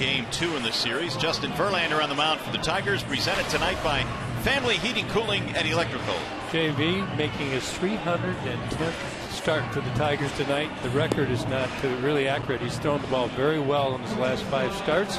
game 2 in the series. Justin Verlander on the mound for the Tigers, presented tonight by Family Heating, Cooling, and Electrical. JV making his 310th start for the Tigers tonight. The record is not really accurate. He's thrown the ball very well in his last 5 starts.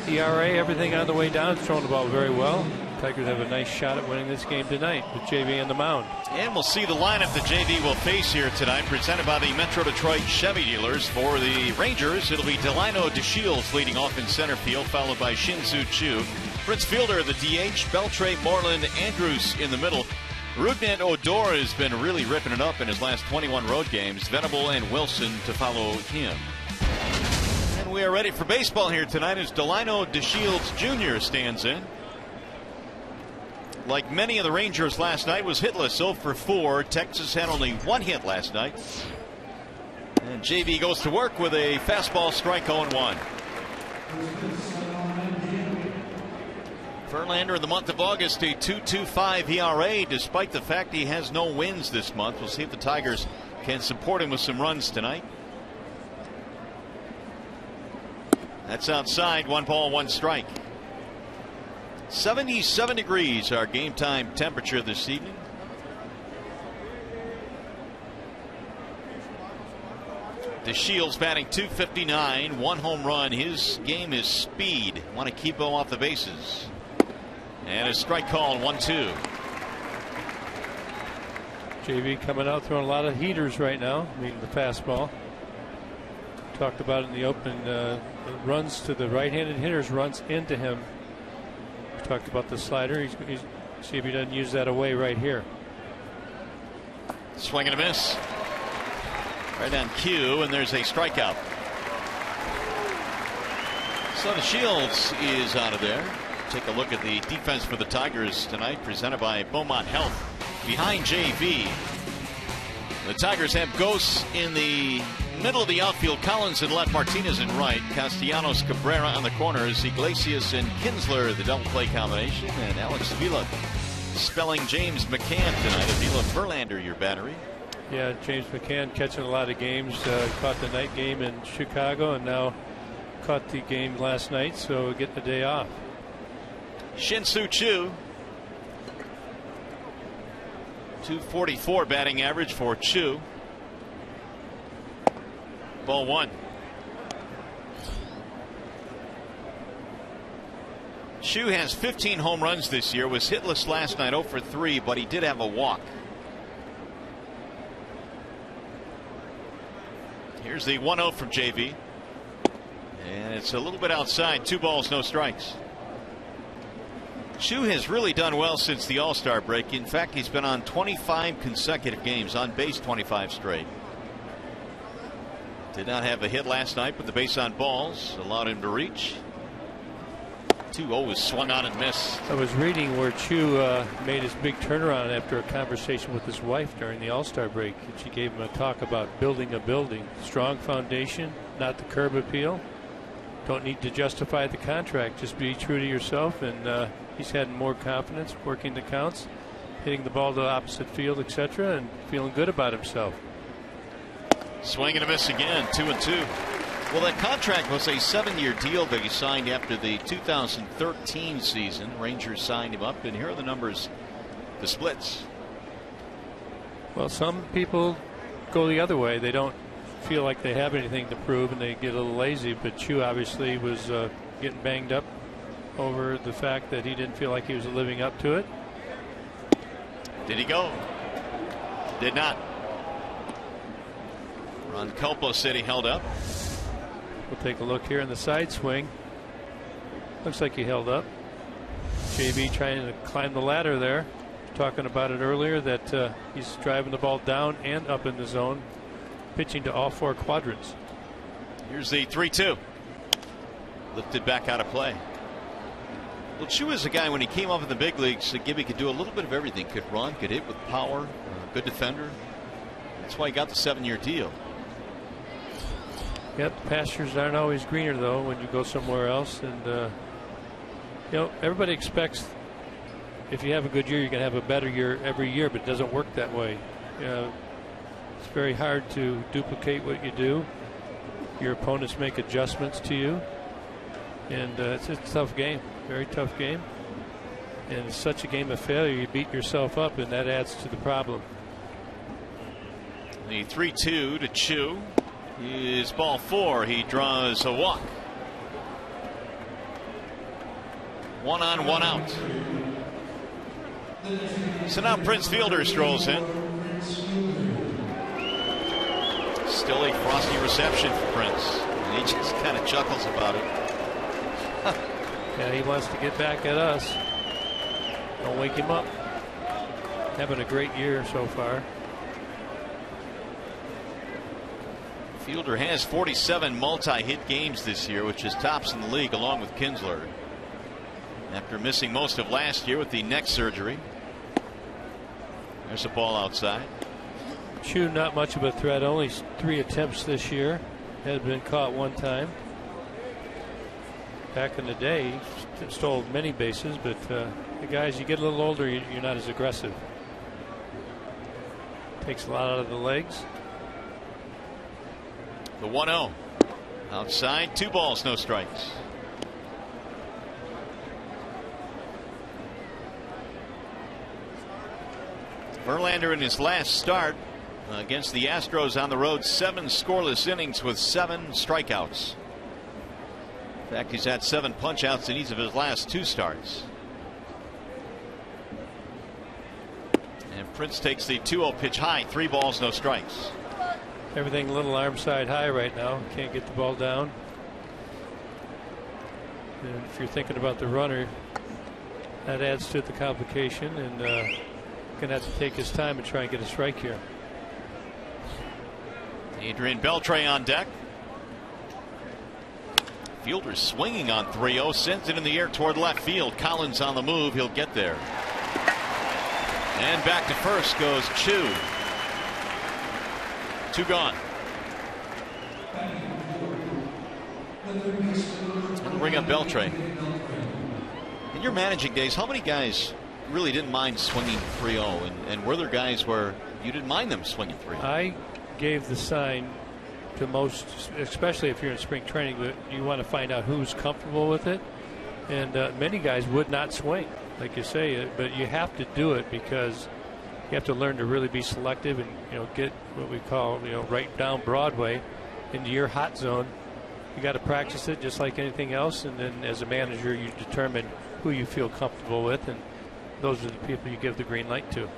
ERA, everything on the way down. He's thrown the ball very well. Tigers have a nice shot at winning this game tonight with JV on the mound. And we'll see the lineup that JV will face here tonight, presented by the Metro Detroit Chevy dealers. For the Rangers, it'll be Delino DeShields leading off in center field, followed by Shin-Soo Choo. Fritz Fielder, the DH, Beltre, Moreland, Andrews in the middle. Rougned Odor has been really ripping it up in his last 21 road games. Venable and Wilson to follow him. And we are ready for baseball here tonight as Delino DeShields Jr. stands in. Like many of the Rangers last night, was hitless, 0 for 4. Texas had only 1 hit last night. And JV goes to work with a fastball strike, 0-1. Verlander in the month of August, a 2.25 ERA, despite the fact he has no wins this month. We'll see if the Tigers can support him with some runs tonight. That's outside, 1 ball, 1 strike. 77 degrees, our game time temperature this evening. DeShields batting .259, 1 home run. His game is speed. Want to keep him off the bases. And a strike call, 1-2. JV coming out throwing a lot of heaters right now, meaning the fastball. Talked about in the open, runs to the right-handed hitters, runs into him. Talked about the slider. He's see if he doesn't use that away right here. Swing and a miss. Right on cue, and there's a strikeout. So DeShields is out of there. Take a look at the defense for the Tigers tonight, presented by Beaumont Health. Behind JV, the Tigers have ghosts in the middle of the outfield. Collins in left, Martinez in right, Castellanos, Cabrera on the corners, Iglesias and Kinsler, the double play combination, and Alex Vila spelling James McCann tonight. Avila Verlander, your battery. Yeah, James McCann catching a lot of games. Caught the night game in Chicago and now caught the game last night, so getting the day off. Shin-Soo Choo, 244 batting average for Choo. Ball 1. Choo has 15 home runs this year, was hitless last night, 0 for 3, but he did have a walk. Here's the 1-0 from JV. And it's a little bit outside, 2 balls, no strikes. Choo has really done well since the All-Star break. In fact, he's been on 25 consecutive games, on base 25 straight. Did not have a hit last night, but the base on balls allowed him to reach. 2-0 was swung on and missed. I was reading where Choo made his big turnaround after a conversation with his wife during the All-Star break. She gave him a talk about building a building. Strong foundation, not the curb appeal. Don't need to justify the contract. Just be true to yourself. And he's had more confidence working the counts, hitting the ball to the opposite field, etc., and feeling good about himself. Swing and a miss again, 2-2. Well, that contract was a 7-year deal that he signed after the 2013 season. Rangers signed him up, and here are the numbers, the splits. Well, some people go the other way. They don't feel like they have anything to prove, and they get a little lazy. But Choo obviously was getting banged up over the fact that he didn't feel like he was living up to it. Did he go? Did not. Ron Culpo said he held up. We'll take a look here in the side swing. Looks like he held up. JV trying to climb the ladder there. Talking about it earlier that he's driving the ball down and up in the zone, pitching to all 4 quadrants. Here's the 3-2. Lifted back out of play. Well, Choo is a guy, when he came up in the big leagues, Gibby could do a little bit of everything. Could run, could hit with power, good defender. That's why he got the 7-year deal. Yep, the pastures aren't always greener, though, when you go somewhere else. And, you know, everybody expects if you have a good year, you're going to have a better year every year, but it doesn't work that way. It's very hard to duplicate what you do. Your opponents make adjustments to you. And it's a tough game, very tough game. And it's such a game of failure, you beat yourself up, and that adds to the problem. The 3-2 to Chu is ball 4. He draws a walk. 1 on, 1 out. So now Prince Fielder strolls in. Still a frosty reception for Prince. And he just kind of chuckles about it. Yeah, he wants to get back at us. Don't wake him up. Having a great year so far. Fielder has 47 multi-hit games this year, which is tops in the league along with Kinsler. After missing most of last year with the neck surgery. There's a ball outside. Chu not much of a threat, only 3 attempts this year. Had been caught 1 time. Back in the day, he stole many bases, but the guys, you get a little older, you're not as aggressive. Takes a lot out of the legs. The 1-0. Outside, 2 balls, no strikes. Verlander in his last start against the Astros on the road, 7 scoreless innings with 7 strikeouts. In fact, he's had 7 punch-outs in each of his last 2 starts. And Prince takes the 2-0 pitch high, 3 balls, no strikes. Everything a little arm side high right now. Can't get the ball down. And if you're thinking about the runner, that adds to the complication, and gonna have to take his time and try and get a strike here. Adrian Beltre on deck. Fielder swinging on 3-0, sends it in the air toward left field. Collins on the move, he'll get there. And back to first goes Chu. 2 gone. And bring up Beltre. In your managing days, how many guys really didn't mind swinging 3-0, and were there guys where you didn't mind them swinging 3-0? I gave the sign to most, especially if you're in spring training, that you want to find out who's comfortable with it. And many guys would not swing, like you say, but you have to do it because you have to learn to really be selective and get what we call right down Broadway into your hot zone. You got to practice it just like anything else, and then as a manager you determine who you feel comfortable with, and those are the people you give the green light to.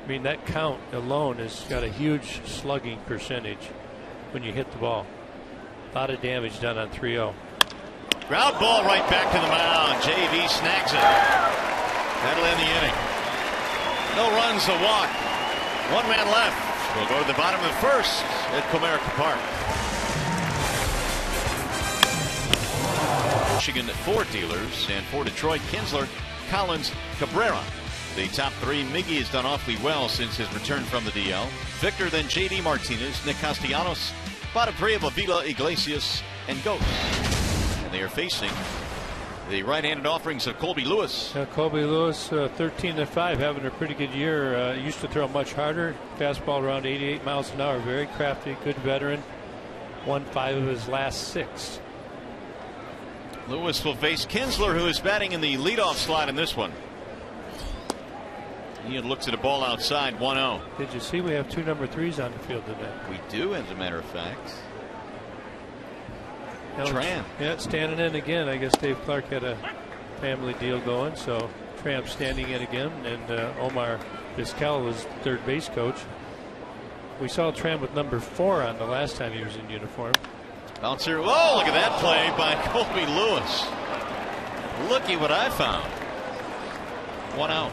I mean, that count alone has got a huge slugging percentage when you hit the ball. A lot of damage done on 3-0. Ground ball right back to the mound. JV snags it. That'll end the inning. No runs, a walk. 1 man left. We'll go to the bottom of the first at Comerica Park. Michigan 4 dealers, and for Detroit, Kinsler, Collins, Cabrera. The top 3. Miggy has done awfully well since his return from the DL. Victor, then J.D. Martinez, Nick Castellanos, bottom 3 of Avila, Iglesias, and Ghost. And they are facing the right-handed offerings of Colby Lewis. Colby Lewis, 13-5, having a pretty good year. Used to throw much harder. Fastball around 88 miles an hour. Very crafty, good veteran. Won 5 of his last 6. Lewis will face Kinsler, who is batting in the leadoff slot in this one. He looks at a ball outside, 1-0. Did you see we have 2 number 3s on the field today? We do, as a matter of fact. Tramp. Yeah, standing in again. I guess Dave Clark had a family deal going, so Tramp standing in again, and Omar Vizquel was third base coach. We saw Tramp with number 4 on the last time he was in uniform. Bouncer. Whoa, look at that play by Colby Lewis. Looky what I found. 1 out.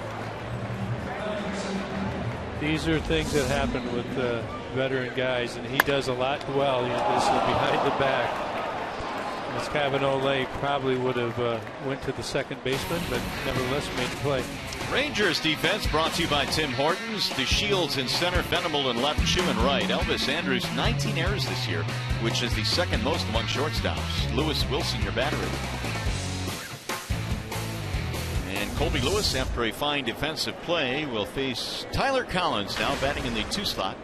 These are things that happen with veteran guys, and he does a lot well. This is behind the back. Escavano probably would have went to the second baseman, but nevertheless made the play. Rangers defense brought to you by Tim Hortons. The Shields in center, Venable in left, Chu in right. Elvis Andrus, 19 errors this year, which is the second most among shortstops. Lewis Wilson, your battery. And Colby Lewis, after a fine defensive play, will face Tyler Collins, now batting in the 2 slot.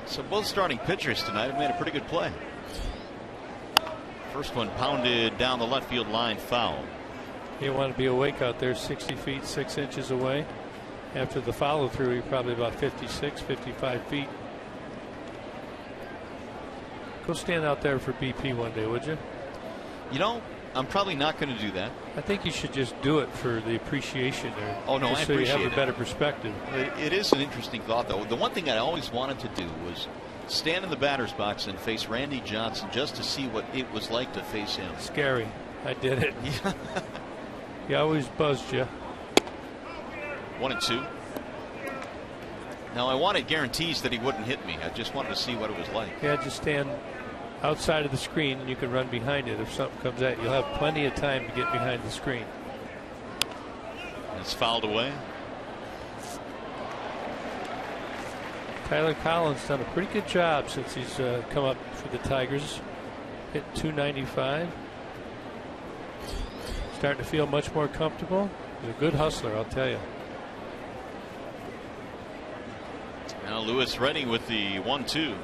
So both starting pitchers tonight have made a pretty good play. First one pounded down the left field line, foul. You want to be awake out there, 60 feet 6 inches away. After the follow through, you're probably about 56, 55 feet. Go stand out there for BP one day, would you? You know, I'm probably not going to do that. I think you should just do it for the appreciation there. Oh, no, I appreciate it. So you have a better perspective. It is an interesting thought, though. The one thing I always wanted to do was stand in the batter's box and face Randy Johnson just to see what it was like to face him. Scary. I did it. He always buzzed you. 1-2. Now I wanted guarantees that he wouldn't hit me. I just wanted to see what it was like. Yeah, just stand outside of the screen and you can run behind it. If something comes at you, you'll have plenty of time to get behind the screen. It's fouled away. Tyler Collins done a pretty good job since he's come up for the Tigers. Hit 295. Starting to feel much more comfortable. He's a good hustler, I'll tell you. Now Lewis Redding with the 1-2.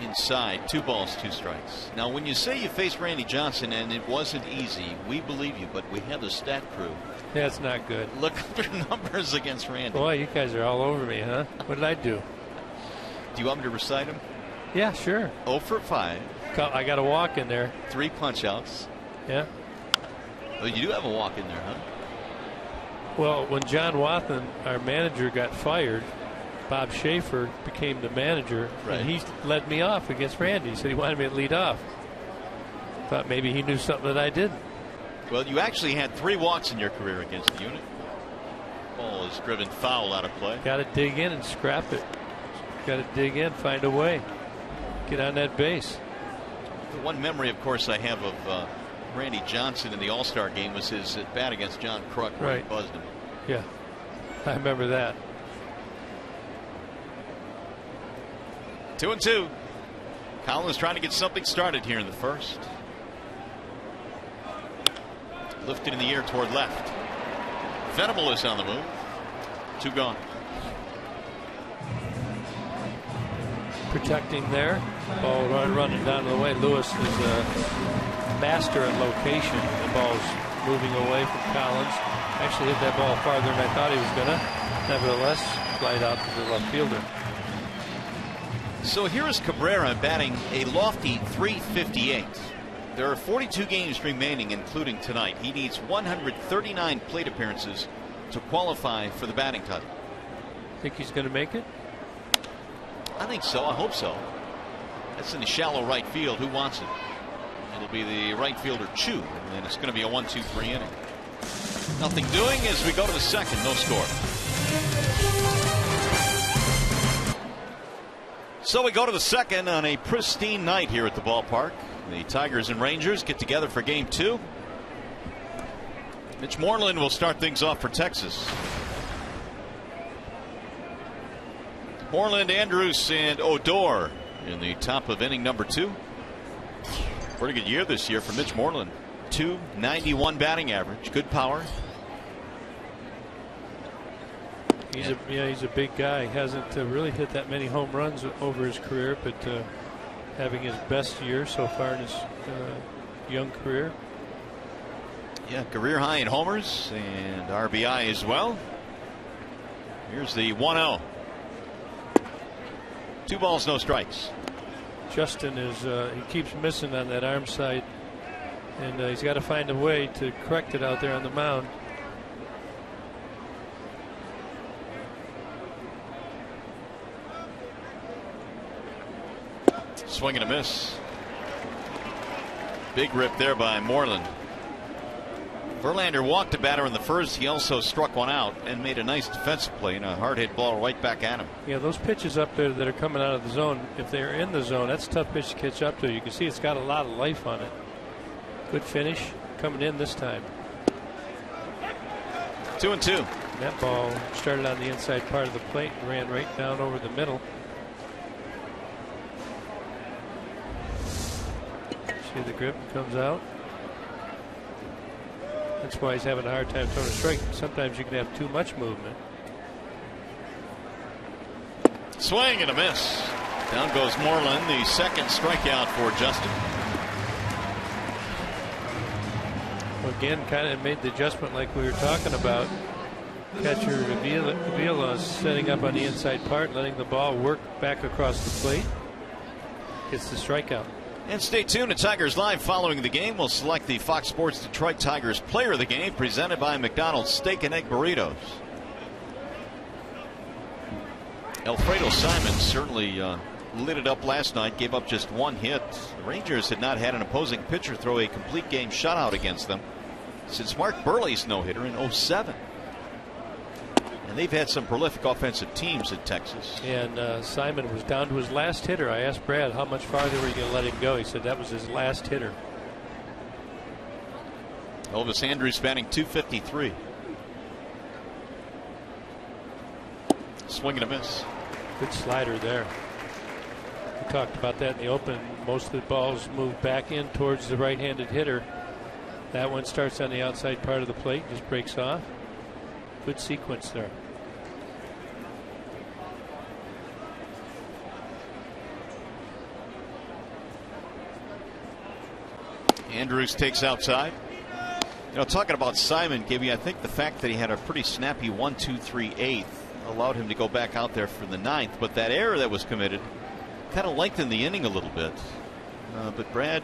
Inside, 2 balls, 2 strikes. Now when you say you faced Randy Johnson and it wasn't easy, we believe you, but we have the stat crew. That's not good. Look at their numbers against Randy. Boy, you guys are all over me, huh? What did I do? Do you want me to recite them? Yeah, sure. 0 for 5. I got a walk in there. 3 punch outs. Yeah. Oh, you do have a walk in there, huh? Well, when John Wathen, our manager, got fired, Bob Schaefer became the manager, right. And he led me off against Randy. He said he wanted me to lead off. Thought maybe he knew something that I didn't. Well, you actually had 3 walks in your career against the unit. Ball is driven foul out of play. Got to dig in and scrap it. Got to dig in, find a way, get on that base. The one memory, of course, I have of Randy Johnson in the All-Star game was his at bat against John Kruk, where he buzzed him. Yeah, I remember that. 2-2. Collins trying to get something started here in the first. Lifted in the air toward left. Venable is on the move. 2 gone. Protecting there. Ball running down the way. Lewis is a master at location. The ball's moving away from Collins. Actually hit that ball farther than I thought he was going to. Nevertheless, slide out to the left fielder. So here is Cabrera batting a lofty .358. There are 42 games remaining, including tonight. He needs 139 plate appearances to qualify for the batting title. Think he's going to make it? I think so. I hope so. That's in the shallow right field. Who wants it? It'll be the right fielder Chu, and it's going to be a 1-2-3 inning. Nothing doing as we go to the second. No score. So we go to the second on a pristine night here at the ballpark. The Tigers and Rangers get together for game 2. Mitch Moreland will start things off for Texas. Moreland, Andrus, and Odor in the top of inning number 2. Pretty good year this year for Mitch Moreland. .291 batting average. Good power. He's a big guy. Hasn't really hit that many home runs over his career, but having his best year so far in his young career. Yeah, career high in homers and RBI as well. Here's the 1-0. 2 balls, no strikes. Justin is he keeps missing on that arm side, and he's got to find a way to correct it out there on the mound. Swing and a miss. Big rip there by Moreland. Verlander walked a batter in the first. He also struck one out and made a nice defensive play and a hard hit ball right back at him. Yeah, those pitches up there that are coming out of the zone, if they're in the zone, that's a tough pitch to catch up to. You can see it's got a lot of life on it. Good finish coming in this time. 2-2. That ball started on the inside part of the plate and ran right down over the middle. See the grip comes out. That's why he's having a hard time throwing a strike. Sometimes you can have too much movement. Swing and a miss. Down goes Moreland, the second strikeout for Justin. Again, kind of made the adjustment like we were talking about. Catcher Avila setting up on the inside part, letting the ball work back across the plate. Gets the strikeout. And stay tuned to Tigers Live following the game. We'll select the Fox Sports Detroit Tigers player of the game, presented by McDonald's Steak and Egg Burritos. Alfredo Simon certainly lit it up last night, gave up just one hit. The Rangers had not had an opposing pitcher throw a complete game shutout against them since Mark Burley's no-hitter in '07. And they've had some prolific offensive teams in Texas. And Simon was down to his last hitter. I asked Brad how much farther were you going to let him go. He said that was his last hitter. Elvis Andrus batting .253. Swing and a miss. Good slider there. We talked about that in the open. Most of the balls move back in towards the right-handed hitter. That one starts on the outside part of the plate, just breaks off. Good sequence there. Andrus takes outside. You know, talking about Simon, gave you, I think, the fact that he had a pretty snappy 1-2-3-8 allowed him to go back out there for the ninth. But that error that was committed kind of lengthened the inning a little bit. But Brad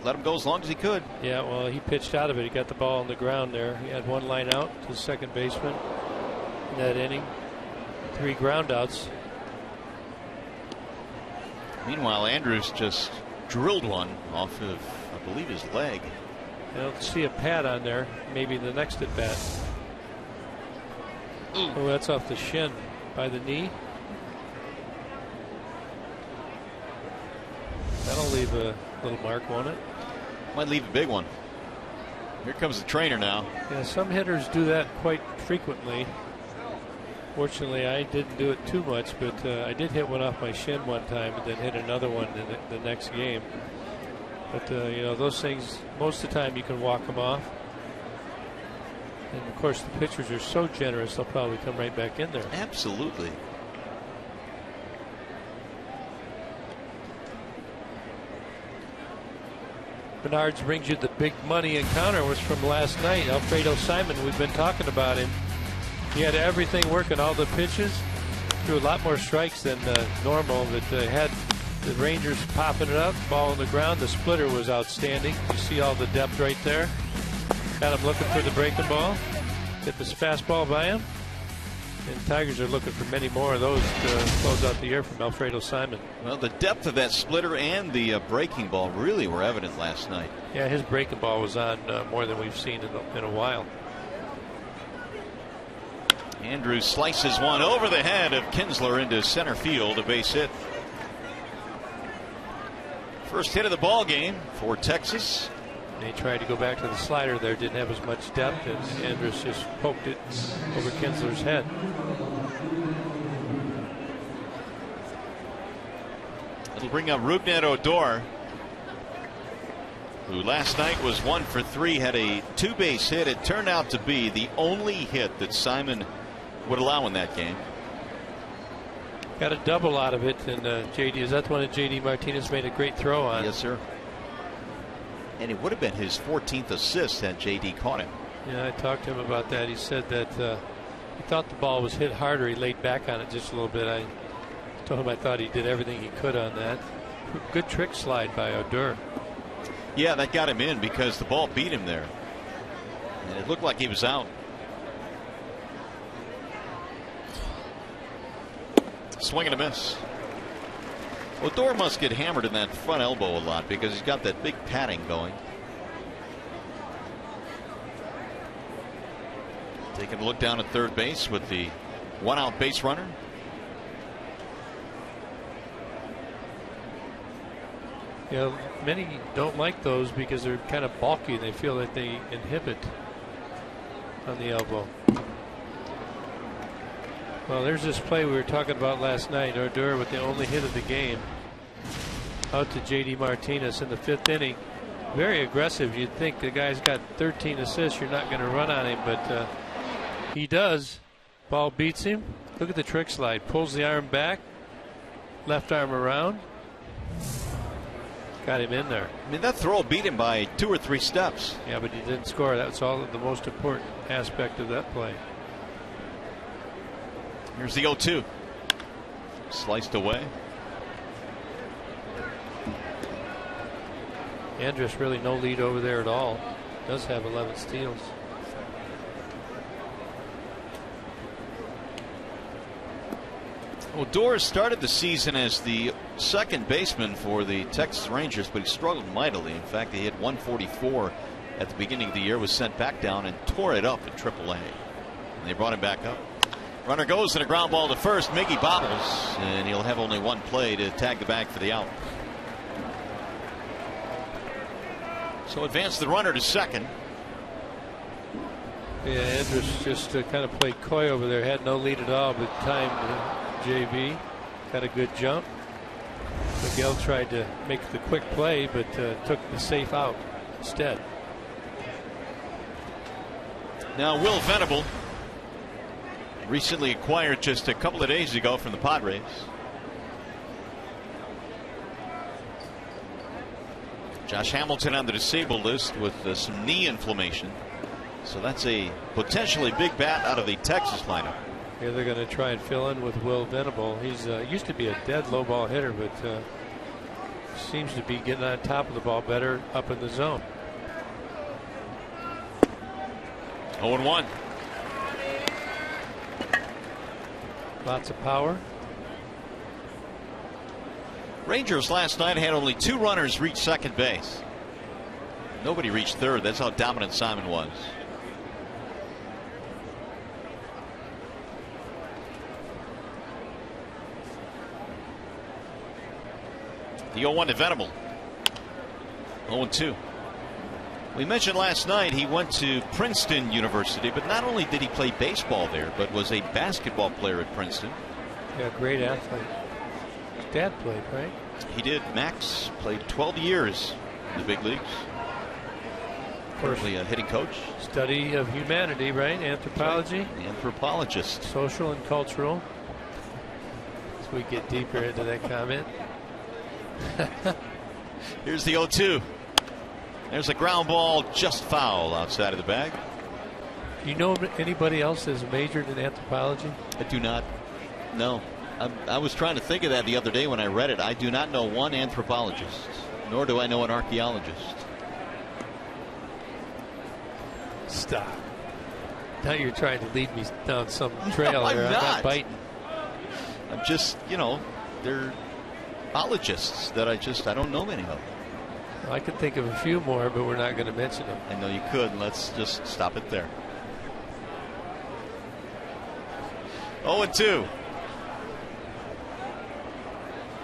let him go as long as he could. Yeah, well, he pitched out of it. He got the ball on the ground there. He had one line out to the second baseman in that inning. 3 ground outs. Meanwhile, Andrus just drilled one off of, I believe, his leg. I don't see a pad on there. Maybe the next at bat. Oh, that's off the shin by the knee. That'll leave a little mark, won't it? Might leave a big one. Here comes the trainer now. Yeah, some hitters do that quite frequently. Fortunately, I didn't do it too much, but I did hit one off my shin one time and then hit another one in the next game. But, you know, those things, most of the time you can walk them off. And, of course, the pitchers are so generous, they'll probably come right back in there. Absolutely. Menards brings you the big money encounter. Was from last night. Alfredo Simon, we've been talking about him. He had everything working, all the pitches. Threw a lot more strikes than normal, but had the Rangers popping it up, ball on the ground. The splitter was outstanding. You see all the depth right there. Got him looking for the breaking ball. Get this fastball by him. And Tigers are looking for many more of those to close out the year from Alfredo Simon. Well, the depth of that splitter and the breaking ball really were evident last night. Yeah, his breaking ball was on more than we've seen in a while. Andrus slices one over the head of Kinsler into center field, a base hit. First hit of the ball game for Texas. They tried to go back to the slider there, didn't have as much depth, and Andrus just poked it over Kinsler's head. It'll bring up Rougned Odor, who last night was 1 for 3, had a 2-base hit. It turned out to be the only hit that Simon would allow in that game. Got a double out of it, and JD, is that the one that JD Martinez made a great throw on? Yes, sir. And it would have been his 14th assist had JD caught him. Yeah, I talked to him about that. He said that he thought the ball was hit harder. He laid back on it just a little bit. I told him I thought he did everything he could on that. Good trick slide by Odor. Yeah, that got him in because the ball beat him there. And it looked like he was out. Swing and a miss. Odor must get hammered in that front elbow a lot because he's got that big padding going. Taking a look down at third base with the 1-out base runner. Yeah, many don't like those because they're kind of bulky and they feel that they inhibit on the elbow. Well, there's this play we were talking about last night. Odor with the only hit of the game. Out to JD Martinez in the 5th inning. Very aggressive. You'd think the guy's got 13 assists. You're not going to run on him, but he does. Ball beats him. Look at the trick slide. Pulls the arm back. left arm around. Got him in there. I mean, that throw beat him by 2 or 3 steps. Yeah, but he didn't score. That's all the most important aspect of that play. Here's the 0-2. Sliced away. Andrus really no lead over there at all. Does have 11 steals. Odor started the season as the second baseman for the Texas Rangers, but he struggled mightily. In fact, he hit 144 at the beginning of the year, was sent back down and tore it up in AAA. And they brought him back up. Runner goes and a ground ball to first. Miggy bobbles, and he'll have only one play to tag the bag for the out. So advance the runner to second. Yeah, Andrus just kind of played coy over there. Had no lead at all, but timed JV. Got a good jump. Miguel tried to make the quick play, but took the safe out instead. Now Will Venable, recently acquired just a couple of days ago from the Padres. Josh Hamilton on the disabled list with some knee inflammation. So that's a potentially big bat out of the Texas lineup. Here they're going to try and fill in with Will Venable. He's used to be a dead low ball hitter, but seems to be getting on top of the ball better up in the zone. 0-1. Lots of power. Rangers last night had only 2 runners reach second base. Nobody reached third. That's how dominant Simon was. The 0-1 to Venable. 0-2. We mentioned last night he went to Princeton University, but not only did he play baseball there, but was a basketball player at Princeton. Yeah, great athlete. His dad played, right? He did. Max played 12 years in the big leagues. Currently a hitting coach. Study of humanity, right? Anthropology. Anthropologist. Social and cultural. As we get deeper into that comment. Here's the 0-2. There's a ground ball just foul outside of the bag. You know anybody else that's majored in anthropology? I do not. No. I was trying to think of that the other day when I read it. I do not know one anthropologist, nor do I know an archaeologist. Stop. Now you're trying to lead me down some trail no, here. I'm not biting. I'm just, they're ologists that I don't know many of them. Well, I could think of a few more, but we're not going to mention them. I know you could. Let's just stop it there. 0-2.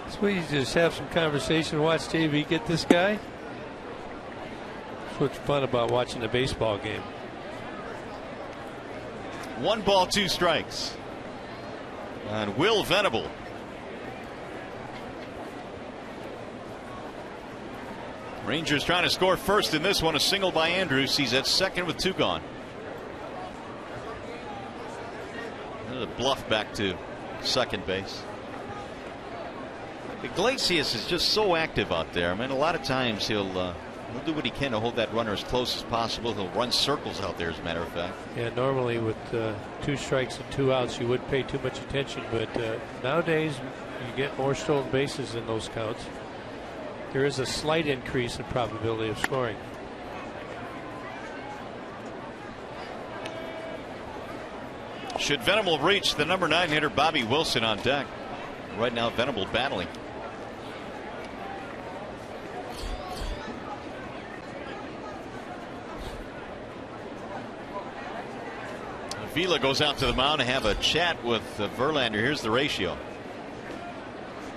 So we just have some conversation, watch JV get this guy. That's what's fun about watching a baseball game. 1 ball, 2 strikes. And Will Venable. Rangers trying to score first in this one. A single by Andrus. He's at second with 2 gone. A bluff back to second base. Iglesias is just so active out there. I mean, a lot of times he'll do what he can to hold that runner as close as possible. He'll run circles out there, as a matter of fact. Yeah, normally with 2 strikes and 2 outs, you wouldn't pay too much attention. But nowadays, you get more stolen bases in those counts. There is a slight increase in probability of scoring. Should Venable reach, the number 9 hitter Bobby Wilson on deck. Right now, Venable battling. Vila goes out to the mound to have a chat with Verlander. Here's the ratio.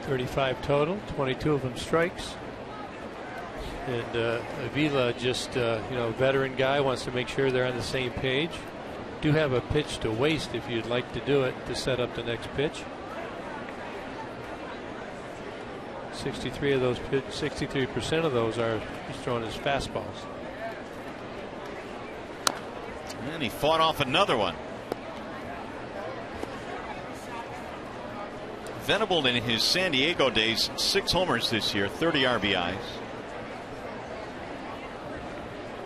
35 total, 22 of them strikes. And Avila, just veteran guy, wants to make sure they're on the same page. Do have a pitch to waste if you'd like to do it to set up the next pitch. 63 of those 63% of those are he's throwing his fastballs. And he fought off another one. Venable in his San Diego days, 6 homers this year, 30 RBIs.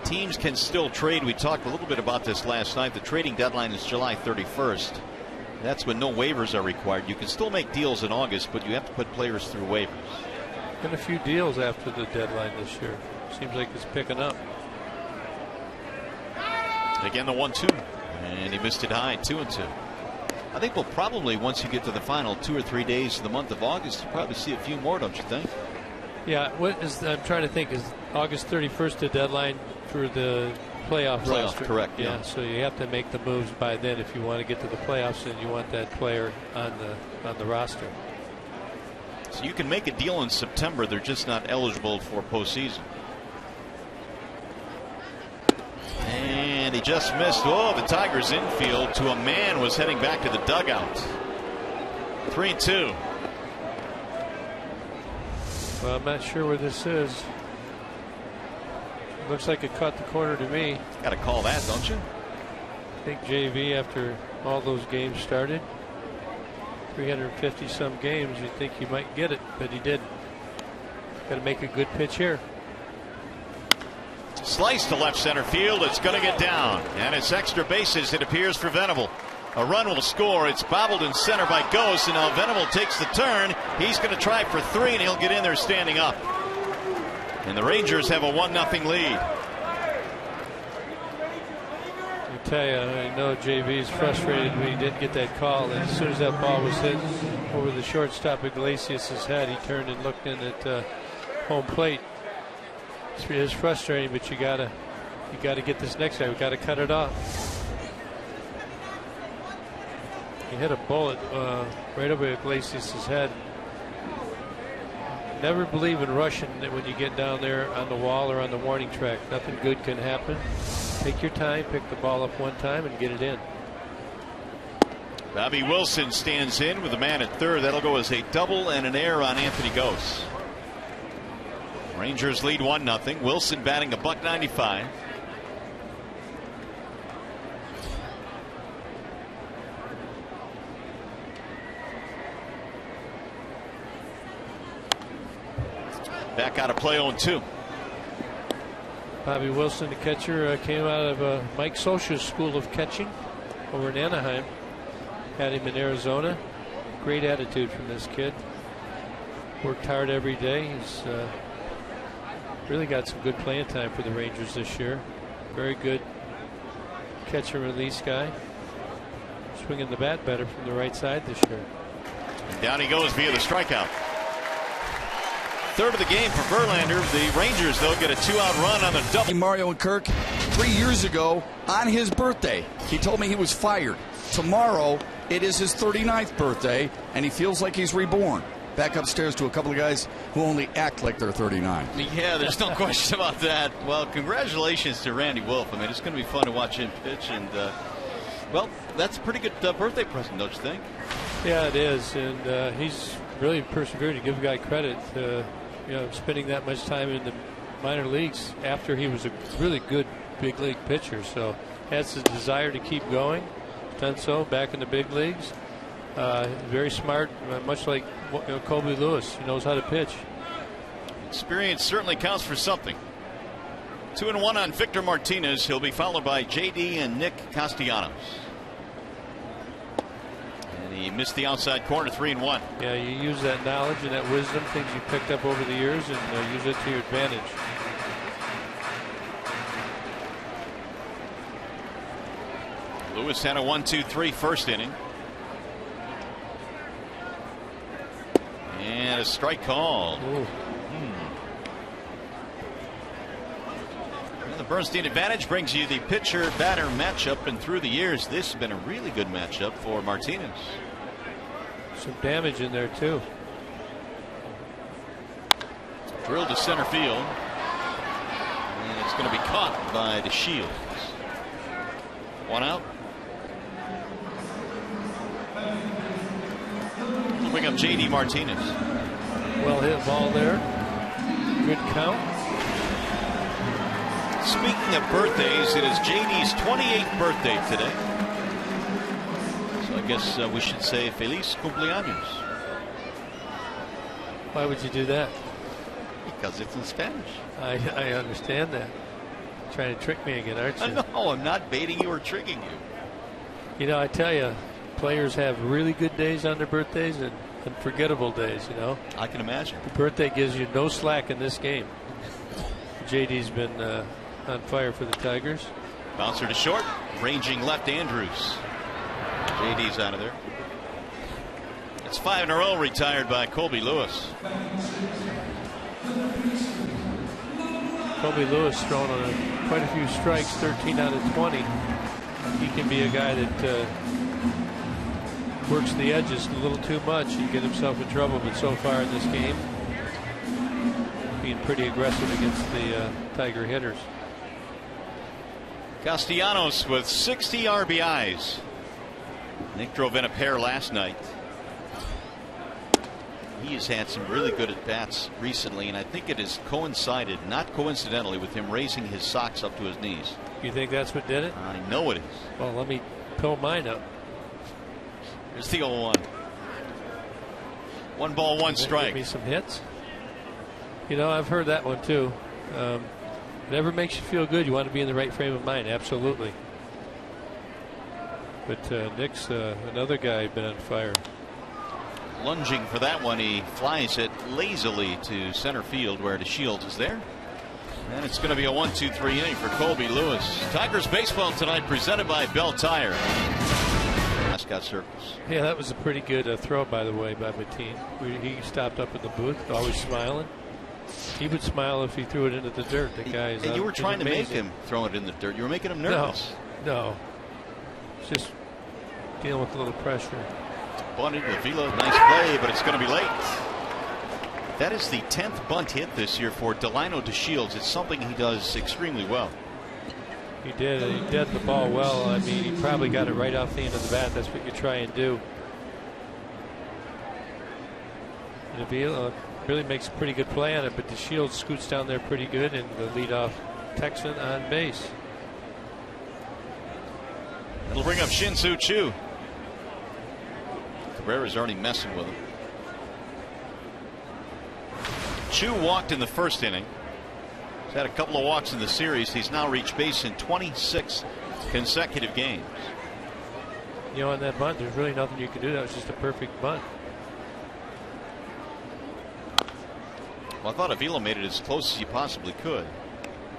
Teams can still trade. We talked a little bit about this last night. The trading deadline is July 31st. That's when no waivers are required. You can still make deals in August, but you have to put players through waivers. Been a few deals after the deadline this year. Seems like it's picking up. Again, the 1-2, and he missed it high, 2-2. I think we'll probably, once you get to the final 2 or 3 days of the month of August, you'll probably see a few more, don't you think? Yeah. I'm trying to think. Is August 31st the deadline for the playoff roster? Correct. Yeah. So you have to make the moves by then if you want to get to the playoffs, and you want that player on the roster. So you can make a deal in September. They're just not eligible for postseason. And he just missed. Oh, the Tigers infield to a man was heading back to the dugout. 3-2. Well, I'm not sure where this is. Looks like it caught the corner to me. Got to call that, don't you? I think JV, after all those games started, 350 some games, you'd think he might get it, but he didn't. Got to make a good pitch here. Slice to left center field. It's going to get down, and it's extra bases, it appears, for Venable. A run will score. It's bobbled in center by Ghost, and now Venable takes the turn. He's going to try for 3, and he'll get in there standing up. And the Rangers have a 1-0 lead. I tell you, I know JV's frustrated when he didn't get that call. And as soon as that ball was hit over the shortstop Iglesias' head, he turned and looked in at home plate. It is frustrating, but you gotta get this next guy. We gotta cut it off. He hit a bullet right over Iglesias' head. Never believe in rushing when you get down there on the wall or on the warning track. Nothing good can happen. Take your time, pick the ball up one time, and get it in. Bobby Wilson stands in with a man at third. That'll go as a double and an error on Anthony Ghost. Rangers lead 1-0. Wilson batting $195. Back out of play 0-2. Bobby Wilson, the catcher, came out of Mike Scioscia's school of catching over in Anaheim. Had him in Arizona. Great attitude from this kid. Worked hard every day. He's really got some good playing time for the Rangers this year. Very good catch and release guy. Swinging the bat better from the right side this year. And down he goes via the strikeout. Third of the game for Verlander. The Rangers, though, get a 2-out run on the double. Mario and Kirk, 3 years ago on his birthday, he told me he was fired. Tomorrow, it is his 39th birthday, and he feels like he's reborn. Back upstairs to a couple of guys who only act like they're 39. Yeah, there's no question about that. Well, congratulations to Randy Wolf. I mean, it's going to be fun to watch him pitch, and well, that's a pretty good birthday present, don't you think? Yeah, it is, and he's really persevered. To give a guy credit, spending that much time in the minor leagues after he was a really good big league pitcher. So has the desire to keep going. Done so back in the big leagues. Very smart, much like Colby Lewis. He knows how to pitch. Experience certainly counts for something. 2-1 on Victor Martinez. He'll be followed by JD and Nick Castellanos. And he missed the outside corner. 3-1. Yeah, you use that knowledge and that wisdom, things you picked up over the years, and use it to your advantage. Lewis had a 1-2-3 first inning. And a strike called. And the Bernstein advantage brings you the pitcher-batter matchup, and through the years, this has been a really good matchup for Martinez. Some damage in there, too. Drilled to center field. And it's going to be caught by DeShields. 1 out. We'll bring up JD Martinez. Well hit ball there. Good count. Speaking of birthdays, it is JD's 28th birthday today. So I guess we should say Feliz Cumpleaños. Why would you do that? Because it's in Spanish. I understand that. Trying to trick me again, aren't you? No, I'm not baiting you or tricking you. You know, I tell you, players have really good days on their birthdays and unforgettable days, you know. I can imagine. The birthday gives you no slack in this game. JD's been on fire for the Tigers. Bouncer to short. Ranging left, Andrews. JD's out of there. It's 5 in a row retired by Colby Lewis. Colby Lewis thrown on quite a few strikes, 13 out of 20. He can be a guy that works the edges a little too much. He get himself in trouble, but so far in this game, being pretty aggressive against the Tiger hitters. Castellanos with 60 RBIs. Nick drove in a pair last night. He has had some really good at-bats recently, and I think it has coincided, not coincidentally, with him raising his socks up to his knees. You think that's what did it? I know it is. Well, let me pull mine up. Here's the 0-1. 1 ball, 1 strike. Give me some hits. You know, I've heard that one too. Whatever makes you feel good, you want to be in the right frame of mind. Absolutely. But Nick's another guy been on fire. Lunging for that one, he flies it lazily to center field where DeShields is there. And it's going to be a 1-2-3 inning for Colby Lewis. Tigers baseball tonight presented by Bell Tire. Mascot Circles. Yeah, that was a pretty good throw, by the way, by Mateen. He stopped up in the booth, always smiling. He would smile if he threw it into the dirt. The guy is. And you were trying to make him throw it in the dirt. You were making him nervous. No. It's just dealing with a little pressure. Bunted, Avila, nice play, but it's going to be late. That is the 10th bunt hit this year for Delino DeShields. It's something he does extremely well. He did. He did the ball well. I mean, he probably got it right off the end of the bat. That's what you try and do. And Avila really makes a pretty good play on it, but DeShields scoots down there pretty good, and the leadoff Texan on base. It'll bring up Shin-Soo Choo. Cabrera's already messing with him. Choo walked in the first inning. He's had a couple of walks in the series. He's now reached base in 26 consecutive games. You know, on that bunt, there's really nothing you can do. That was just a perfect bunt. Well, I thought Avila made it as close as he possibly could.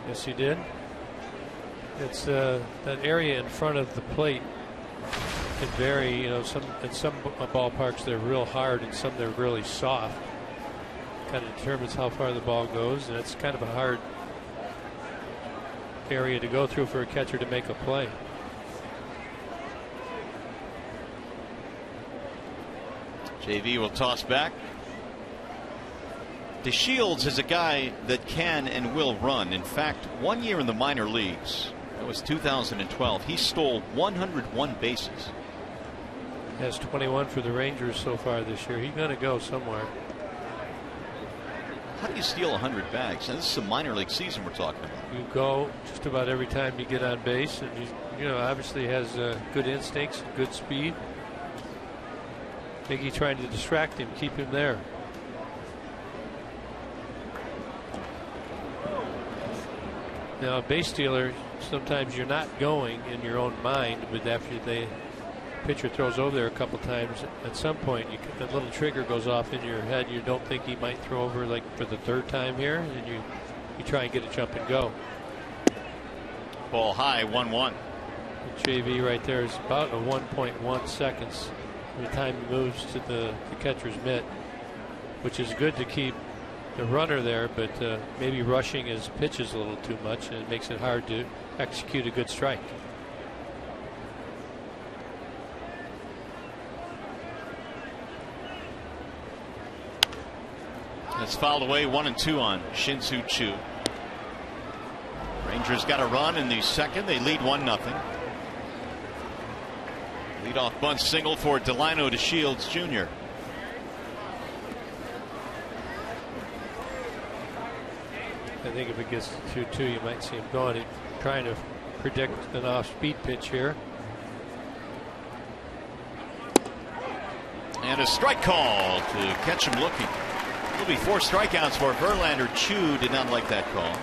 Yes, he did. It's that area in front of the plate can vary. You know, in some ballparks they're real hard, and some they're really soft. Kind of determines how far the ball goes, and it's kind of a hard area to go through for a catcher to make a play. JV will toss back. DeShields is a guy that can and will run. In fact, 1 year in the minor leagues, that was 2012, he stole 101 bases. Has 21 for the Rangers so far this year. He's going to go somewhere. How do you steal 100 bags? And this is a minor league season we're talking about. You go just about every time you get on base, and you know, obviously has good instincts, good speed. Maybe trying to distract him, keep him there. Now, a base stealer, sometimes you're not going in your own mind, but after the pitcher throws over there a couple times, at some point that little trigger goes off in your head. You don't think he might throw over like for the third time here, and you try and get a jump and go. Ball high, 1-1. JV right there is about a 1.1 seconds from the time he moves to the catcher's mitt, which is good to keep the runner there, but maybe rushing his pitches a little too much, and it makes it hard to execute a good strike. It's fouled away, 1-2 on Shin-Soo Choo. Rangers got a run in the second. They lead 1-0. Leadoff bunt single for Delino DeShields Jr. I think if it gets to 2-2, you might see him going. He's trying to predict an off-speed pitch here. And a strike call to catch him looking. There'll be 4 strikeouts for Verlander. Chu did not like that call.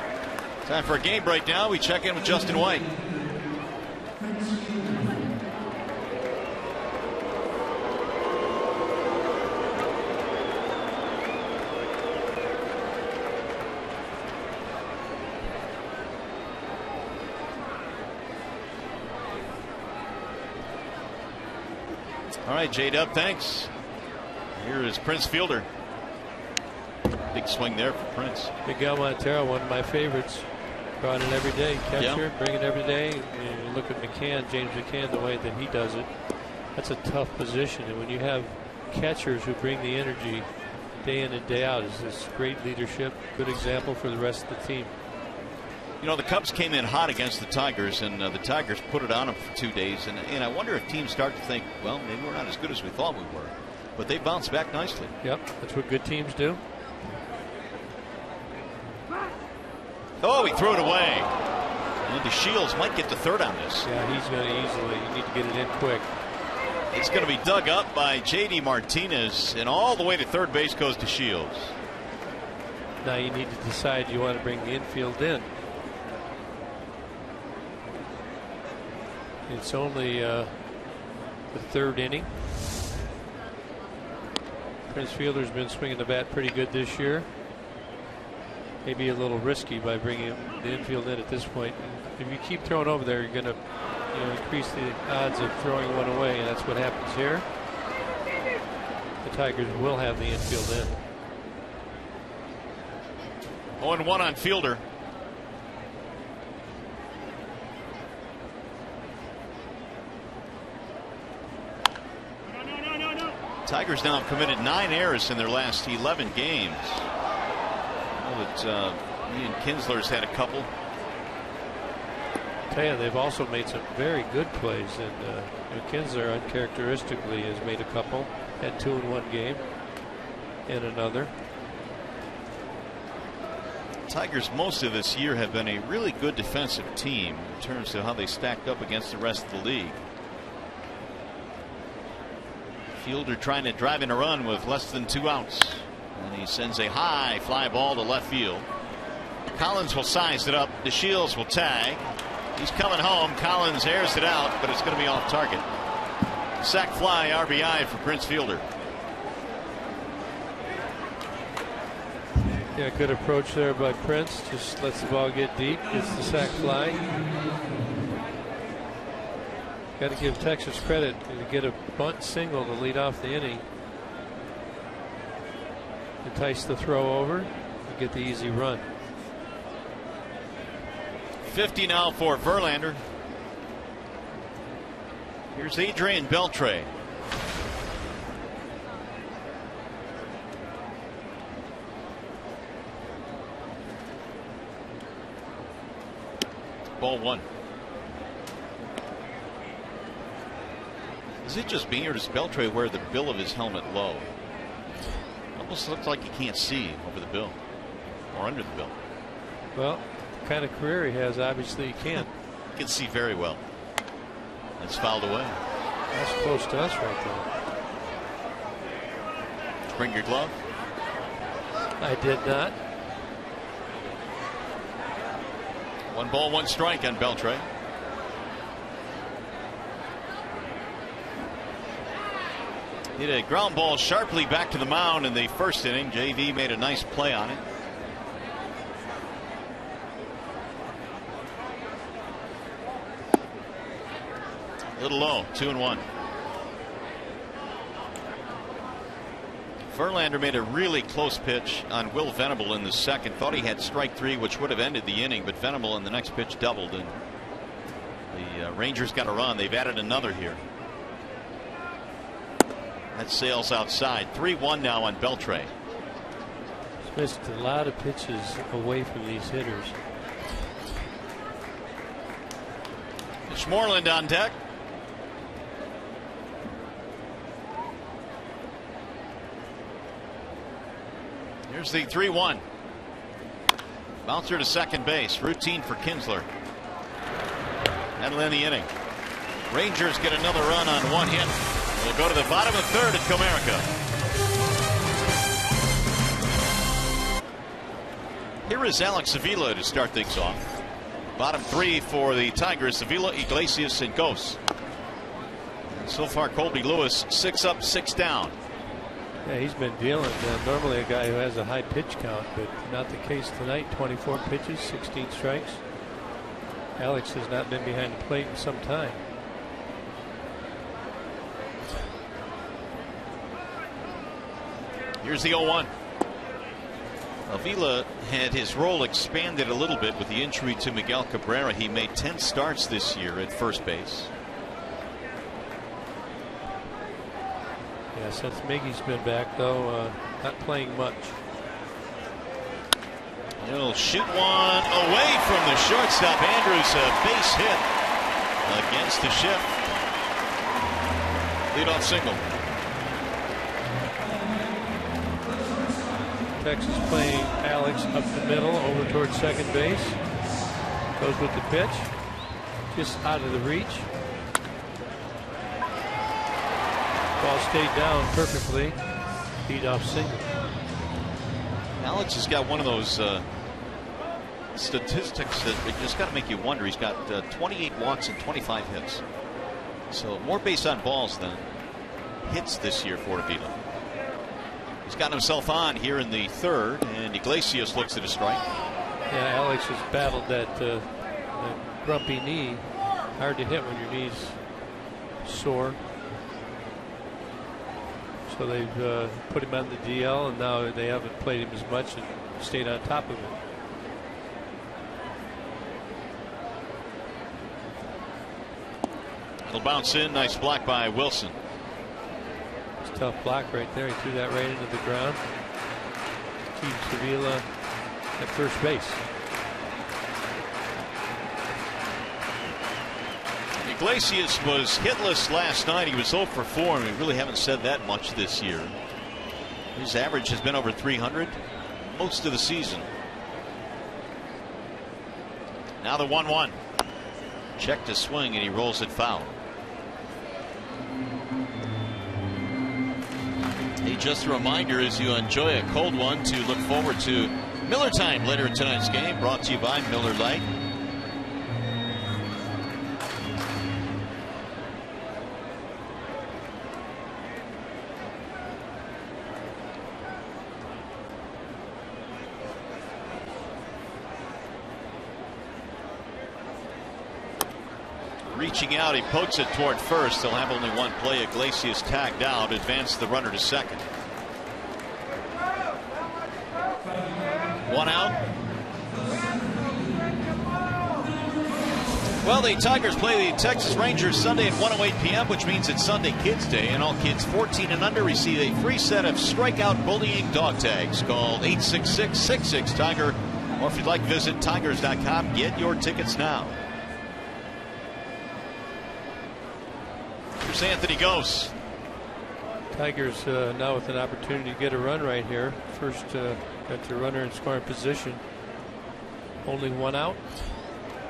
Time for a game break now. We check in with Justin White. All right, J-Dub, thanks. Here is Prince Fielder. Big swing there for Prince. Miguel Montero, one of my favorites. Brought it every day. Catcher, bring it every day. And you look at McCann, James McCann, the way that he does it. That's a tough position. And when you have catchers who bring the energy day in and day out, is this great leadership. Good example for the rest of the team. You know, the Cubs came in hot against the Tigers, and the Tigers put it on them for 2 days. And I wonder if teams start to think, well, maybe we're not as good as we thought we were. But they bounced back nicely. Yep, that's what good teams do. Oh, he threw it away. And DeShields might get the third on this. Yeah, he's going to easily. You need to get it in quick. It's going to be dug up by J.D. Martinez, and all the way to third base goes DeShields. Now you need to decide you want to bring the infield in. It's only the 3rd inning. Prince Fielder's been swinging the bat pretty good this year. Maybe a little risky by bringing the infield in at this point. If you keep throwing over there, you're going to increase the odds of throwing one away, and that's what happens here. The Tigers will have the infield in. 0-1 on Fielder. Tigers now have committed 9 errors in their last 11 games. Ian Kinsler's had a couple. I tell you, they've also made some very good plays, and Kinsler uncharacteristically has made a couple. Had 2 in one game and another. Tigers most of this year have been a really good defensive team in terms of how they stacked up against the rest of the league. Fielder trying to drive in a run with less than 2 outs. And he sends a high fly ball to left field. Collins will size it up. DeShields will tag. He's coming home. Collins airs it out, but it's going to be off target. Sac fly RBI for Prince Fielder. Yeah, good approach there by Prince. Just lets the ball get deep. Gets the sac fly. Got to give Texas credit to get a bunt single to lead off the inning. Entice the throw over and get the easy run. 50 now for Verlander. Here's Adrian Beltre. Ball 1. Is it just me, or does Beltre wear the bill of his helmet low? Almost looks like he can't see over the bill or under the bill. Well, the kind of career he has, obviously he can. He can see very well. It's fouled away. That's close to us right there. Bring your glove. I did not. 1 ball, 1 strike on Beltre. Hit a ground ball sharply back to the mound in the first inning. JV made a nice play on it. A little low, 2-1. Verlander made a really close pitch on Will Venable in the second. Thought he had strike 3, which would have ended the inning, but Venable in the next pitch doubled, and the Rangers got a run. They've added another here. That sails outside. 3-1 now on Beltre. He's missed a lot of pitches away from these hitters. Schmoreland on deck. Here's the 3-1. Bouncer to second base. Routine for Kinsler. That'll end the inning. Rangers get another run on 1 hit. We'll go to the bottom of 3rd at Comerica. Here is Alex Avila to start things off. Bottom three for the Tigers: Avila, Iglesias, and Ghost. And so far, Colby Lewis 6 up, 6 down. Yeah, he's been dealing. Normally a guy who has a high pitch count, but not the case tonight. 24 pitches, 16 strikes. Alex has not been behind the plate in some time. Here's the 0-1. Avila had his role expanded a little bit with the injury to Miguel Cabrera. He made 10 starts this year at first base. Yeah, since Miggy's been back, though, not playing much. He'll shoot one away from the shortstop. Andrews, a base hit against the shift. Leadoff single. Texas playing Alex up the middle over towards second base. Goes with the pitch. Just out of the reach. Ball stayed down perfectly. Leadoff single. Alex has got one of those statistics that just got to make you wonder. He's got 28 walks and 25 hits. So more base on balls than hits this year for Avila. He's gotten himself on here in the third, and Iglesias looks at a strike. Yeah, Alex has battled that grumpy knee. Hard to hit when your knee's sore. So they've put him on the DL, and now they haven't played him as much and stayed on top of it. It'll bounce in. Nice block by Wilson. It's a tough block right there. He threw that right into the ground. Keeps Avila at first base. Iglesias was hitless last night. He was 0 for 4, and we really haven't said that much this year. His average has been over 300 most of the season. Now the 1-1. Check to swing, and he rolls it foul. Hey, just a reminder, as you enjoy a cold one, to look forward to Miller Time later in tonight's game, brought to you by Miller Lite. Reaching out, he pokes it toward first. They'll have only one play. Iglesias tagged out, advanced the runner to second. 1 out. Well, the Tigers play the Texas Rangers Sunday at 1:08 p.m., which means it's Sunday Kids Day, and all kids 14 and under receive a free set of strikeout bullying dog tags. Call 866-66-TIGER, or if you'd like, visit tigers.com. Get your tickets now. Here's Anthony Ghost. Tigers now with an opportunity to get a run right here. First got the runner in scoring position. Only 1 out.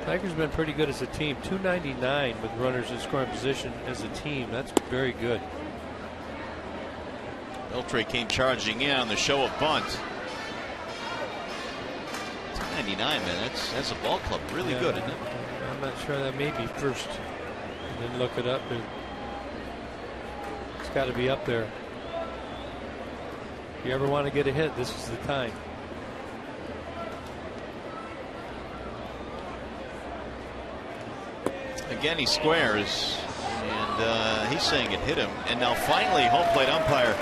Tigers been pretty good as a team. 299 with runners in scoring position as a team. That's very good. Beltre came charging in on the show of bunt. 299 minutes as a ball club. Really good, isn't it? I'm not sure. That may be first. And then look it up. It's got to be up there. If you ever want to get a hit, this is the time. Again, he squares, and he's saying it hit him. And now finally, home plate umpire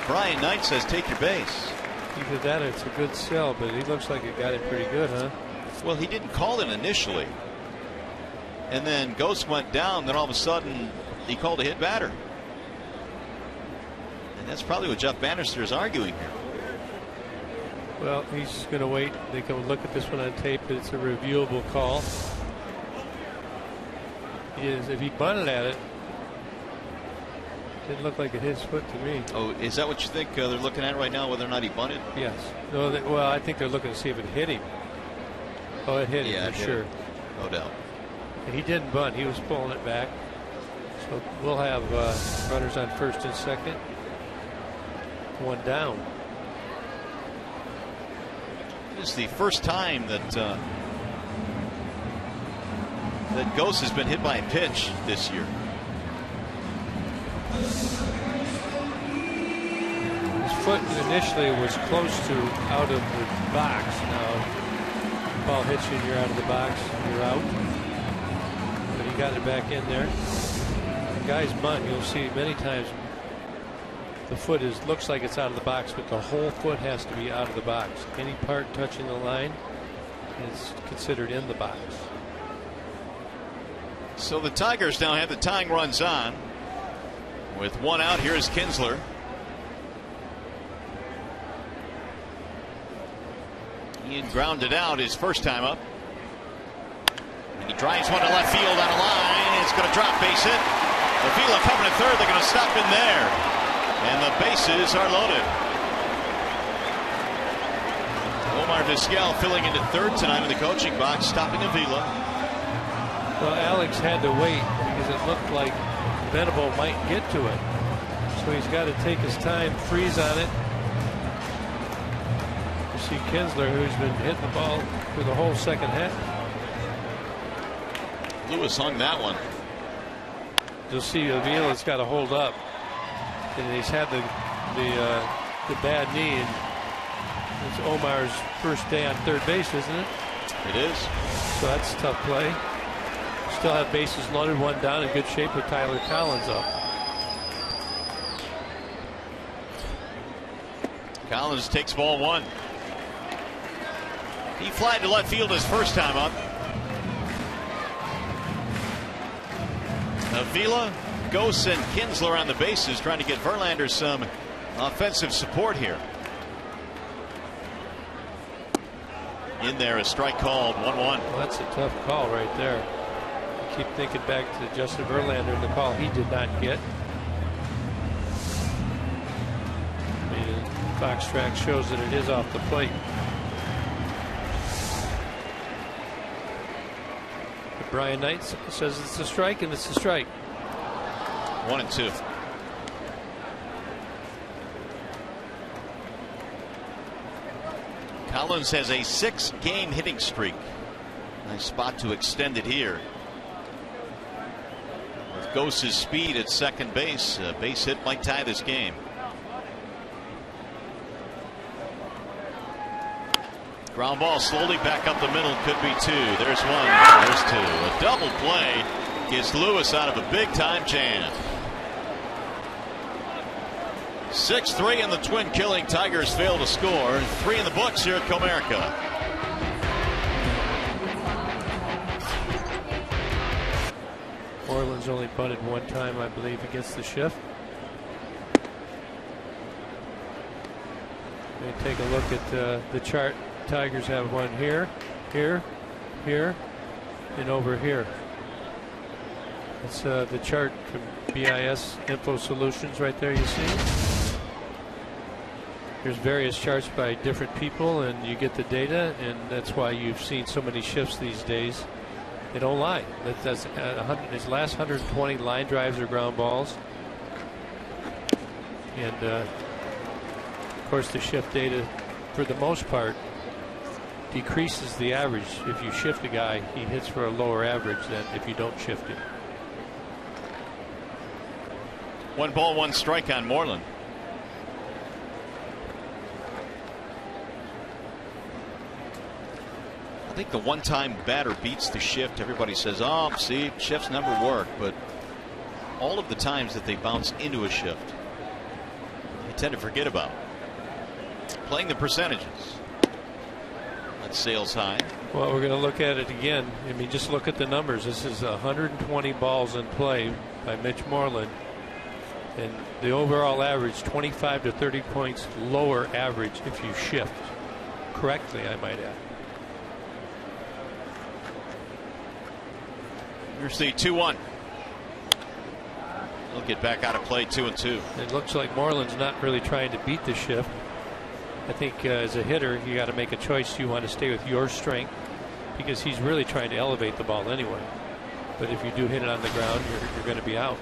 Brian Knight says, take your base. Either that or it's a good sell, but he looks like it got it pretty good, huh? Well, he didn't call it initially. And then Ghost went down, then all of a sudden he called a hit batter. And that's probably what Jeff Bannister is arguing here. Well, he's going to wait. They can look at this one on tape. It's a reviewable call. If he bunted at it, didn't look like it hit his foot to me. Oh, is that what you think they're looking at right now, whether or not he bunted? Yes. No, well, I think they're looking to see if it hit him. Oh, it hit him for sure. No doubt. And he didn't bunt. He was pulling it back. So we'll have runners on first and second. 1 down. is the first time that that Ghost has been hit by a pitch this year. His foot initially was close to out of the box. Now, ball hits you and you're out of the box, you're out. But he got it back in there. The guy's bunt, you'll see many times the foot looks like it's out of the box, but the whole foot has to be out of the box. Any part touching the line is considered in the box. So the Tigers now have the tying runs on. With one out, here's Kinsler. He had grounded out his first time up. And he drives one to left field on a line. It's going to drop, base hit. Avila coming to third. They're going to stop in there. And the bases are loaded. Omar Vizquel filling into third tonight in the coaching box, stopping Avila. Well, Alex had to wait because it looked like Venable might get to it. So he's got to take his time, freeze on it. You see Kinsler, who's been hitting the ball for the whole second half. Lewis hung that one. You'll see Avila's got to hold up. And he's had the bad knee. And it's Omar's first day on third base, isn't it? It is. So that's a tough play. Still have bases loaded, one down, in good shape with Tyler Collins up. Collins takes ball one. He flied to left field his first time up. Avila, Ghost, and Kinsler on the bases, trying to get Verlander some offensive support here. In there, a strike called, 1-1. Well, that's a tough call right there. I keep thinking back to Justin Verlander and the call he did not get. I mean, Fox track shows that it is off the plate. But Brian Knight says it's a strike, and it's a strike. 1-2. Collins has a 6-game hitting streak. Nice spot to extend it here. With Ghost's speed at second base, a base hit might tie this game. Ground ball slowly back up the middle, could be two. There's one, there's two. A double play gets Lewis out of a big time jam. 6-3 in the twin killing. Tigers fail to score. 3 in the books here at Comerica. Moreland's only bunted one time, I believe, against the shift. Let me take a look at the chart. Tigers have one here, here, here, and over here. It's the chart from BIS Info Solutions right there, you see. There's various charts by different people, and you get the data, and that's why you've seen so many shifts these days. They don't lie. That's his last 120 line drives or ground balls. And of course, the shift data, for the most part, decreases the average. If you shift a guy, he hits for a lower average than if you don't shift him. 1 ball, 1 strike on Moreland. I think the one-time batter beats the shift. Everybody says, oh, see, shifts never work. But all of the times that they bounce into a shift, you tend to forget about. Playing the percentages. That's sales high. Well, we're going to look at it again. I mean, just look at the numbers. This is 120 balls in play by Mitch Moreland. And the overall average, 25 to 30 points lower average if you shift correctly, I might add. Here's the 2-1. He'll get back out of play, 2-2. It looks like Moreland's not really trying to beat the shift. I think as a hitter, you got to make a choice. You want to stay with your strength because he's really trying to elevate the ball anyway. But if you do hit it on the ground, you're going to be out.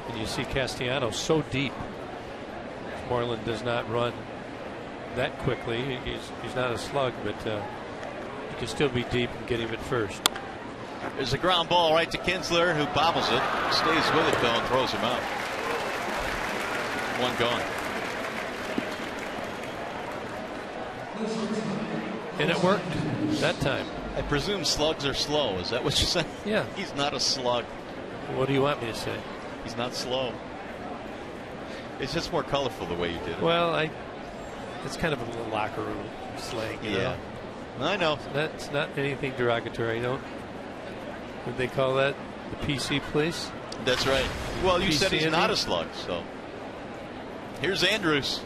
And you see Castellanos so deep. Moreland does not run that quickly. He's not a slug, but he can still be deep and get him at first. There's a ground ball right to Kinsler, who bobbles it, stays with it though, and throws him out. One gone. And it worked that time. I presume slugs are slow. Is that what you're saying? Yeah. He's not a slug. What do you want me to say? He's not slow. It's just more colorful the way you did it. Well, it's kind of a little locker room slang. You know? I know. That's not anything derogatory. Would they call that the PC place? That's right. Well, you said he's not a slug, so. Here's Andrews.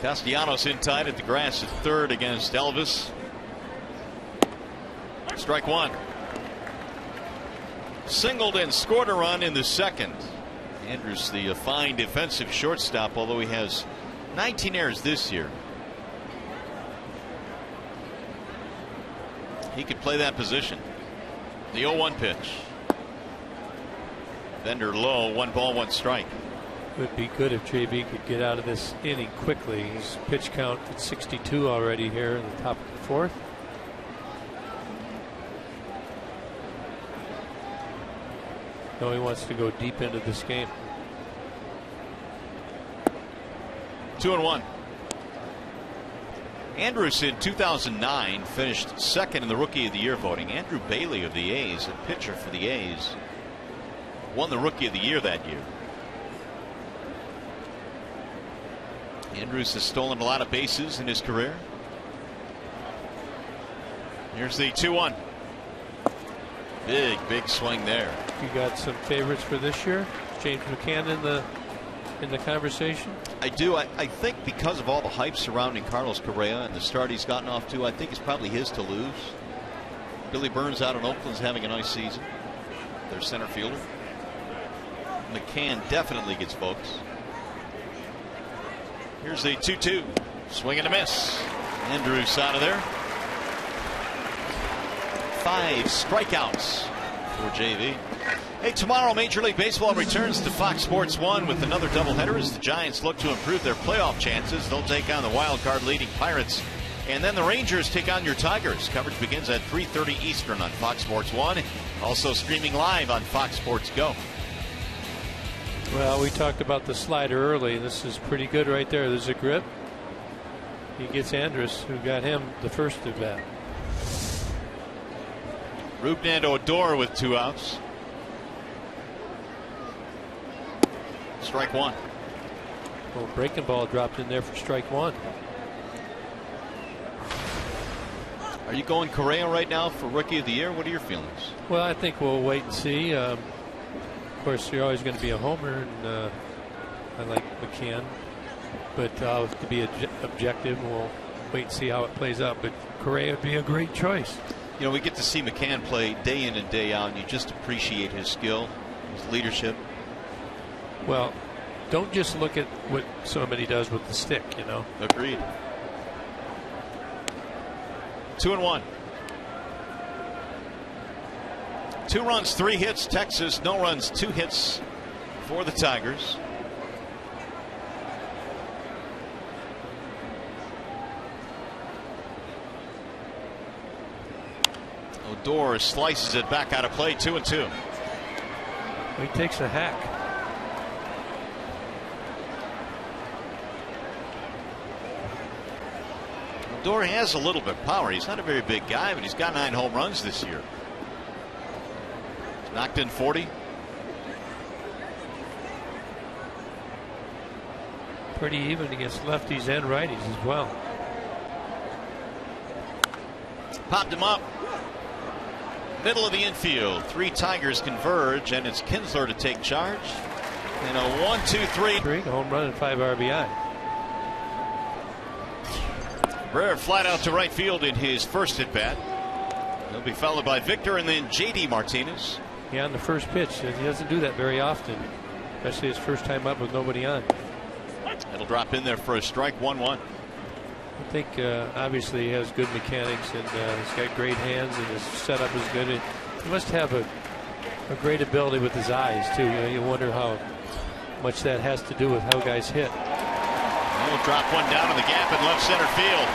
Castellanos in tight at the grass at third against Elvis. Strike one. Singled and scored a run in the second. Andrews, the fine defensive shortstop, although he has 19 errors this year. He could play that position. The 0-1 pitch. Bender low, 1 ball, 1 strike. It would be good if JB could get out of this inning quickly. His pitch count at 62 already here in the top of the fourth. No, he wants to go deep into this game. 2-1. Andrews in 2009 finished second in the Rookie of the Year voting. Andrew Bailey of the A's, a pitcher for the A's, won the Rookie of the Year that year. Andrews has stolen a lot of bases in his career. Here's the 2-1. Big swing there. You got some favorites for this year? James McCann in the conversation? I do. I think because of all the hype surrounding Carlos Correa and the start he's gotten off to, I think it's probably his to lose. Billy Burns out in Oakland's having a nice season. Their center fielder. McCann definitely gets votes. Here's the 2-2. Swing and a miss. Andrews out of there. 5 strikeouts for JV. Hey, tomorrow Major League Baseball returns to Fox Sports 1 with another doubleheader as the Giants look to improve their playoff chances. They'll take on the wild card leading Pirates. And then the Rangers take on your Tigers. Coverage begins at 3:30 Eastern on Fox Sports 1. Also streaming live on Fox Sports Go. Well, we talked about the slider early. This is pretty good right there. There's a grip. He gets Andrus, who got him the first at bat. Rougned Odor with 2 outs. Strike one. Well, breaking ball dropped in there for strike one. Are you going Correa right now for Rookie of the Year? What are your feelings? Well, I think we'll wait and see. Of course, you're always going to be a homer, and I like McCann. But to be objective, we'll wait and see how it plays out. But Correa would be a great choice. You know, we get to see McCann play day in and day out, and you just appreciate his skill, his leadership. Well, don't just look at what somebody does with the stick, you know. Agreed. 2-1. 2 runs, 3 hits, Texas. No runs, 2 hits for the Tigers. Odor slices it back out of play. 2-2. He takes a hack. Odor has a little bit of power. He's not a very big guy, but he's got 9 home runs this year. He's knocked in 40. Pretty even against lefties and righties as well. Popped him up. Middle of the infield. 3 Tigers converge, and it's Kinsler to take charge. And a 1-2-3. Home run and 5 RBI. Brer flat out to right field in his first at bat. He'll be followed by Victor and then JD Martinez. Yeah, on the first pitch. He doesn't do that very often, especially his first time up with nobody on. It'll drop in there for a strike. 1-1. I think obviously he has good mechanics, and he's got great hands, and his setup is good. He must have a great ability with his eyes too. You wonder how much that has to do with how guys hit. He'll drop one down in the gap in left center field.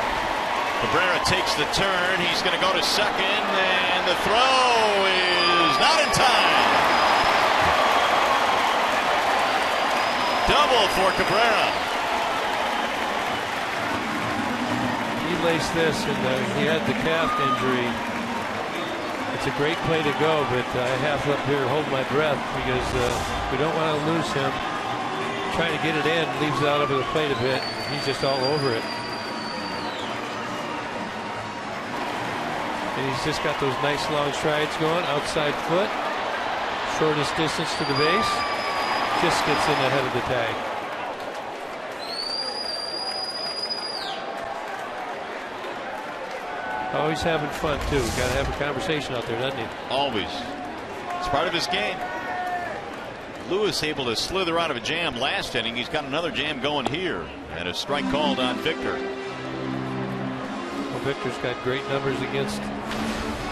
Cabrera takes the turn. He's going to go to second, and the throw is not in time. Double for Cabrera. He laced this, and he had the calf injury. It's a great play to go, but I have up here hold my breath because we don't want to lose him. Trying to get it in, leaves it out over the plate a bit. He's just all over it. And he's just got those nice long strides going, outside foot, shortest distance to the base, just gets in ahead of the tag. Always having fun too. Got to have a conversation out there, doesn't he? Always. It's part of his game. Lewis able to slither out of a jam last inning. He's got another jam going here, and a strike called on Victor. Well, Victor's got great numbers against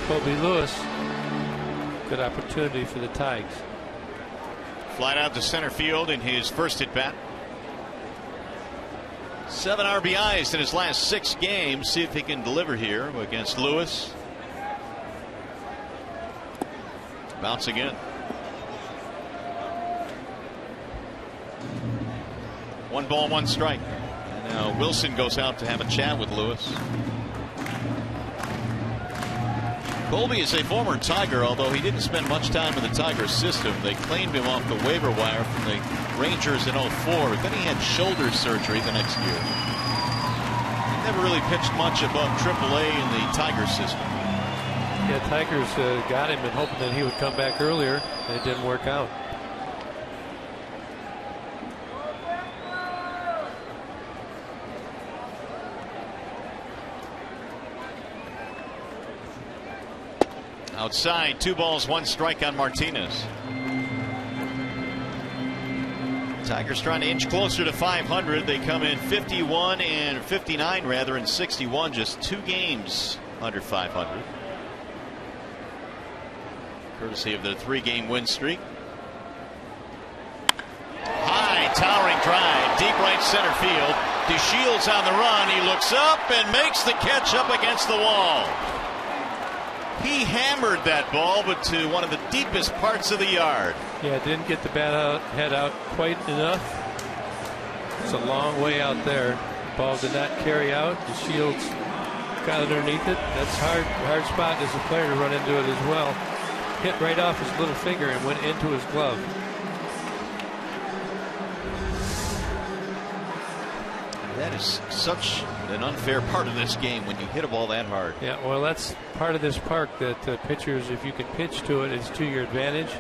Colby Lewis. Good opportunity for the Tigers. Flied out to center field in his first at bat. 7 RBIs in his last 6 games. See if he can deliver here against Lewis. Bounce again. 1 ball, 1 strike. And now Wilson goes out to have a chat with Lewis. Colby is a former Tiger, although he didn't spend much time in the Tiger system. They claimed him off the waiver wire from the Rangers in 04. Then he had shoulder surgery the next year. He never really pitched much above AAA in the Tiger system. Yeah, Tigers got him and hoping that he would come back earlier, and it didn't work out. Outside, 2 balls, 1 strike on Martinez. Tigers trying to inch closer to 500. They come in 51 and 59 rather in 61, just 2 games under 500. Courtesy of the 3-game win streak. High towering drive, deep right center field. DeShields on the run. He looks up and makes the catch up against the wall. He hammered that ball, but to one of the deepest parts of the yard. Yeah, didn't get the head out quite enough. It's a long way out there. Ball did not carry out. DeShields got underneath it. That's hard spot as a player to run into it as well. Hit right off his little finger and went into his glove. That is such an unfair part of this game when you hit a ball that hard. Yeah, well, that's part of this park that pitchers, if you can pitch to it, it's to your advantage.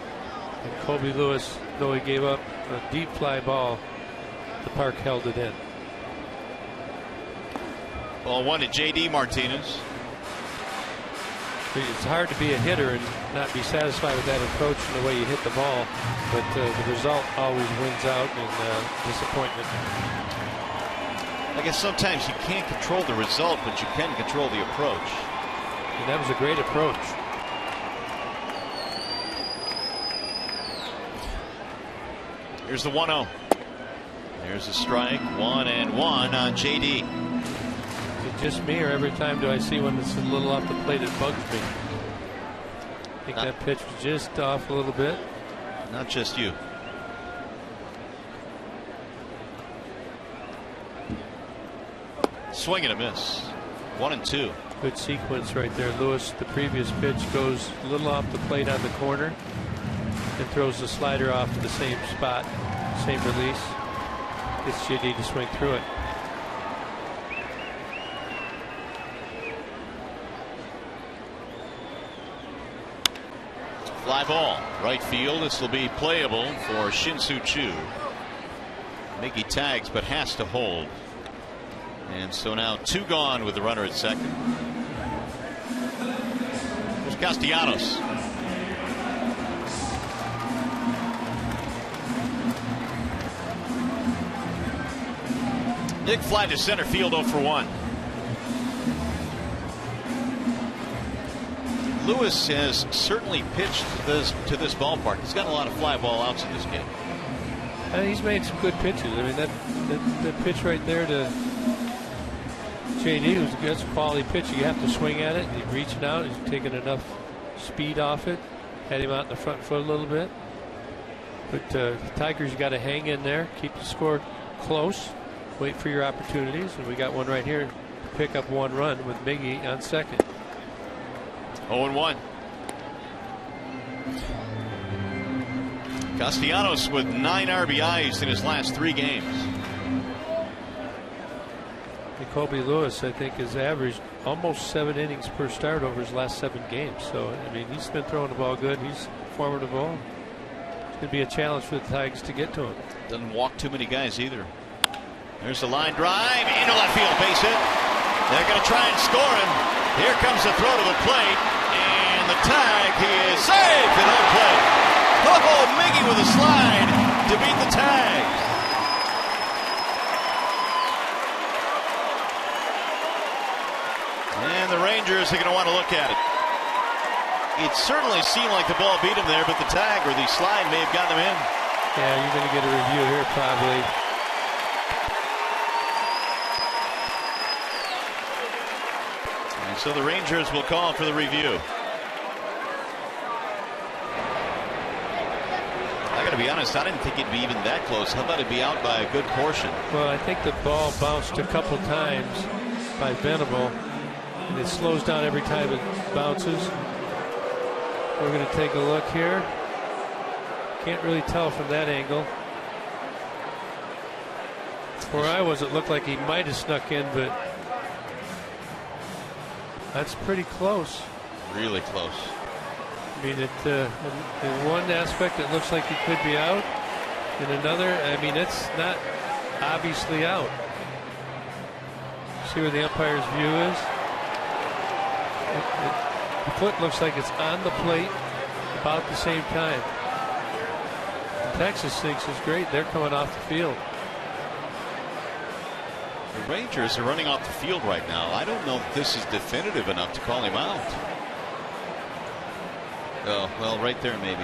And Colby Lewis, though he gave up a deep fly ball, the park held it in. Ball 1 to J.D. Martinez. It's hard to be a hitter and not be satisfied with that approach and the way you hit the ball, but the result always wins out in disappointment. I guess sometimes you can't control the result, but you can control the approach. And that was a great approach. Here's the 1-0. There's a strike. 1-1 on J.D. Is it just me, or every time do I see one that's a little off the plate, it bugs me? I think that pitch was just off a little bit. Not just you. Swing and a miss. 1-2. Good sequence right there. Lewis, the previous pitch, goes a little off the plate on the corner and throws the slider off to the same spot, same release. Gets JD to swing through it. Fly ball, right field. This will be playable for Shin-Soo Choo. Miggy tags but has to hold. And so now 2 gone with the runner at second. There's Castellanos. Big fly to center field, 0 for 1. Lewis has certainly pitched to this ballpark. He's got a lot of fly ball outs in this game. And he's made some good pitches. I mean, that pitch right there to JD was a good quality pitch. You have to swing at it. He's reaching out. He's taking enough speed off it. Had him out in the front foot a little bit. But Tigers, you got to hang in there, keep the score close, wait for your opportunities, and we got one right here to pick up one run with Miggy on second. 0-1. Castellanos with 9 RBIs in his last 3 games. Jacoby Lewis, I think, has averaged almost 7 innings per start over his last 7 games. So, I mean, he's been throwing the ball good. He's formidable. It's going to be a challenge for the Tigers to get to him. Doesn't walk too many guys either. There's the line drive into left field, base hit. They're going to try and score him. Here comes the throw to the plate, and the tag. He is safe at home plate. Oh, Miggy with a slide to beat the tag. And the Rangers are going to want to look at it. It certainly seemed like the ball beat him there, but the tag or the slide may have gotten him in. Yeah, you're going to get a review here probably. And so the Rangers will call for the review. I got to be honest, I didn't think it'd be even that close. How about it be out by a good portion? Well, I think the ball bounced a couple times by Venable, and it slows down every time it bounces. We're going to take a look here. Can't really tell from that angle. Where I was, it looked like he might have snuck in, but that's pretty close. Really close. I mean, in one aspect, it looks like he could be out. In another, I mean, it's not obviously out. See where the umpire's view is? The foot looks like it's on the plate about the same time. Texas thinks it's great. They're coming off the field. The Rangers are running off the field right now. I don't know if this is definitive enough to call him out. Oh, well, right there maybe.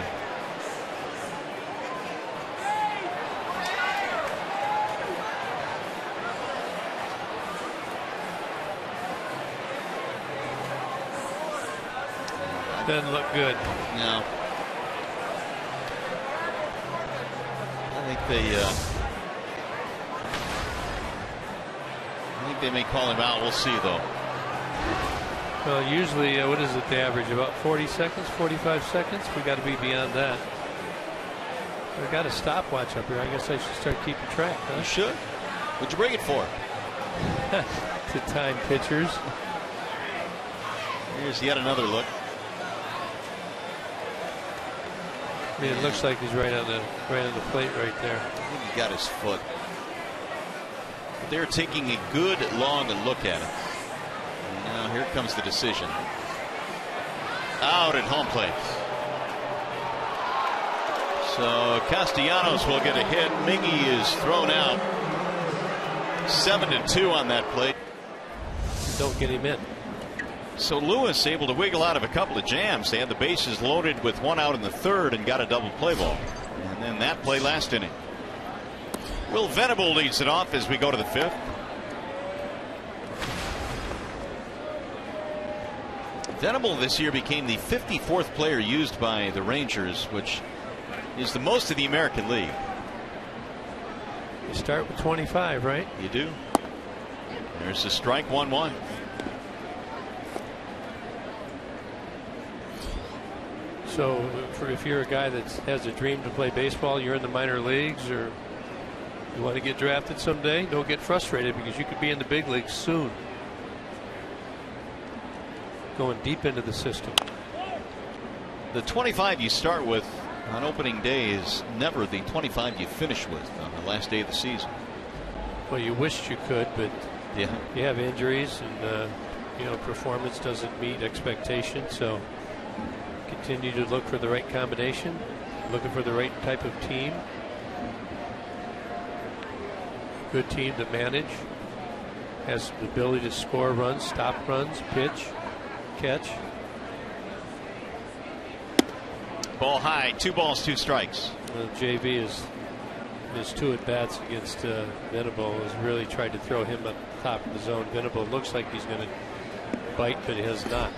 Doesn't look good. No. I think they may call him out. We'll see, though. Well, usually, what is it, the average? About 40 seconds, 45 seconds? We got to be beyond that. We got a stopwatch up here. I guess I should start keeping track, huh? You should. What'd you bring it for? To time pitchers. Here's yet another look. I mean, it looks like he's right on the plate right there. I think he got his foot. But they're taking a good long look at it. And now here comes the decision. Out at home plate. So Castellanos will get a hit. Miggy is thrown out. 7-2 on that plate. Don't get him in. So Lewis able to wiggle out of a couple of jams. They had the bases loaded with one out in the third and got a double play ball. And then that play last inning. Will Venable leads it off as we go to the 5th. Venable this year became the 54th player used by the Rangers, which is the most of the American League. You start with 25, right? You do. There's a strike. 1-1. So if you're a guy that has a dream to play baseball, you're in the minor leagues, or you want to get drafted someday, don't get frustrated, because you could be in the big leagues soon. Going deep into the system. The 25 you start with on opening day is never the 25 you finish with on the last day of the season. Well, you wished you could, but yeah, you have injuries, and performance doesn't meet expectations. So continue to look for the right combination, looking for the right type of team. Good team to manage, has the ability to score runs, stop runs, pitch, catch. Ball high, 2 balls, 2 strikes. JV is his 2 at-bats against Venable has really tried to throw him up top of the zone. Venable looks like he's going to bite, but he has not.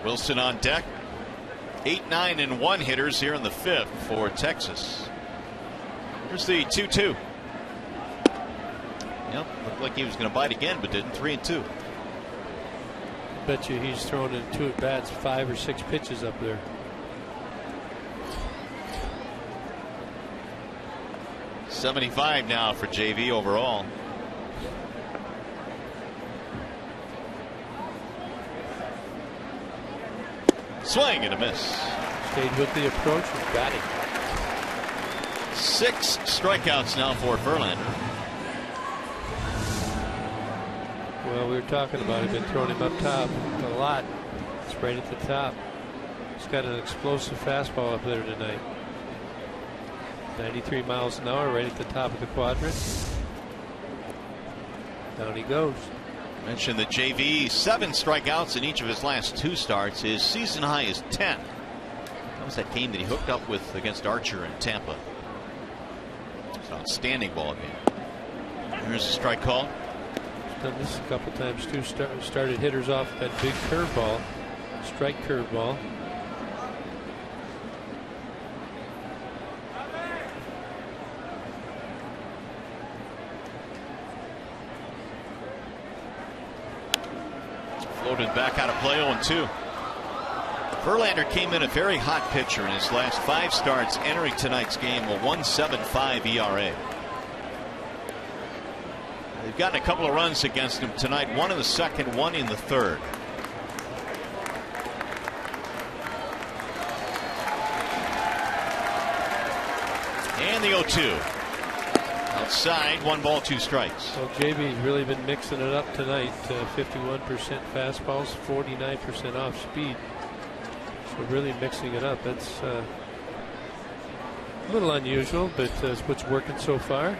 Wilson on deck. 8, 9, and 1 hitters here in the 5th for Texas. Here's the 2-2. Yep, looked like he was going to bite again, but didn't. 3-2. Bet you he's thrown in 2 at-bats, 5 or 6 pitches up there. .75 now for JV overall. Swing and a miss. Stayed with the approach and got it. 6 strikeouts now for Verlander. Well, we were talking about it. Been throwing him up top a lot. It's right at the top. He's got an explosive fastball up there tonight. 93 miles an hour, right at the top of the quadrant. Down he goes. Mentioned that JV 7 strikeouts in each of his last 2 starts. His season high is 10. That was that game that he hooked up with against Archer in Tampa. It's an outstanding ball game. Here's a strike call. He's done this a couple times too. Started hitters off that big curveball, strike curveball. Floated back out of play. 0-2. Verlander came in a very hot pitcher in his last 5 starts, entering tonight's game a 1.75 ERA. They've gotten a couple of runs against him tonight, 1 in the 2nd, 1 in the 3rd. And the 0-2. Outside, 1 ball, 2 strikes. Well, JV's really been mixing it up tonight. 51% fastballs, 49% off speed. So really mixing it up. That's a little unusual, but it's what's working so far.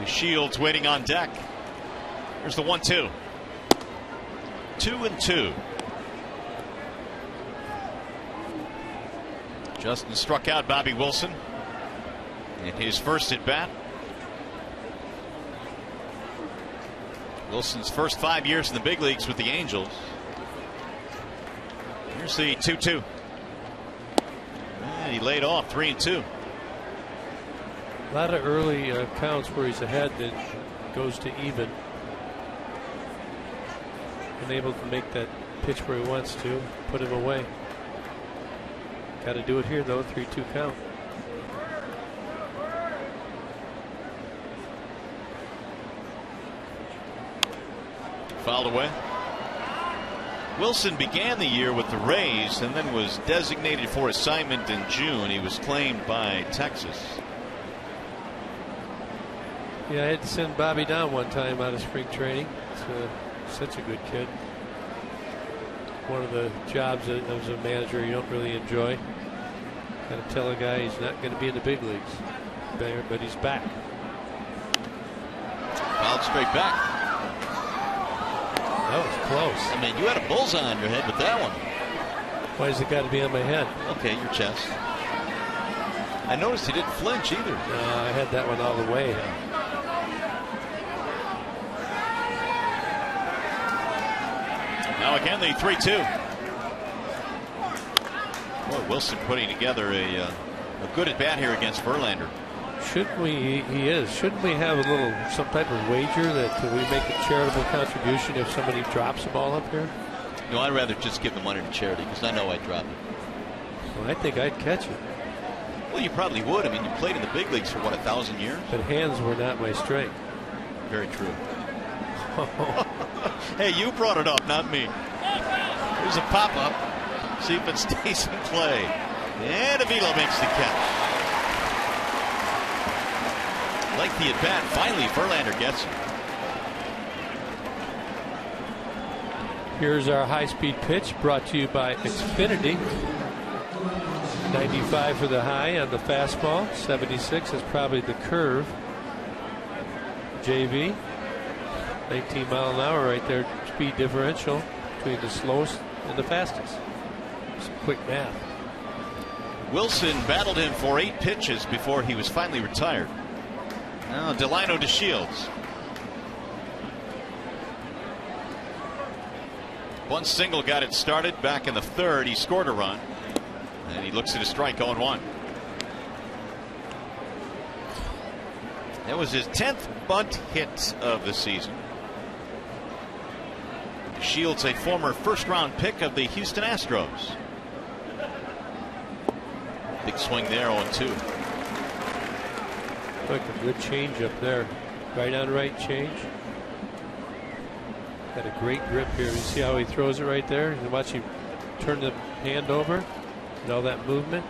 Shields waiting on deck. Here's the 1-2. 2-2. Justin struck out Bobby Wilson in his first at bat. Wilson's first 5 years in the big leagues with the Angels. Here's the 2-2. And he laid off 3-2. A lot of early counts where he's ahead that goes to even. Unable to make that pitch where he wants to, put him away. Got to do it here though. 3-2 count. Fouled away. Wilson began the year with the Rays and then was designated for assignment in June. He was claimed by Texas. Yeah, I had to send Bobby down one time out of spring training. It's such a good kid. One of the jobs as a manager you don't really enjoy. Got to tell a guy he's not going to be in the big leagues, but he's back. Fouled straight back. That was close. I mean, you had a bullseye on your head with that one. Why does it got to be on my head? Okay, your chest. I noticed he didn't flinch either. No, I had that one all the way. Now again, the 3-2. Boy, Wilson putting together a good at bat here against Verlander. Shouldn't we? He is. Shouldn't we have a little some type of wager that we make a charitable contribution if somebody drops a ball up here? No, I'd rather just give the money to charity because I know I'd drop it. Well, I think I'd catch it. Well, you probably would. I mean, you played in the big leagues for what, 1,000 years? But hands were not my strength. Very true. Hey, you brought it up, not me. Here's a pop-up. See if it stays in play. And Avila makes the catch. Like the at-bat, finally Verlander gets it. Here's our high-speed pitch brought to you by Xfinity. 95 for the high on the fastball. 76 is probably the curve. JV. 19 mile an hour right there. Speed differential between the slowest and the fastest. Some quick math. Wilson battled him for 8 pitches before he was finally retired. Now Delino DeShields. One single got it started back in the 3rd. He scored a run, and he looks at a strike 0-1. That was his 10th bunt hit of the season. Shields, a former first-round pick of the Houston Astros. Big swing there, 0-2. Like a good change up there. Right on right change. Got a great grip here. You see how he throws it right there? You watch him turn the hand over and all that movement.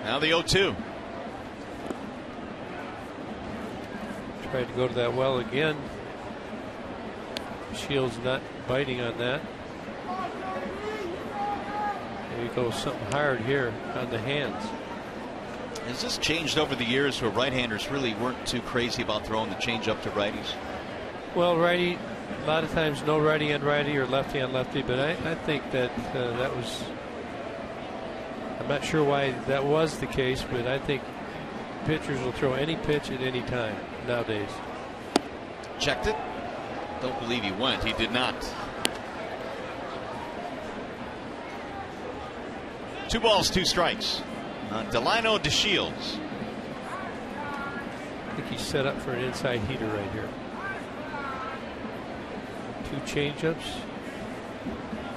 Now the 0-2. Tried to go to that well again. Shields not biting on that. There you go, something hard here on the hands. Has this changed over the years where right-handers really weren't too crazy about throwing the changeup to righties? Well, righty, a lot of times no righty on righty or lefty on lefty, but I think that that was, I'm not sure why that was the case, but I think pitchers will throw any pitch at any time nowadays. Checked it. Don't believe he went. He did not. 2 balls, 2 strikes on Delino DeShields. I think he's set up for an inside heater right here. 2 changeups.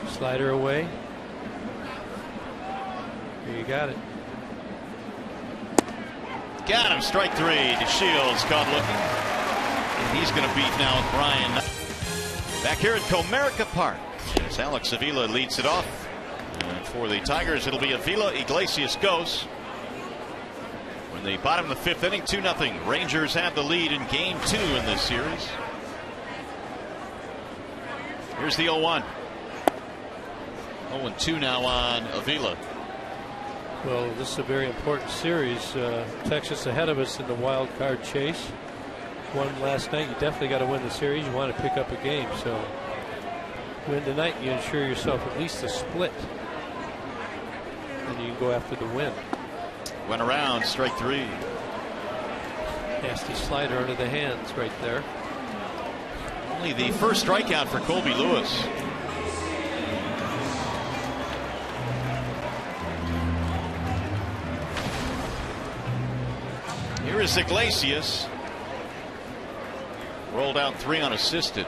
Slider away. Here you got it. Got him. Strike 3. DeShields caught looking. And he's going to beat now Brian. Back here at Comerica Park as Alex Avila leads it off. And for the Tigers, it'll be Avila. Iglesias goes. When the bottom of the 5th inning, 2-0. Rangers have the lead in game 2 in this series. Here's the 0-1. 0-2 now on Avila. Well, this is a very important series. Texas ahead of us in the wild card chase. Won last night. You definitely got to win the series. You want to pick up a game. So win tonight, you ensure yourself at least a split. And you can go after the win. Went around, strike 3. Nasty slider under the hands right there. Only the first strikeout for Colby Lewis. Here is Iglesias. Rolled out 3 unassisted.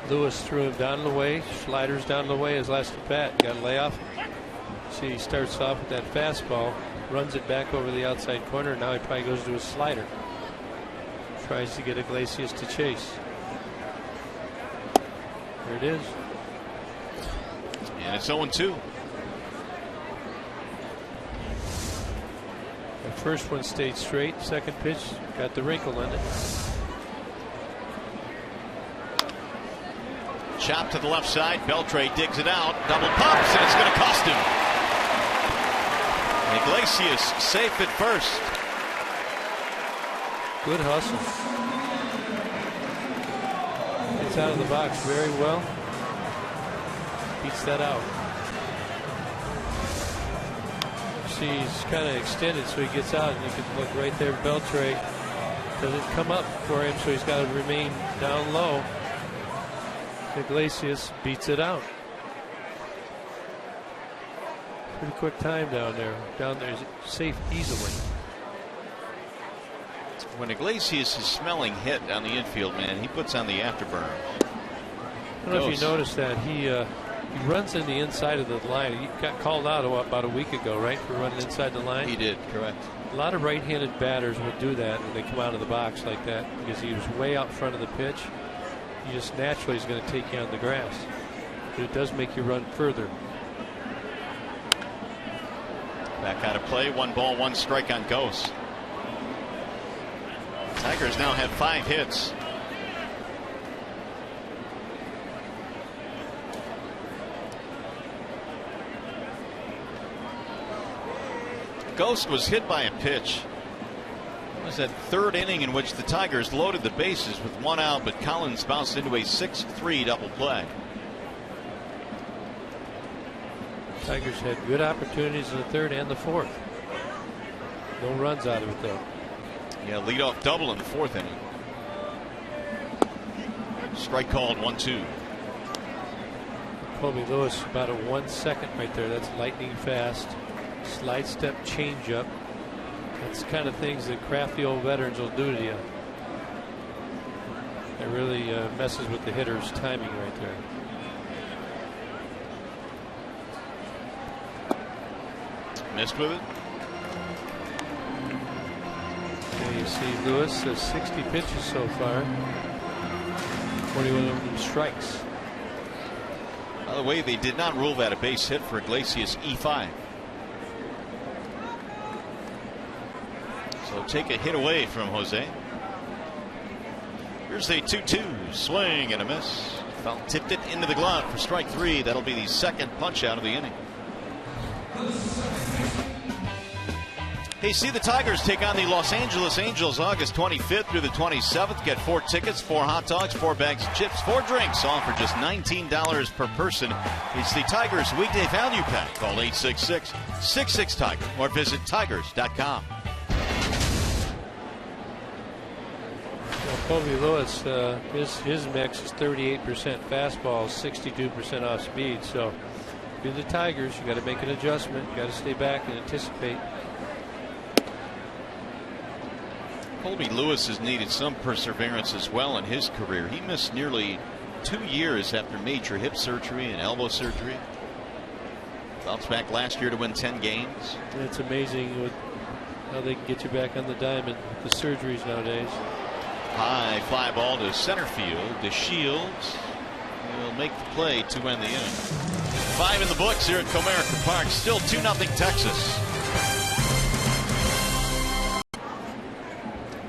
Lewis threw him down the way. Sliders down the way his last at bat. Got a layoff. See, he starts off with that fastball, runs it back over the outside corner. Now he probably goes to his slider. Tries to get Iglesias to chase. There it is. And it's 0-2. The first one stayed straight. Second pitch got the wrinkle in it. Chop to the left side. Beltre digs it out. Double pops, and it's going to cost him. Iglesias safe at first. Good hustle. Gets out of the box very well. Beats that out. See, he's kind of extended, so he gets out, and you can look right there. Beltre doesn't come up for him, so he's got to remain down low. Iglesias beats it out. Pretty quick time down there. Down there is safe easily. When Iglesias is smelling hit down the infield, man, he puts on the afterburner. I don't know if you noticed that he runs in the inside of the line. He got called out about a week ago, right, for running inside the line. He did, correct. A lot of right-handed batters will do that when they come out of the box like that because he was way out front of the pitch. He just naturally is going to take you on the grass, but it does make you run further. Back out of play. 1 ball, 1 strike on Ghost. Tigers now have 5 hits. Agust was hit by a pitch. It was that third inning in which the Tigers loaded the bases with one out, but Collins bounced into a 6-3 double play. Tigers had good opportunities in the third and the fourth. No runs out of it though. Yeah, leadoff double in the fourth inning. Strike called 1-2. Colby Lewis about a 1 second right there. That's lightning fast. Slide step changeup. That's the kind of things that crafty old veterans will do to you. It really messes with the hitter's timing right there. Missed with it. And you see Lewis has 60 pitches so far. 41 of them strikes. By the way, they did not rule that a base hit for Iglesias E5. So take a hit away from Jose. Here's a 2-2 swing and a miss. Foul tipped it into the glove for strike 3. That'll be the second punch out of the inning. Hey, see the Tigers take on the Los Angeles Angels August 25th through the 27th. Get 4 tickets, 4 hot dogs, 4 bags of chips, 4 drinks, all for just $19 per person. It's the Tigers weekday value pack. Call 866-66-TIGER or visit tigers.com. Colby Lewis, his mix is 38% fastball, 62% off speed. So if you're the Tigers, you got to make an adjustment. You got to stay back and anticipate. Colby Lewis has needed some perseverance as well in his career. He missed nearly 2 years after major hip surgery and elbow surgery. Bounced back last year to win 10 games. It's amazing how they can get you back on the diamond with the surgeries nowadays. High fly ball to center field. DeShields will make the play to end the inning. 5 in the books here at Comerica Park. Still 2-0 Texas.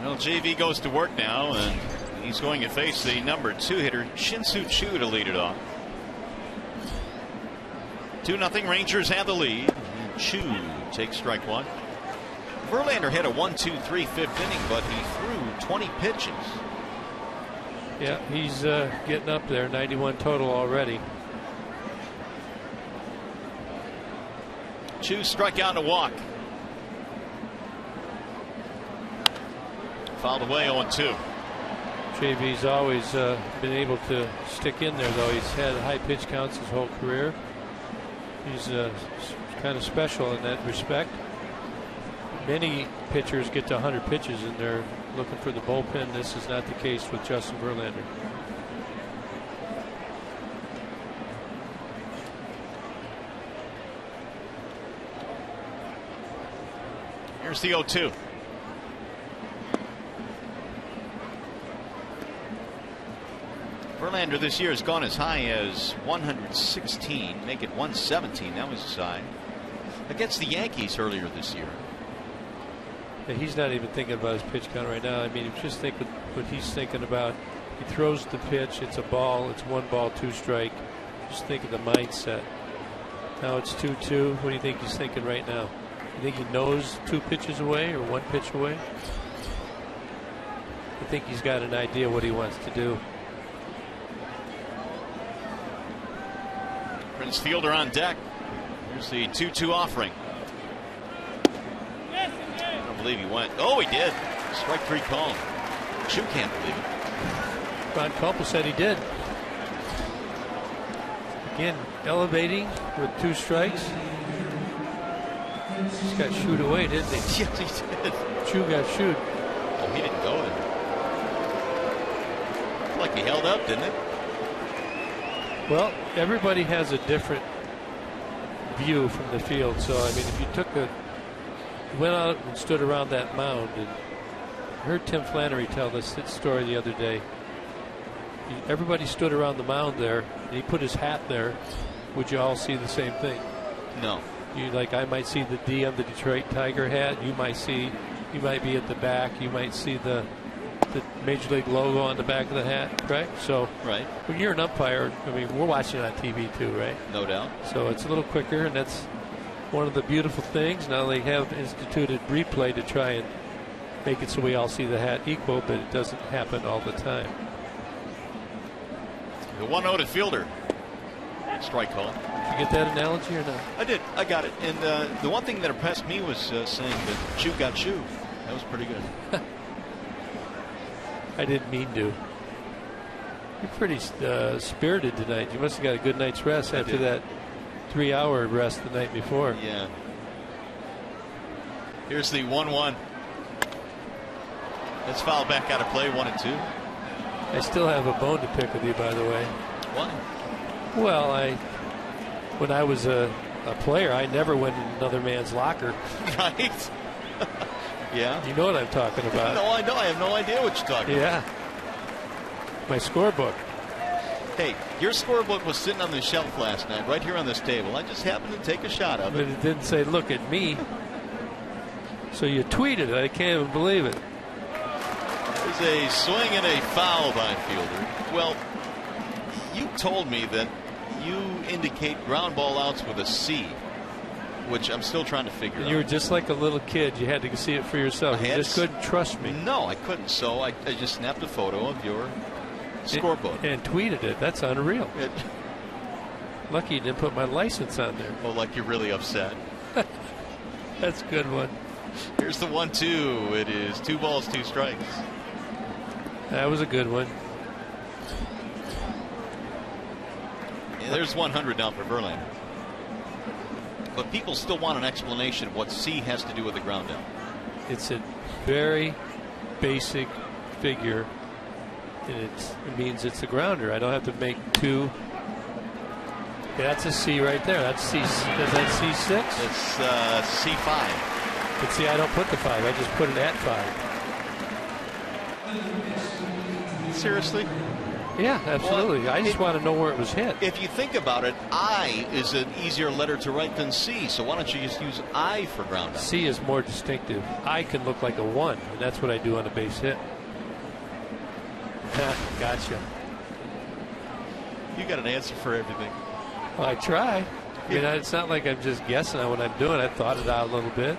Well, JV goes to work now, and he's going to face the number 2 hitter, Shin-Soo Choo, to lead it off. 2-0 Rangers have the lead. And Choo takes strike 1. Verlander hit a 1-2-3 fifth inning, but he threw 20 pitches. Yeah, he's getting up there. 91 total already. Choo struck out to walk. Fouled away 0-2. JV's always been able to stick in there, though. He's had high pitch counts his whole career. He's kind of special in that respect. Many pitchers get to 100 pitches and they're looking for the bullpen. This is not the case with Justin Verlander. Here's the 0-2. Verlander this year has gone as high as 116, make it 117. That was his high against the Yankees earlier this year. Yeah, he's not even thinking about his pitch count right now. I mean, just think what he's thinking about. He throws the pitch. It's a ball. It's 1 ball, 2 strike. Just think of the mindset. Now it's 2-2. What do you think he's thinking right now? You think he knows 2 pitches away or 1 pitch away? I think he's got an idea what he wants to do. Prince Fielder on deck. Here's the 2-2 offering. I don't believe he went. Oh, he did. Strike 3 call. Choo can't believe it. Ron Culpa said he did. Again, elevating with 2 strikes. Just got shooed away, didn't he? Yes, he did. Choo got shooed. Oh, he didn't go in. Like he held up, didn't it? Well, everybody has a different view from the field. So, I mean, if you went out and stood around that mound, and heard Tim Flannery tell this story the other day. Everybody stood around the mound there, and he put his hat there. Would you all see the same thing? No. I might see the D on the Detroit Tiger hat. You might be at the back. You might see the Major League logo on the back of the hat, right? So right. When you're an umpire, I mean, we're watching it on TV too, right? No doubt. So it's a little quicker, and one of the beautiful things. Now they have instituted replay to try and make it so we all see the hat equal, but it doesn't happen all the time. The 1-0 to Fielder. Strike call. Did you get that analogy or not? I did. I got it. And the one thing that impressed me was saying that Chu got Chu. That was pretty good. I didn't mean to. You're pretty spirited tonight. You must have got a good night's rest after that 3-hour rest the night before. Yeah. Here's the 1-1. That's fouled back out of play, 1-2. I still have a bone to pick with you, by the way. What? Well, when I was a player, I never went in another man's locker. Right? Yeah. You know what I'm talking about. No, I know. I have no idea what you're talking about. Yeah. My scorebook. Hey, your scorebook was sitting on the shelf last night, right here on this table. I just happened to take a shot of it. But it didn't say, look at me. So you tweeted it. I can't even believe it. There's a swing and a foul by Fielder. Well, you told me that you indicate ground ball outs with a C, which I'm still trying to figure out. You were just like a little kid. You had to see it for yourself. You just couldn't trust me. No, I couldn't. So I just snapped a photo of your scorebook. And tweeted it. That's unreal. Lucky you didn't put my license on there. Oh, like you're really upset. That's a good one. Here's the 1-2. It is 2 balls, 2 strikes. That was a good one. And there's 100 now for Verlander. But people still want an explanation of what C has to do with the ground out. It's a very basic figure, and it means it's a grounder. I don't have to make 2. Yeah, that's a C right there. That's C. Is that C6? It's C5. But see, I don't put the 5. I just put it at 5. Seriously? Yeah, absolutely. Well, I just want to know where it was hit. If you think about it, I is an easier letter to write than C. So why don't you just use I for ground out? C is more distinctive. I can look like a 1, and that's what I do on a base hit. Gotcha. You got an answer for everything. Well, I try. I mean, it's not like I'm just guessing on what I'm doing. I thought it out a little bit.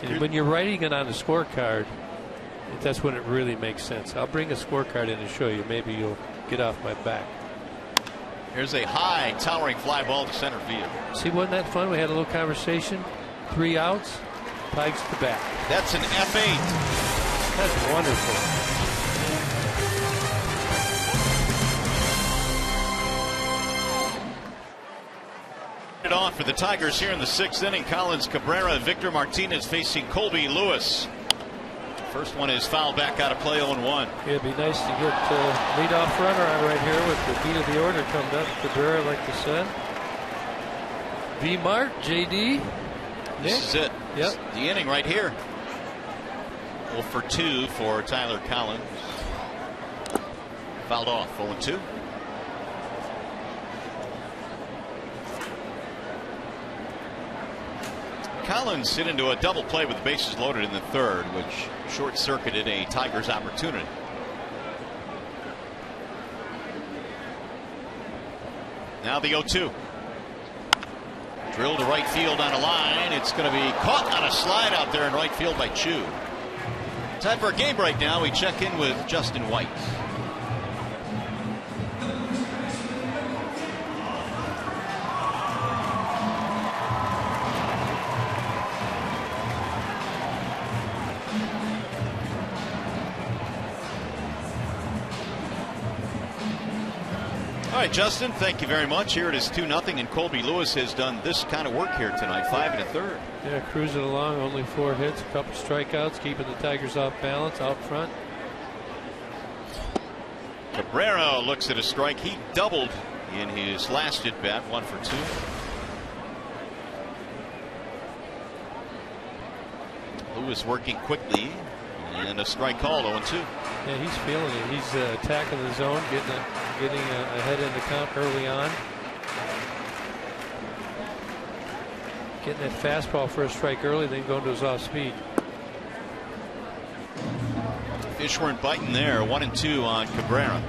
And when you're writing it on a scorecard, that's when it really makes sense. I'll bring a scorecard in and show you. Maybe you'll get off my back. Here's a high, towering fly ball to center field. See, wasn't that fun? We had a little conversation. 3 outs. Pikes to back. That's an F8. That's wonderful. It on for the Tigers here in the 6th inning. Collins, Cabrera, Victor Martinez facing Colby Lewis. First one is fouled back out of play, 0-1. It'd be nice to get leadoff runner on right here with the beat of the order coming up. Cabrera, like you said. V-Mart, JD. This is it. Yep. The inning right here. 0 for 2 for Tyler Collins. Fouled off, 0-2. Collins hit into a double play with the bases loaded in the 3rd, which short-circuited a Tigers opportunity. Now the 0-2. Drilled to right field on a line. It's going to be caught on a slide out there in right field by Chu. Time for a game break now. We check in with Justin White. All right, Justin, thank you very much. Here it is 2-0, and Colby Lewis has done this kind of work here tonight, 5 1/3. Yeah, cruising along, only 4 hits, a couple strikeouts, keeping the Tigers off balance out front. Cabrera looks at a strike. He doubled in his last at bat, 1 for 2. Lewis working quickly, and a strike called, 0-2. Yeah, he's feeling it. He's attacking the zone, getting ahead in the count early on. Getting that fastball for a strike early, then going to his off speed. Fish weren't biting there. 1-2 on Cabrera.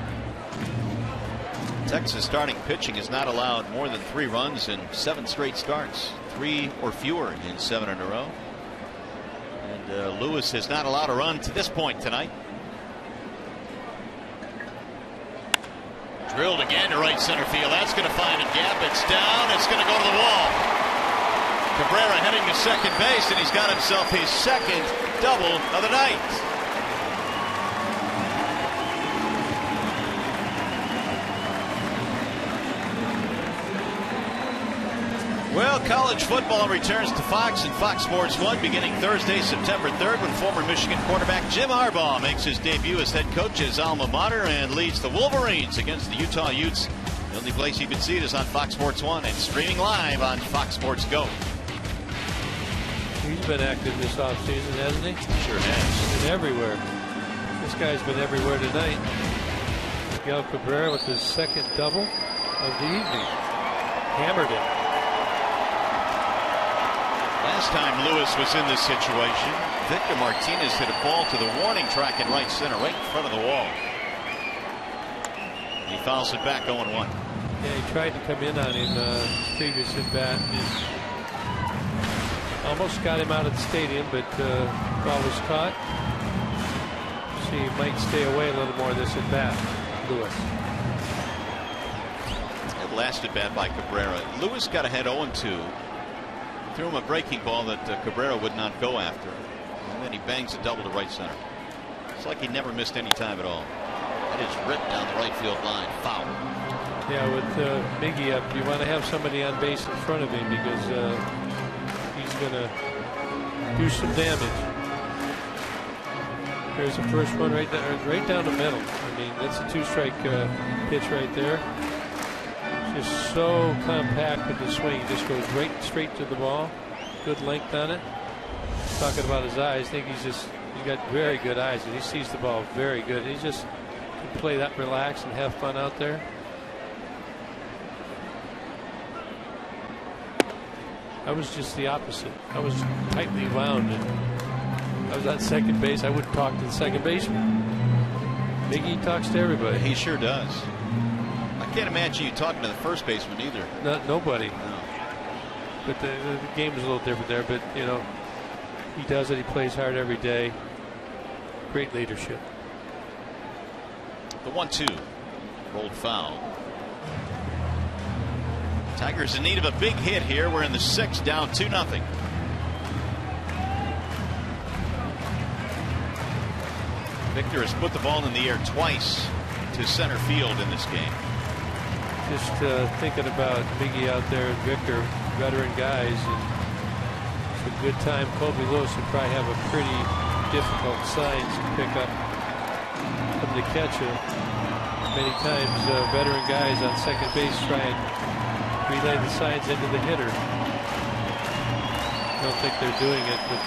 Texas starting pitching has not allowed more than 3 runs in 7 straight starts, 3 or fewer in 7 in a row. And Lewis has not allowed a run to this point tonight. Drilled again to right center field. That's going to find a gap. It's down. It's going to go to the wall. Cabrera heading to second base, and he's got himself his second double of the night. Well, college football returns to Fox and Fox Sports 1 beginning Thursday, September 3rd, when former Michigan quarterback Jim Harbaugh makes his debut as head coach at his alma mater and leads the Wolverines against the Utah Utes. The only place you can see it is on Fox Sports 1 and streaming live on Fox Sports Go. He's been active this offseason, hasn't he? Sure has. Been everywhere. This guy's been everywhere tonight. Miguel Cabrera with his second double of the evening. Hammered it. Last time Lewis was in this situation, Victor Martinez hit a ball to the warning track in right center, right in front of the wall. He fouls it back 0-1. Yeah, he tried to come in on him previous at bat. Almost got him out of the stadium, but ball was caught. See, he might stay away a little more this at bat, Lewis. That last at bat by Cabrera. Lewis got ahead 0-2. Threw him a breaking ball that Cabrera would not go after. And then he bangs a double to right center. It's like he never missed any time at all. That is ripped down the right field line. Foul. Yeah, with Miggy up, you want to have somebody on base in front of him because he's going to do some damage. There's the first one right down the middle. I mean, that's a 2-strike pitch right there. Just so compact with the swing. He just goes right straight to the ball. Good length on it. Talking about his eyes, I think he's got very good eyes, and he sees the ball very good. He just can play that relaxed and have fun out there. I was just the opposite. I was tightly wound, and I was on second base. I wouldn't talk to the second baseman. Miggy talks to everybody. He sure does. I can't imagine you talking to the first baseman either. Nobody. No. But the game is a little different there. But you know, he does it. He plays hard every day. Great leadership. The 1-2 rolled foul. Tigers in need of a big hit here. We're in the 6th, down 2-0. Victor has put the ball in the air twice to center field in this game. Just thinking about Miggy out there and Victor, veteran guys, and it's a good time. Colby Lewis would probably have a pretty difficult signs to pick up from the catcher. Many times veteran guys on second base try and relay the signs into the hitter. I don't think they're doing it, but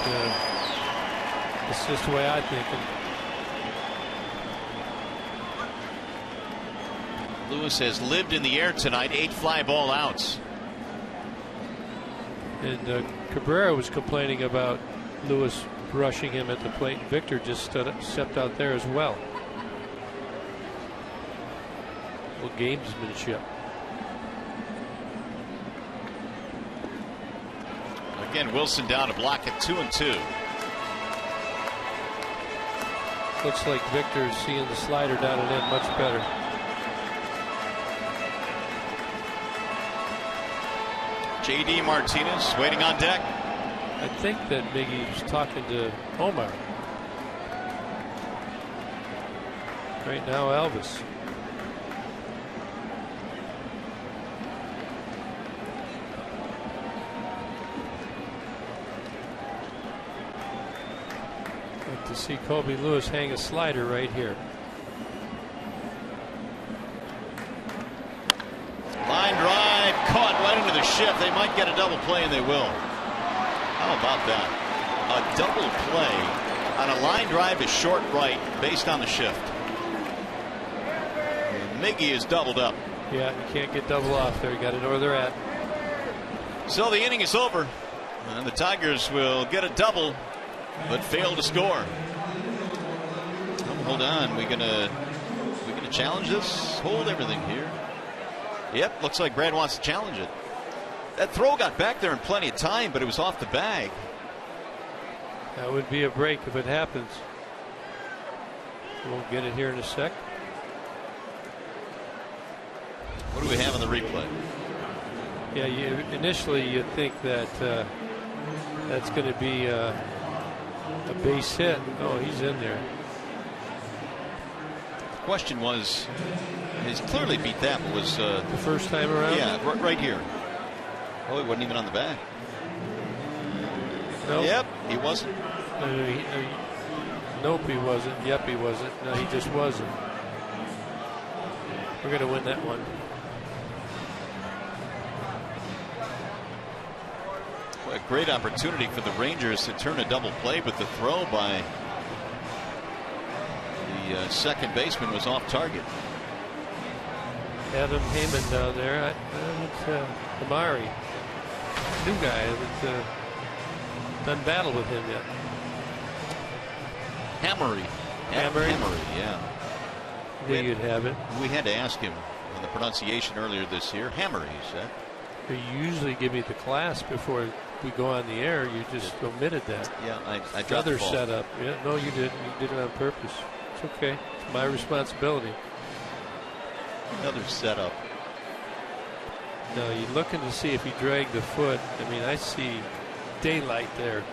it's just the way I think it. Lewis has lived in the air tonight, 8 fly ball outs. And Cabrera was complaining about Lewis brushing him at the plate. Victor just stepped out there as well. A little gamesmanship. Again, Wilson down to block at 2-2. Looks like Victor's seeing the slider down and in much better. J.D. Martinez waiting on deck. I think that Miggy's talking to Omar. Right now, Elvis. Like to see Colby Lewis hang a slider right here. Line drive caught right into the shift. They might get a double play, and they will. How about that? A double play on a line drive to short right based on the shift. Miggy is doubled up. Yeah, you can't get double off there. You got to know where they're at. So the inning is over, and the Tigers will get a double, but fail to score. Oh, hold on, we're gonna challenge this. Hold everything here. Yep, looks like Brad wants to challenge it. That throw got back there in plenty of time, but it was off the bag. That would be a break if it happens. We'll get it here in a sec. What do we have on the replay? Yeah, initially you'd think that that's going to be a base hit. Oh, he's in there. The question was, he's clearly beat that, but was the first time around? Yeah, right here. Oh, he wasn't even on the bag. Nope. Yep, he wasn't. Nope, he wasn't. Yep, he wasn't. No, he just wasn't. We're going to win that one. What a great opportunity for the Rangers to turn a double play, but the throw by the second baseman was off target. Adam Heyman down there. Amari. New guy. I haven't done battle with him yet. Hammery, yeah. Knew you'd have it. We had to ask him on the pronunciation earlier this year. Hammery, he said. You usually give me the class before we go on the air. You just omitted that. Yeah, I dropped Another the ball. setup. Yeah, no, you didn't. You did it on purpose. It's okay. It's my responsibility. Another setup. No, you're looking to see if he dragged the foot. I mean, I see daylight there.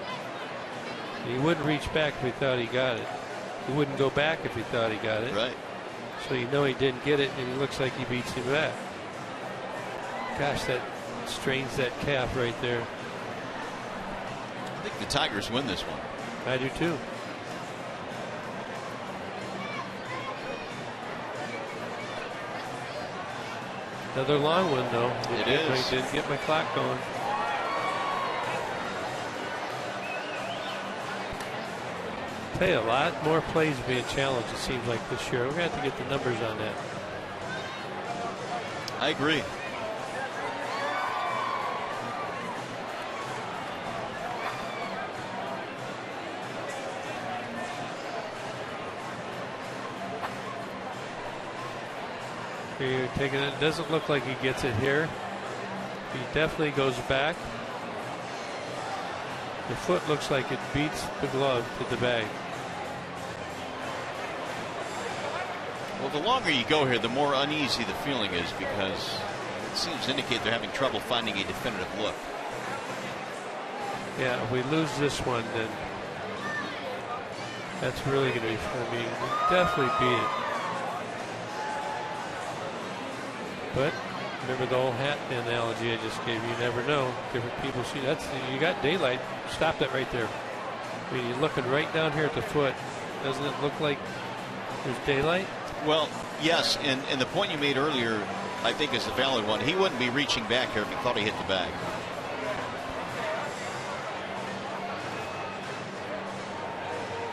He wouldn't reach back if he thought he got it. He wouldn't go back if he thought he got it. Right. So you know he didn't get it, and he looks like he beats him back. Gosh, that strains that calf right there. I think the Tigers win this one. I do too. Another long one, though. It is. Didn't get my clock going. Tell you, a lot more plays being challenged, it seems like, this year. We're going to have to get the numbers on that. I agree. Here, taking it. Doesn't look like he gets it here. He definitely goes back. The foot looks like it beats the glove to the bag. Well, the longer you go here, the more uneasy the feeling is, because it seems to indicate they're having trouble finding a definitive look. Yeah, if we lose this one, then that's really going to be, I mean, definitely beat it. But remember the old hat analogy I just gave you. You never know. Different people see. You got daylight. Stop that right there. I mean, you're looking right down here at the foot. Doesn't it look like there's daylight? Well, yes, and the point you made earlier, I think, is a valid one. He wouldn't be reaching back here if he thought he hit the bag.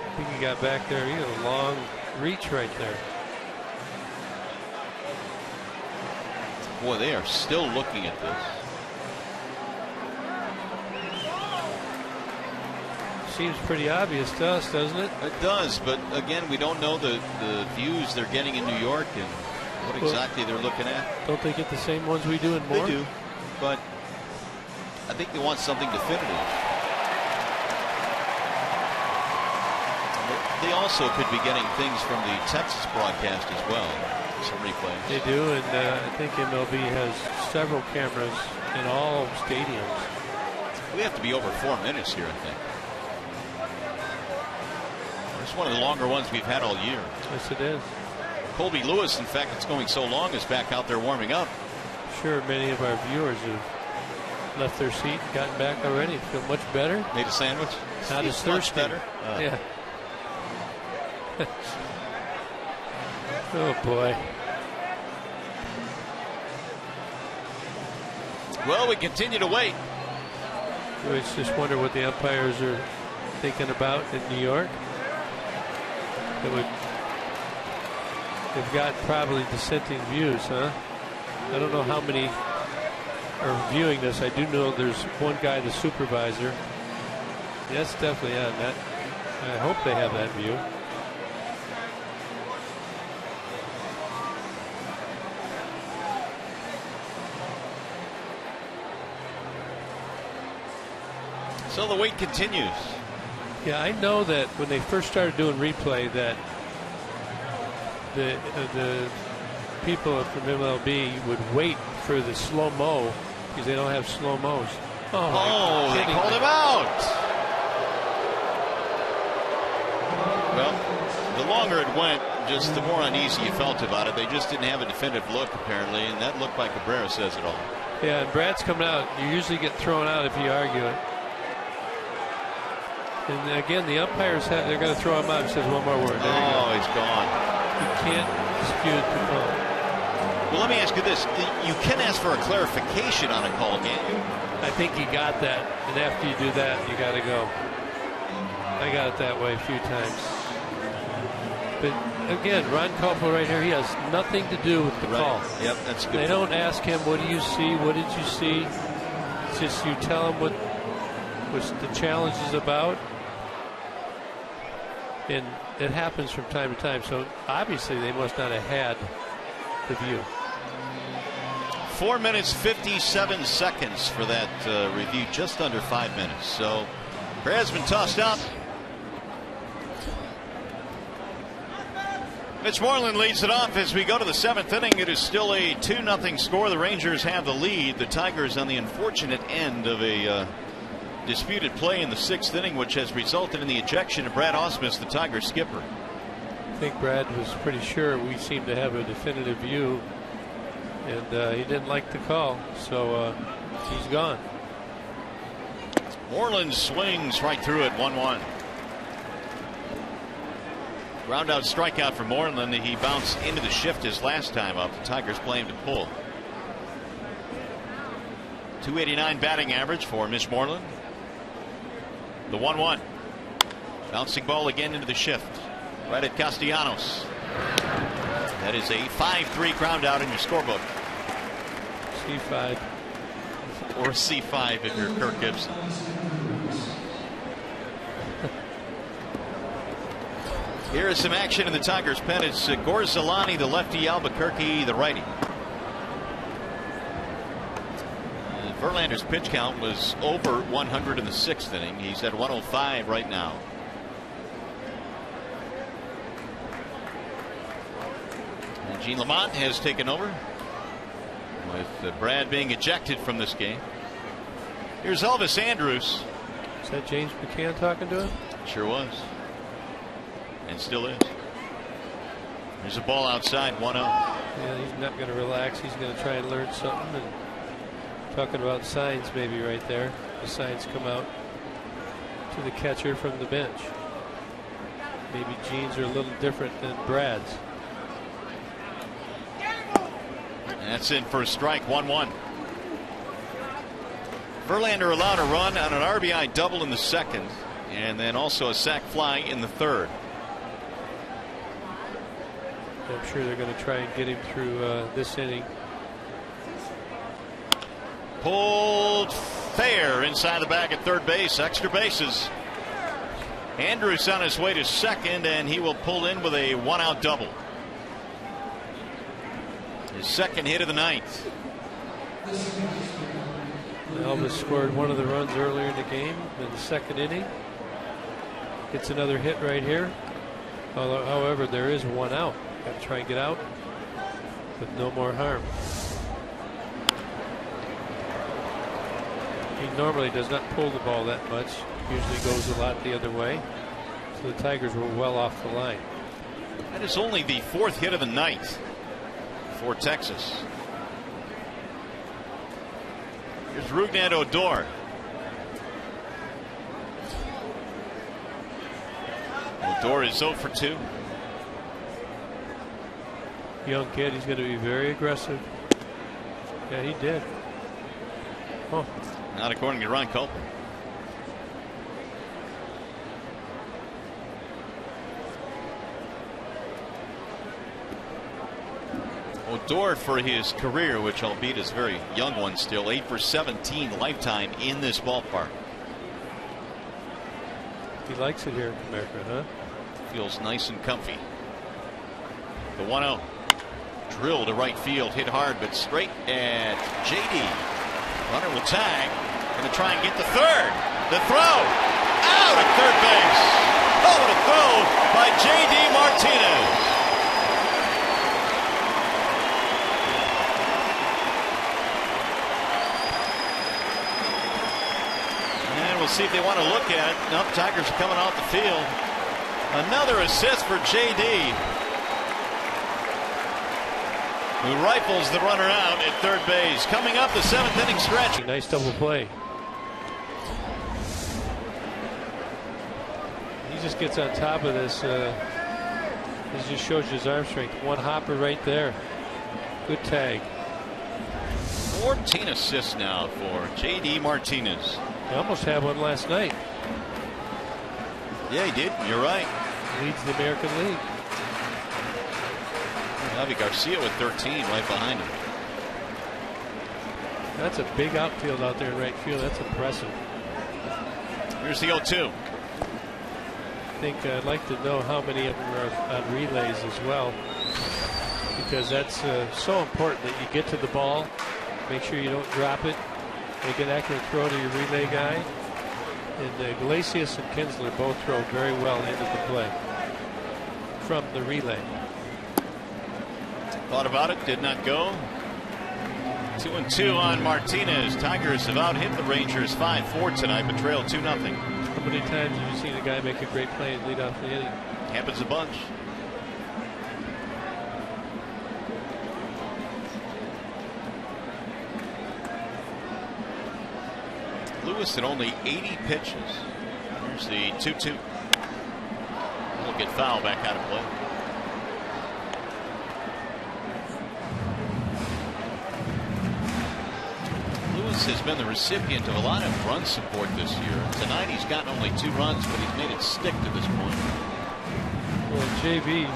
I think he got back there. He had a long reach right there. Boy, they are still looking at this. Seems pretty obvious to us, doesn't it? It does, but again, we don't know the views they're getting in New York and what exactly they're looking at. Don't they get the same ones we do in Moore? They do, but I think they want something definitive. They also could be getting things from the Texas broadcast as well. Some replays. They do, and I think MLB has several cameras in all stadiums. We have to be over 4 minutes here, I think. It's one of the longer ones we've had all year. Yes, it is. Colby Lewis, in fact, it's going so long, is back out there warming up. Sure, many of our viewers have left their seat, gotten back already, feel much better. Made a sandwich. Not as thirsty. Better. Yeah. Oh boy. Well, we continue to wait. I just wonder what the umpires are thinking about in New York. They've got probably dissenting views, huh? I don't know how many are viewing this. I do know there's one guy, the supervisor. Yes, definitely on that. I hope they have that view. So the wait continues. Yeah, I know that when they first started doing replay, that the people from MLB would wait for the slow-mo because they don't have slow-mos. Oh, they called him out. Well, the longer it went, just the more uneasy you felt about it. They just didn't have a definitive look, apparently, and that look by Cabrera says it all. Yeah, and Brad's coming out. You usually get thrown out if you argue it. And again, the umpires, they're going to throw him out. He says one more word. He's gone. You can't dispute the call. Well, let me ask you this. You can ask for a clarification on a call, can't you? I think you got that. And after you do that, you got to go. I got it that way a few times. But again, Ron Koppel right here, he has nothing to do with the call. Yep, that's good. They don't ask him, what do you see? What did you see? It's just you tell him what the challenge is about. And it happens from time to time. So obviously they must not have had the view. 4 minutes 57 seconds for that review, just under 5 minutes. So Brad's been tossed up. Mitch Moreland leads it off as we go to the 7th inning. It is still a 2-0 score. The Rangers have the lead. The Tigers on the unfortunate end of a disputed play in the 6th inning, which has resulted in the ejection of Brad Ausmus, the Tigers skipper. I think Brad was pretty sure we seemed to have a definitive view, and he didn't like the call, so he's gone. Moreland swings right through it, 1-1. Ground out strikeout for Moreland. He bounced into the shift his last time up. The Tigers play him to pull. 289 batting average for Mitch Moreland. The 1-1. Bouncing ball again into the shift. Right at Castellanos. That is a 5-3 ground out in your scorebook. C5. Or C5 if you're Kirk Gibson. Here is some action in the Tigers pen. It's Gorzolani, the lefty, Albuquerque, the righty. Verlander's pitch count was over 100 in the 6th inning. He's at 105 right now. And Gene Lamont has taken over, with Brad being ejected from this game. Here's Elvis Andrus. Is that James McCann talking to him? Sure was. And still is. There's a ball outside, 1-0. Yeah, he's not going to relax. He's going to try and learn something. And talking about signs maybe right there. The signs come out to the catcher from the bench. Maybe Gene's are a little different than Brad's. That's in for a strike, 1-1. Verlander allowed a run on an RBI double in the 2nd, and then also a sac fly in the 3rd. I'm sure they're going to try and get him through this inning. Pulled fair inside the bag at third base. Extra bases. Andrus on his way to 2nd, and he will pull in with a 1-out double. His 2nd hit of the 9th. Elvis scored one of the runs earlier in the game in the 2nd inning. Gets another hit right here. However, there is 1 out. Got to try and get out with no more harm. He normally does not pull the ball that much. Usually goes a lot the other way. So the Tigers were well off the line. That is only the 4th hit of the 9th for Texas. Here's Rougned Odor. Odor is 0 for 2. Young kid, he's going to be very aggressive. Yeah, he did. Oh. Not according to Ron Koppel. Odor for his career, which albeit is a very young one still, 8 for 17 lifetime in this ballpark. He likes it here in America, huh? Feels nice and comfy. The 1-0. Drill to right field, hit hard but straight at JD. Runner will tag. Going to try and get the 3rd. The throw. Out at third base. Oh, what a throw by J.D. Martinez. And we'll see if they want to look at it. Nope, Tigers are coming off the field. Another assist for J.D., who rifles the runner out at third base. Coming up, the 7th inning stretch. Nice double play. He just gets on top of this. This just shows his arm strength. One hopper right there. Good tag. 14 assists now for J.D. Martinez. He almost had one last night. Yeah, he did. You're right. Leads the American League. Javi Garcia with 13 right behind him. That's a big outfield out there in right field. That's impressive. Here's the 0-2. I think I'd like to know how many of them are on relays as well, because that's so important that you get to the ball, make sure you don't drop it, make an accurate throw to your relay guy. And Iglesias and Kinsler both throw very well into the play from the relay. Thought about it, did not go. 2-2 on Martinez. Tigers have out-hit the Rangers 5-4 tonight, but trail 2-0. How many times have you seen a guy make a great play and lead off the inning? Happens a bunch. Lewis at only 80 pitches. Here's the 2-2. We'll get foul back out of play. Lewis has been the recipient of a lot of run support this year. Tonight he's gotten only 2 runs, but he's made it stick to this point. Well, JB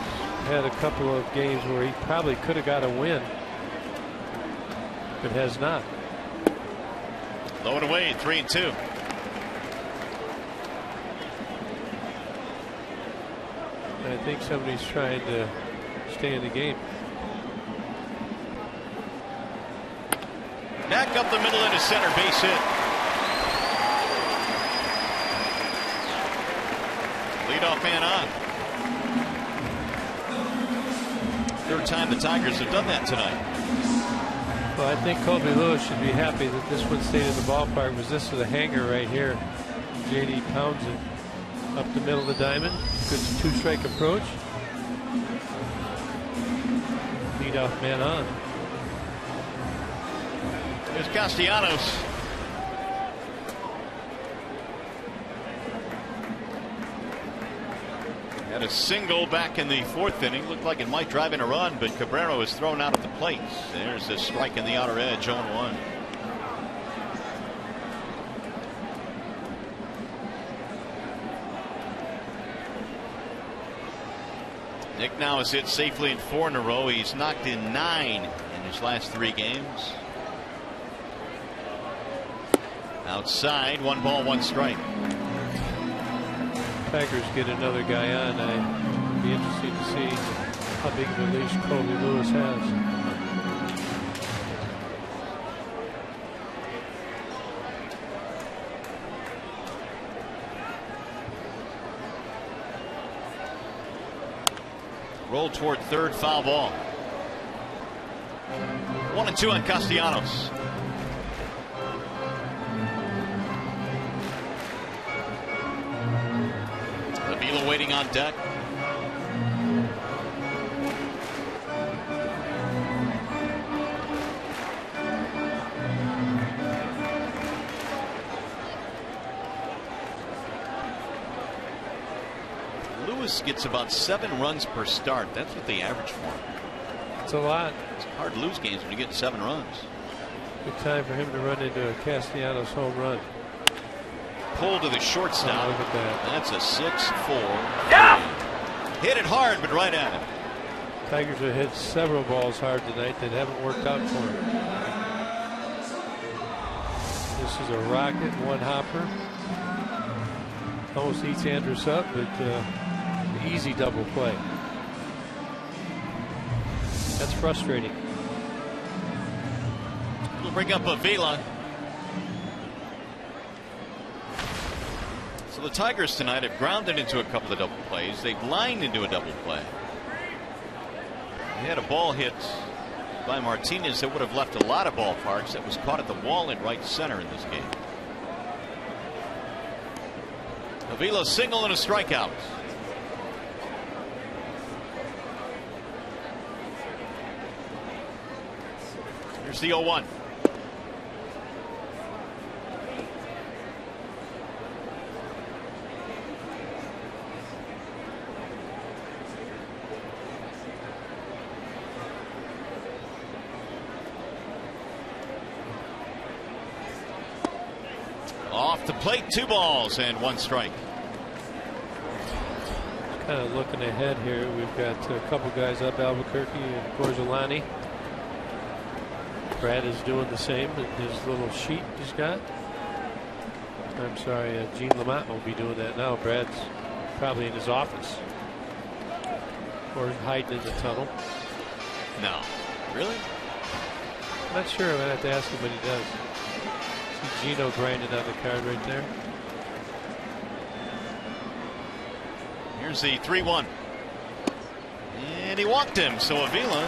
had a couple of games where he probably could have got a win, but has not. Low and away, 3-2. I think somebody's trying to stay in the game. Back up the middle into center, base hit. Leadoff man on. Third time the Tigers have done that tonight. Well, I think Colby Lewis should be happy that this one stayed in the ballpark. Was this to the hanger right here? JD pounds it up the middle of the diamond. Good 2-strike approach. Leadoff man on. There's Castellanos. Had a single back in the 4th inning. Looked like it might drive in a run, but Cabrera was thrown out at the plate. There's a strike in the outer edge, 0-1. Nick now has hit safely in 4 in a row. He's knocked in 9 in his last 3 games. Outside, 1 ball, 1 strike. Tigers get another guy on. I'd be interested to see how big of a leash Colby Lewis has. Roll toward third, foul ball. 1-2 on Castellanos. Avila waiting on deck. Lewis gets about 7 runs per start. That's what they average for him. It's a lot. It's hard to lose games when you get 7 runs. Good time for him to run into a Castellanos home run. Pull to the shortstop. Oh, look at that. That's a 6-4. Yeah. Hit it hard, but right at him. Tigers have hit several balls hard tonight that haven't worked out for him. This is a rocket, 1 hopper. Almost eats Andrus up, but easy double play. That's frustrating. We'll bring up Avila. So the Tigers tonight have grounded into a couple of double plays. They've lined into a double play. They had a ball hit by Martinez that would have left a lot of ballparks. That was caught at the wall in right center in this game. Avila single and a strikeout. Here's the 0-1. Off the plate, 2 balls and 1 strike. Kind of looking ahead here, we've got a couple guys up, Albuquerque and Gorzolani. Brad is doing the same in his little sheet he's got. I'm sorry, Gene Lamont will be doing that now. Brad's probably in his office or hiding in the tunnel. No, really? I'm not sure. I'm gonna have to ask him what he does. See Gino grinding on the card right there. Here's the 3-1. And he walked him, so Avila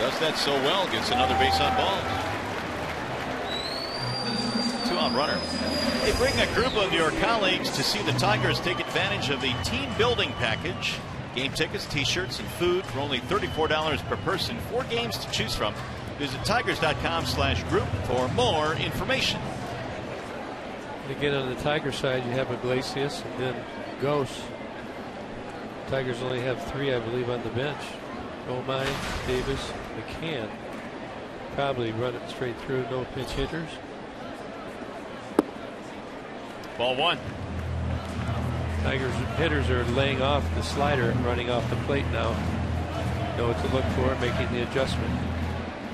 does that so well, gets another base on balls. 2-out runner. Hey, bring a group of your colleagues to see the Tigers take advantage of the team building package. Game tickets, t-shirts, and food for only $34 per person. 4 games to choose from. Visit tigers.com/group for more information. And again, on the Tiger side, you have Iglesias and then Ghost. Tigers only have 3, I believe, on the bench. Omine, Davis, McCann. Probably run it straight through, no pinch hitters. Ball 1. Tigers hitters are laying off the slider and running off the plate now. Know what to look for, making the adjustment.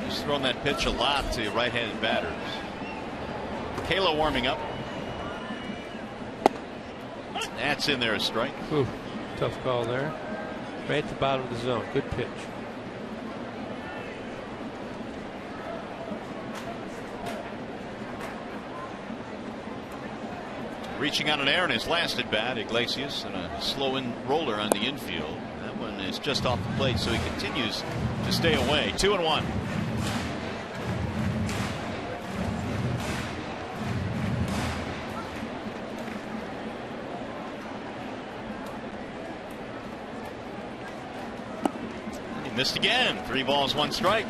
He's thrown that pitch a lot to right-handed batters. Kalo warming up. That's in there, a strike. Ooh, tough call there. Right at the bottom of the zone. Good pitch. Reaching on an error in his last at bat, Iglesias, and a slow in roller on the infield. That one is just off the plate, so he continues to stay away. 2-1. He missed again. 3 balls, 1 strike.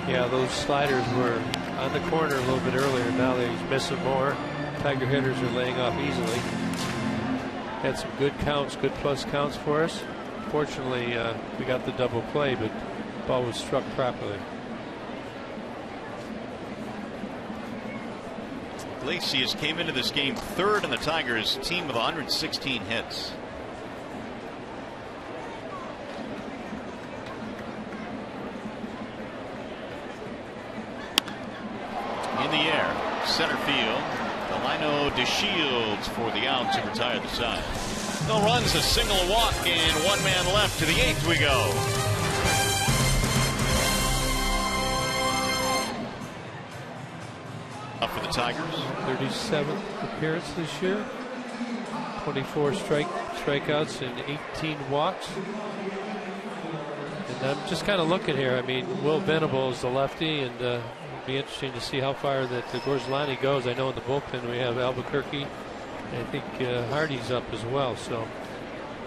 Yeah, those sliders were on the corner a little bit earlier. Now he's missing more. Tiger hitters are laying off easily. Had some good counts, good plus counts for us. Fortunately, we got the double play, but the ball was struck properly. Iglesias came into this game 3rd in the Tigers team with 116 hits. In the air, center field. Delino DeShields for the out to retire the side. No runs, a single walk, and 1 man left. To the 8th we go. Up for the Tigers. 37th appearance this year. 24 strikeouts and 18 walks. And I'm just kind of looking here. I mean, Will Venable is the lefty, and it'll be interesting to see how far that Gorzolani goes. I know in the bullpen we have Albuquerque, and I think Hardy's up as well. So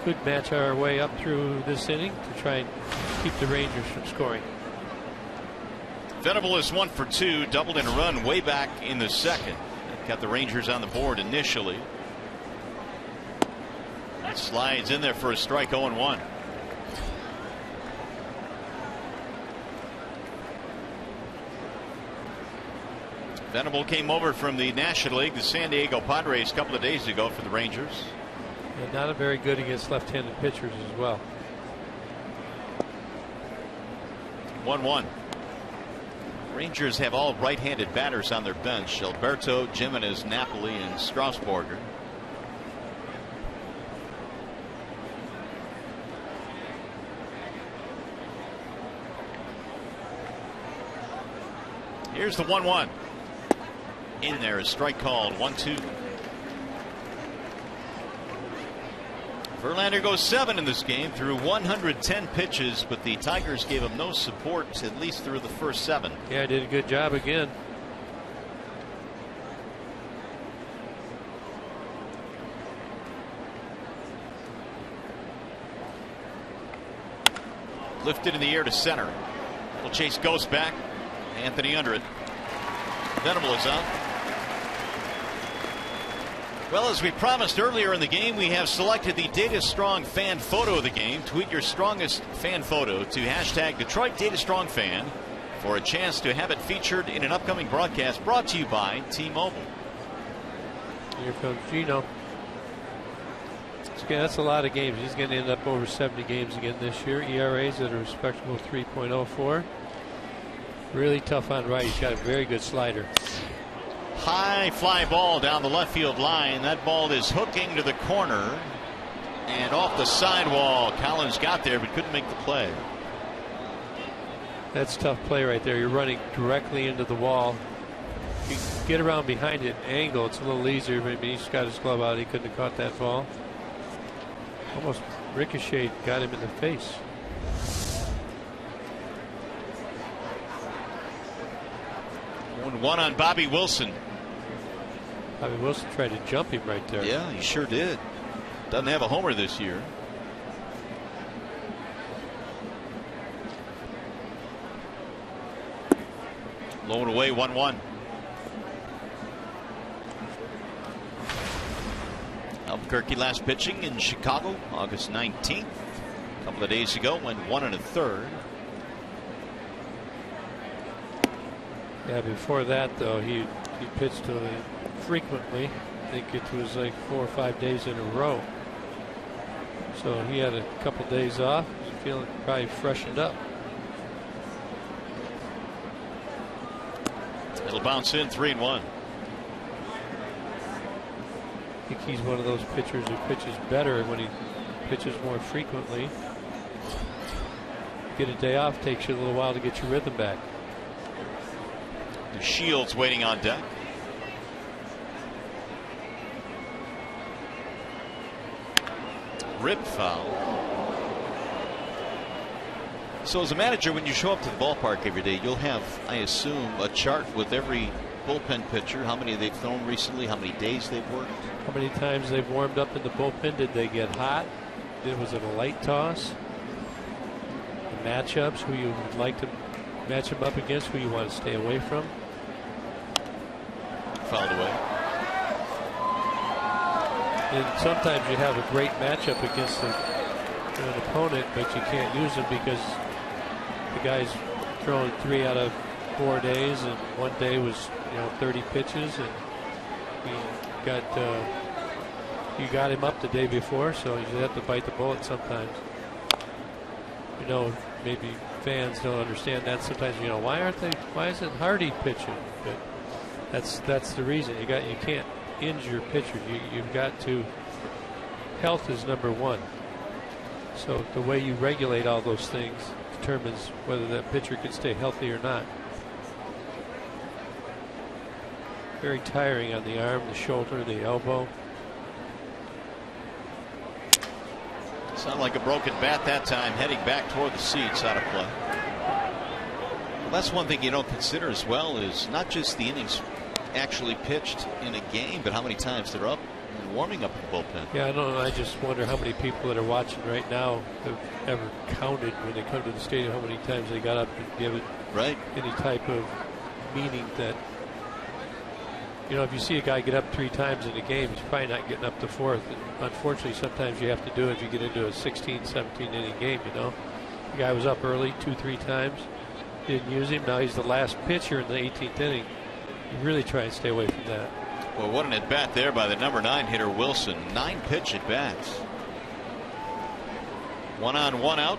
could match our way up through this inning to try and keep the Rangers from scoring. Venable is 1 for 2, doubled in a run way back in the 2nd. Got the Rangers on the board initially. That slides in there for a strike. 0-1. Venable came over from the National League, the San Diego Padres, a couple of days ago for the Rangers. And not very good against left-handed pitchers as well. 1-1. Rangers have all right-handed batters on their bench: Alberto, Jimenez, Napoli, and Strasburger. Here's the 1-1. In there, a strike called. 1-2. Verlander goes 7 in this game through 110 pitches, but the Tigers gave him no support at least through the first 7. Yeah, did a good job again. Lifted in the air to center. Will chase Ghost back. Anthony under it. Venable is out. Well, as we promised earlier in the game, we have selected the Data Strong fan photo of the game. Tweet your strongest fan photo to hashtag Detroit Data Strong Fan for a chance to have it featured in an upcoming broadcast brought to you by T-Mobile. Here comes Gino. Okay, that's a lot of games. He's going to end up over 70 games again this year. ERAs at a respectable 3.04. Really tough on right. He's got a very good slider. High fly ball down the left field line. That ball is hooking to the corner and off the sidewall. Collins got there but couldn't make the play. That's a tough play right there. You're running directly into the wall. If you get around behind it and angle, it's a little easier. But he's got his glove out. He couldn't have caught that ball. Almost ricocheted, got him in the face. One on Bobby Wilson. Bobby Wilson tried to jump him right there. Yeah, he sure did. Doesn't have a homer this year. Low and away, 1-1. Albuquerque last pitching in Chicago August 19th. A couple of days ago went 1 1/3. Yeah, before that though he pitched frequently. I think it was like 4 or 5 days in a row. So he had a couple days off. He's feeling probably freshened up. It'll bounce in 3-1. I think he's one of those pitchers who pitches better when he pitches more frequently. Get a day off, takes you a little while to get your rhythm back. The Shields waiting on deck. Rib foul. So as a manager, when you show up to the ballpark every day, you'll have, I assume, a chart with every bullpen pitcher, how many they've thrown recently, how many days they've worked. How many times they've warmed up in the bullpen? Did they get hot? Was it a light toss? The matchups, who you would like to match them up against, who you want to stay away from. Fouled away. And sometimes you have a great matchup against an opponent, but you can't use them because the guy's throwing 3 out of 4 days, and one day was 30 pitches, and you got him up the day before, so you have to bite the bullet sometimes. Maybe fans don't understand that sometimes. Why isn't Hardy pitching? But that's the reason. You can't injure pitchers. You've got to. Health is number one. So the way you regulate all those things determines whether that pitcher can stay healthy or not. Very tiring on the arm, the shoulder, the elbow. Sounded like a broken bat that time, heading back toward the seats, out of play. Well, that's one thing you don't consider as well, is not just the innings actually pitched in a game, but how many times they're up and warming up in the bullpen. Yeah, I don't know. I just wonder how many people that are watching right now have ever counted when they come to the stadium how many times they got up and give it any type of meaning that. If you see a guy get up 3 times in a game, he's probably not getting up the 4th. And unfortunately, sometimes you have to do it if you get into a 16, 17 inning game. The guy was up early 2-3 times, didn't use him. Now he's the last pitcher in the 18th inning. You really try and stay away from that. Well, what an at bat there by the number 9 hitter Wilson. 9 pitch at bats. 1 on, 1 out.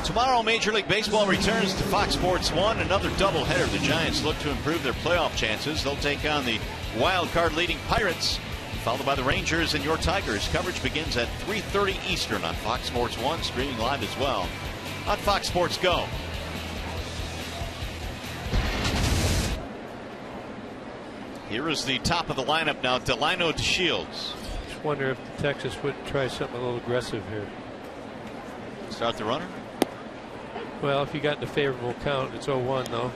Tomorrow, Major League Baseball returns to Fox Sports 1. Another doubleheader. The Giants look to improve their playoff chances. They'll take on the wild card leading Pirates, followed by the Rangers and your Tigers. Coverage begins at 3:30 Eastern on Fox Sports 1, streaming live as well on Fox Sports Go. Here is the top of the lineup now. Delino DeShields. just wonder if Texas would try something a little aggressive here. Start the runner. Well, if you got in a favorable count, it's 0-1 though.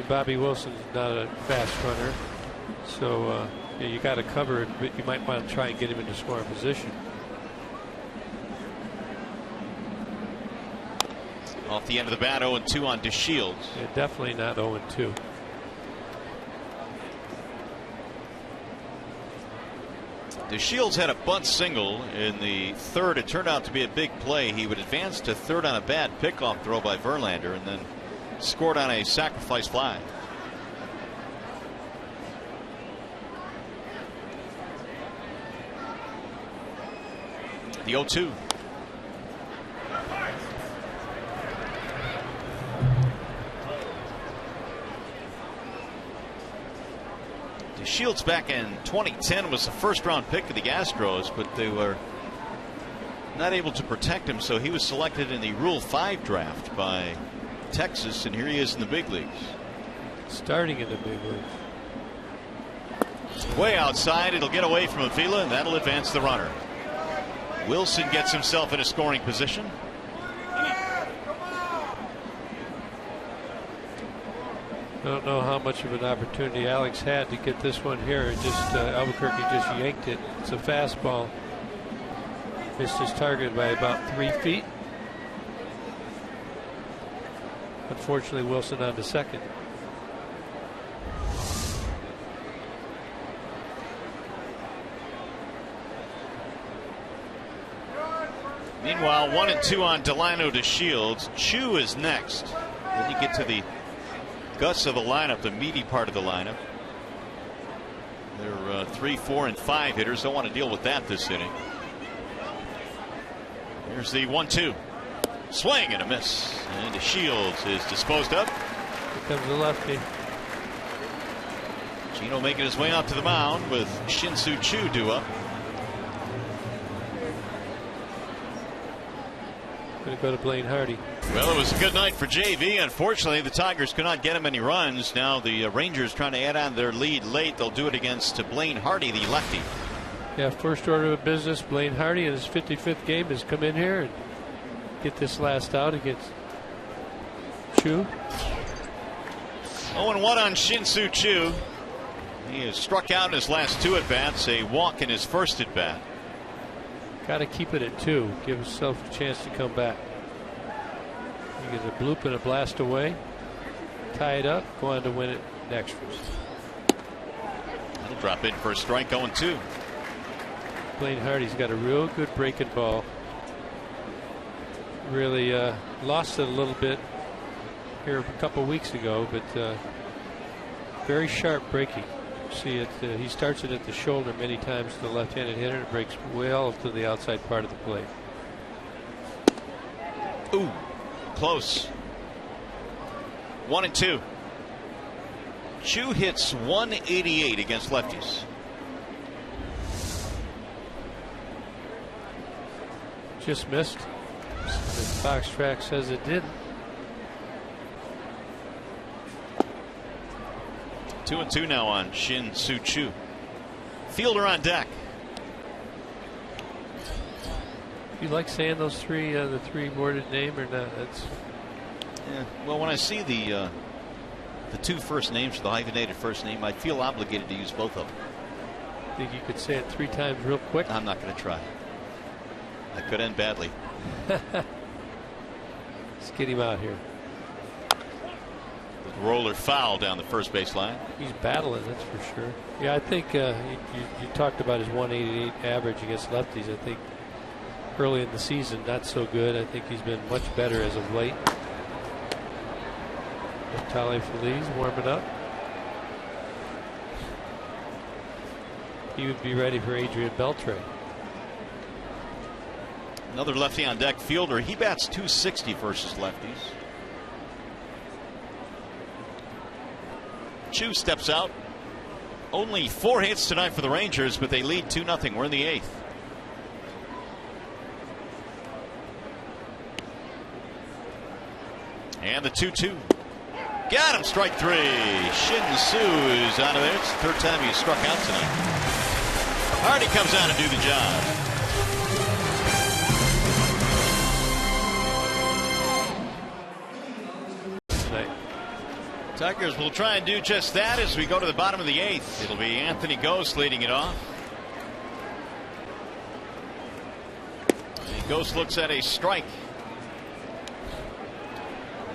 Bobby Wilson's not a fast runner, so yeah, you got to cover it, but you might want to try and get him into scoring position. Off the end of the bat, 0-2 on DeShields. Yeah, definitely not 0-2. DeShields had a bunt single in the third. It turned out to be a big play. He would advance to third on a bad pickoff throw by Verlander and then scored on a sacrifice fly. The 0-2. DeShields back in 2010 was the first round pick of the Astros, but they were not able to protect him, so he was selected in the Rule 5 draft by Texas, and here he is in the big leagues. Starting in the big leagues. Way outside, it'll get away from Avila, and that'll advance the runner. Wilson gets himself in a scoring position. I don't know how much of an opportunity Alex had to get this one here. It just Albuquerque just yanked it. It's a fastball. Missed his target by about 3 feet. Unfortunately, Wilson on to second. Meanwhile, 1-2 on Delino DeShields. Chu is next. Then you get to the guts of the lineup, the meaty part of the lineup. They're 3, 4, and 5 hitters. Don't want to deal with that this inning. Here's the 1-2. Swing and a miss. And DeShields is disposed of. Here comes the lefty. Gino making his way out to the mound with Shin-Soo Choo due up. Going to go to Blaine Hardy. Well, it was a good night for JV. Unfortunately, the Tigers could not get him any runs. Now the Rangers trying to add on their lead late. They'll do it against Blaine Hardy, the lefty. Yeah, first order of business. Blaine Hardy in his 55th game has come in here and get this last out against Chu. 0-1 on Shin-Soo Choo. He has struck out in his last 2 at bats, a walk in his first at bat. Got to keep it at 2. Give himself a chance to come back. He gets a bloop and a blast away. Tie it up. Go on to win it next. That'll drop in for a strike. 0-2. Blaine Hardy's got a real good breaking ball. Really lost it a little bit here a couple weeks ago, but very sharp breaking. See it. He starts it at the shoulder many times to the left-handed hitter. It breaks well to the outside part of the plate. Ooh, close. 1-2. Chu hits 188 against lefties. Just missed. The box track says it did. 2-2 now on Shin-Soo Choo. Fielder on deck. You like saying those three, the 3 worded name or not? That's. Yeah. Well, when I see the 2 first names, the hyphenated first name, I feel obligated to use both of them. Think you could say it 3 times real quick? I'm not going to try. That could end badly. Let's get him out here. Roller foul down the first base line. He's battling, that's for sure. Yeah, I think you talked about his 188 average against lefties. I think early in the season, not so good. I think he's been much better as of late. Tale Feliz warming up. He would be ready for Adrian Beltre. Another lefty on deck, Fielder. He bats .260 versus lefties. Chu steps out. Only 4 hits tonight for the Rangers, but they lead 2-0. We're in the 8th. And the 2-2. Got him, strike 3. Shin-Soo is out of there. It's the 3rd time he's struck out tonight. Hardy comes out to do the job. Tigers will try and do just that as we go to the bottom of the 8th. It'll be Anthony Ghost leading it off. Ghost looks at a strike.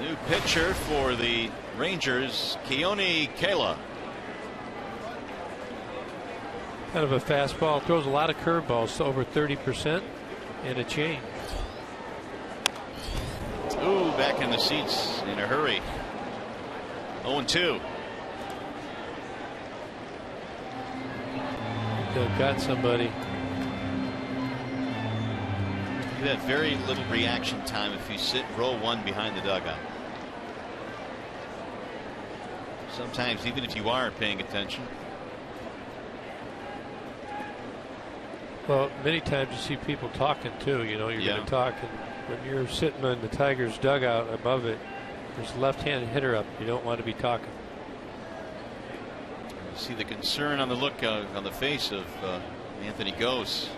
New pitcher for the Rangers, Keone Kela. Kind of a fastball, throws a lot of curveballs, over 30%, and a change. Ooh, back in the seats in a hurry. 0-2. They've got somebody. You have very little reaction time if you sit row 1 behind the dugout. Sometimes even if you aren't paying attention. Well, many times you see people talking too. You know, you're going to talk, and when you're sitting in the Tigers dugout above it, there's a left-hand hitter up. You don't want to be talking. You see the concern on the look on the face of Anthony Ghost.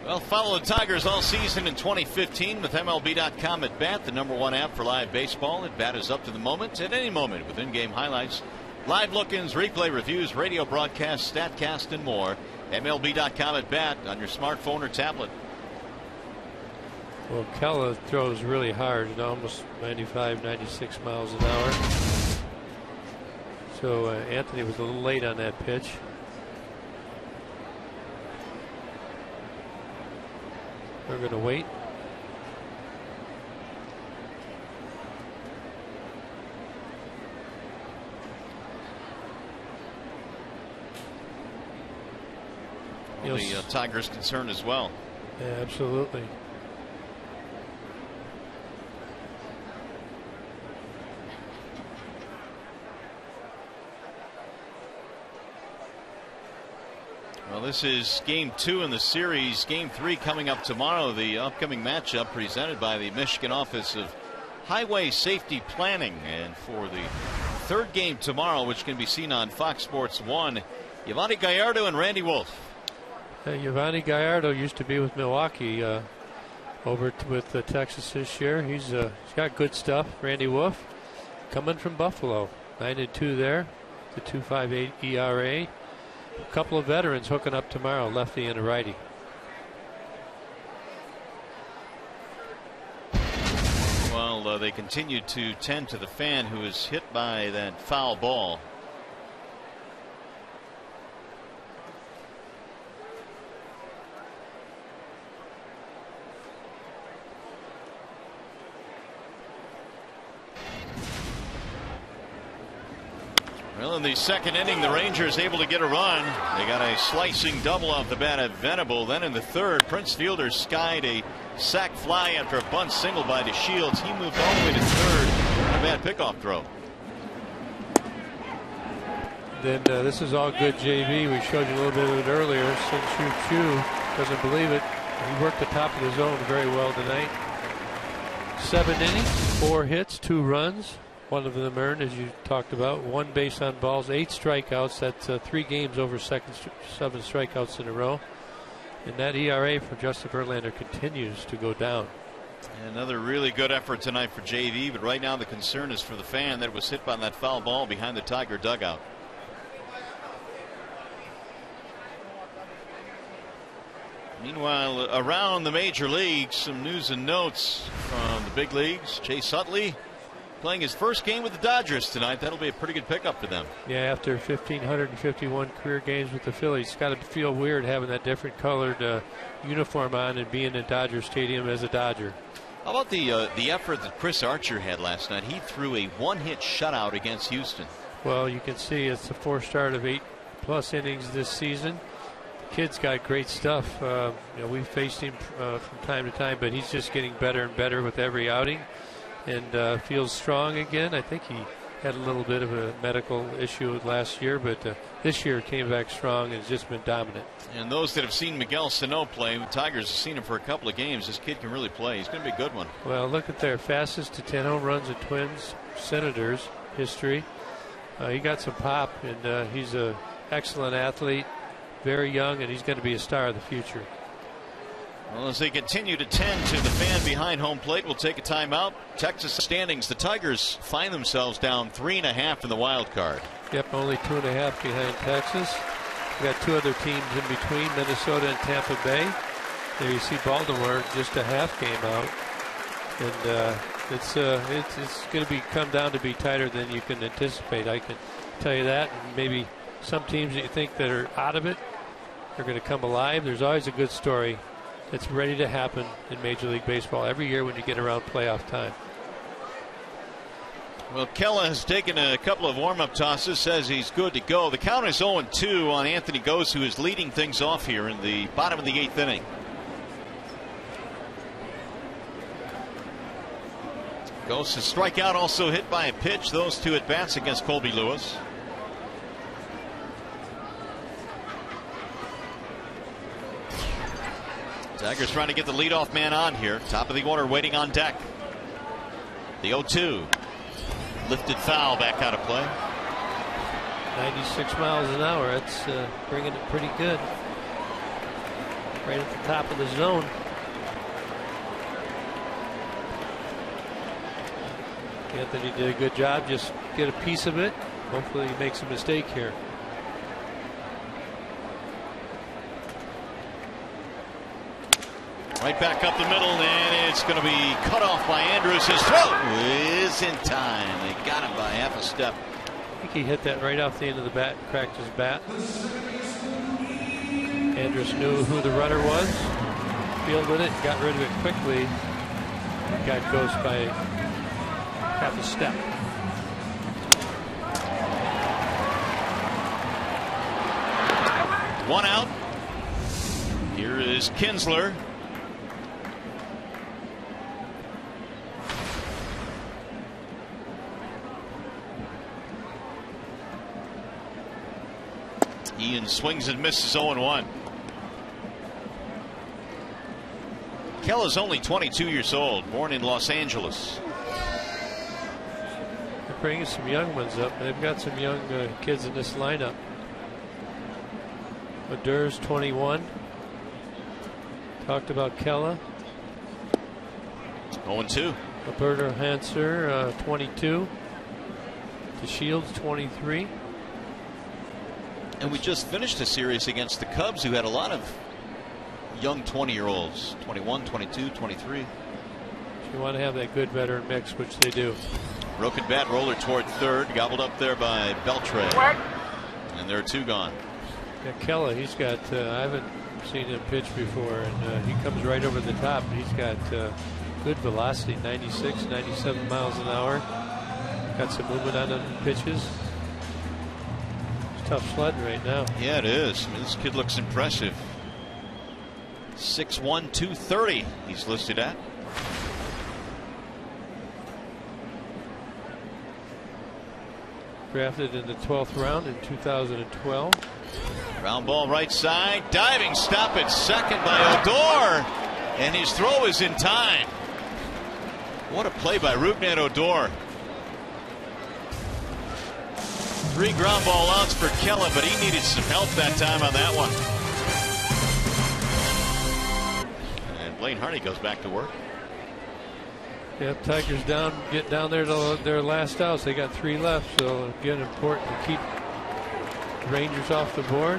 Well, follow the Tigers all season in 2015 with MLB.com at Bat, the #1 app for live baseball. At Bat is up to the moment, at any moment, with in-game highlights, live look-ins, replay reviews, radio broadcasts, StatCast, and more. MLB.com at Bat on your smartphone or tablet. Well, Kela throws really hard, almost 95, 96 miles an hour. So Anthony was a little late on that pitch. We're going to wait. The Tigers' concern as well. Yeah, absolutely. Well, this is game 2 in the series. Game 3 coming up tomorrow. The upcoming matchup presented by the Michigan Office of Highway Safety Planning. And for the 3rd game tomorrow, which can be seen on Fox Sports 1, Yovani Gallardo and Randy Wolf. Yovani Gallardo used to be with Milwaukee, over with Texas this year. He's got good stuff. Randy Wolf coming from Buffalo, 9-2 there, the 2.58 ERA. A couple of veterans hooking up tomorrow, lefty and a righty. Well, they continue to tend to the fan who was hit by that foul ball. Well, in the 2nd inning, the Rangers able to get a run. They got a slicing double off the bat of Venable. Then in the 3rd, Prince Fielder skied a sac fly after a bunt single by DeShields. He moved all the way to 3rd on a bad pickoff throw. Then this is all good JV. We showed you a little bit of it earlier. Sin Chu doesn't believe it. He worked the top of the zone very well tonight. 7 innings, 4 hits, 2 runs. One of them earned, as you talked about, 1 base on balls, 8 strikeouts. That's 3 games over 7 strikeouts in a row. And that ERA for Justin Verlander continues to go down. Another really good effort tonight for JV, but right now the concern is for the fan that was hit by that foul ball behind the Tiger dugout. Meanwhile, around the major leagues, some news and notes from the big leagues. Chase Utley playing his first game with the Dodgers tonight. That'll be a pretty good pickup for them. Yeah, after 1,551 career games with the Phillies, it's got to feel weird having that different colored uniform on and being in Dodger Stadium as a Dodger. How about the effort that Chris Archer had last night? He threw a 1-hit shutout against Houston. Well, you can see it's the 4th start of 8+ innings this season. The kid's got great stuff. We've faced him from time to time, but he's just getting better and better with every outing. And feels strong again. I think he Had a little bit of a medical issue last year, but this year came back strong and has just been dominant. And those that have seen Miguel Sano play, the Tigers have seen him for a couple of games. This kid can really play. He's going to be a good one. Well, look at their fastest to 10 home runs at Twins Senators history. He got some pop, and he's an excellent athlete, very young, and he's going to be a star of the future. Well, as they continue to tend to the fan behind home plate, we'll take a timeout. Texas standings, the Tigers find themselves down 3.5 in the wild card. Yep, only 2.5 behind Texas. We got two other teams in between, Minnesota and Tampa Bay. There you see Baltimore just a half game out, and it's going to come down to be tighter than you can anticipate. I can tell you that. And maybe some teams that you think that are out of it are going to come alive. There's always a good story that's ready to happen in Major League Baseball every year when you get around playoff time. Well, Kella has taken a couple of warm-up tosses, says he's good to go. The count is 0-2 on Anthony Gose, who is leading things off here in the bottom of the 8th inning. Gose's strikeout also hit by a pitch. Those two at bats against Colby Lewis. Tigers trying to get the leadoff man on here. Top of the order waiting on deck. The 0-2. Lifted foul back out of play. 96 miles an hour. That's bringing it pretty good. Right at the top of the zone. Anthony did a good job. Just get a piece of it. Hopefully he makes a mistake here. Right back up the middle, and it's going to be cut off by Andrews. His throw is in time. They got him by half a step. I think he hit that right off the end of the bat, cracked his bat. Andrews knew who the runner was, fielded it, got rid of it quickly. Got Ghost by half a step. One out. Here is Kinsler. Ian swings and misses 0-1. Kella's only 22 years old, born in Los Angeles. They're bringing some young ones up. They've got some young kids in this lineup. Madur's 21. Talked about Kella. 0-2. Alberto Hanser, 22. DeShields, 23. And we just finished a series against the Cubs, who had a lot of young 20-year-olds, 21, 22, 23. You want to have that good veteran mix, which they do. Broken bat roller toward third, gobbled up there by Beltre. And there are two gone. Yeah, Kella, he's got, I haven't seen him pitch before, and he comes right over the top. He's got good velocity, 96, 97 miles an hour. Got some movement on the pitches. Tough sledding right now. Yeah, it is. I mean, this kid looks impressive. 6'1", 230 he's listed at. Drafted in the 12th round in 2012. Ground ball right side. Diving stop at second by Odor. And his throw is in time. What a play by Rougned Odor. 3 ground ball outs for Kella, but he needed some help that time on that one. And Blaine Hardy goes back to work. Yep, Tigers down, get down there to their last outs. They got 3 left, so again, important to keep the Rangers off the board.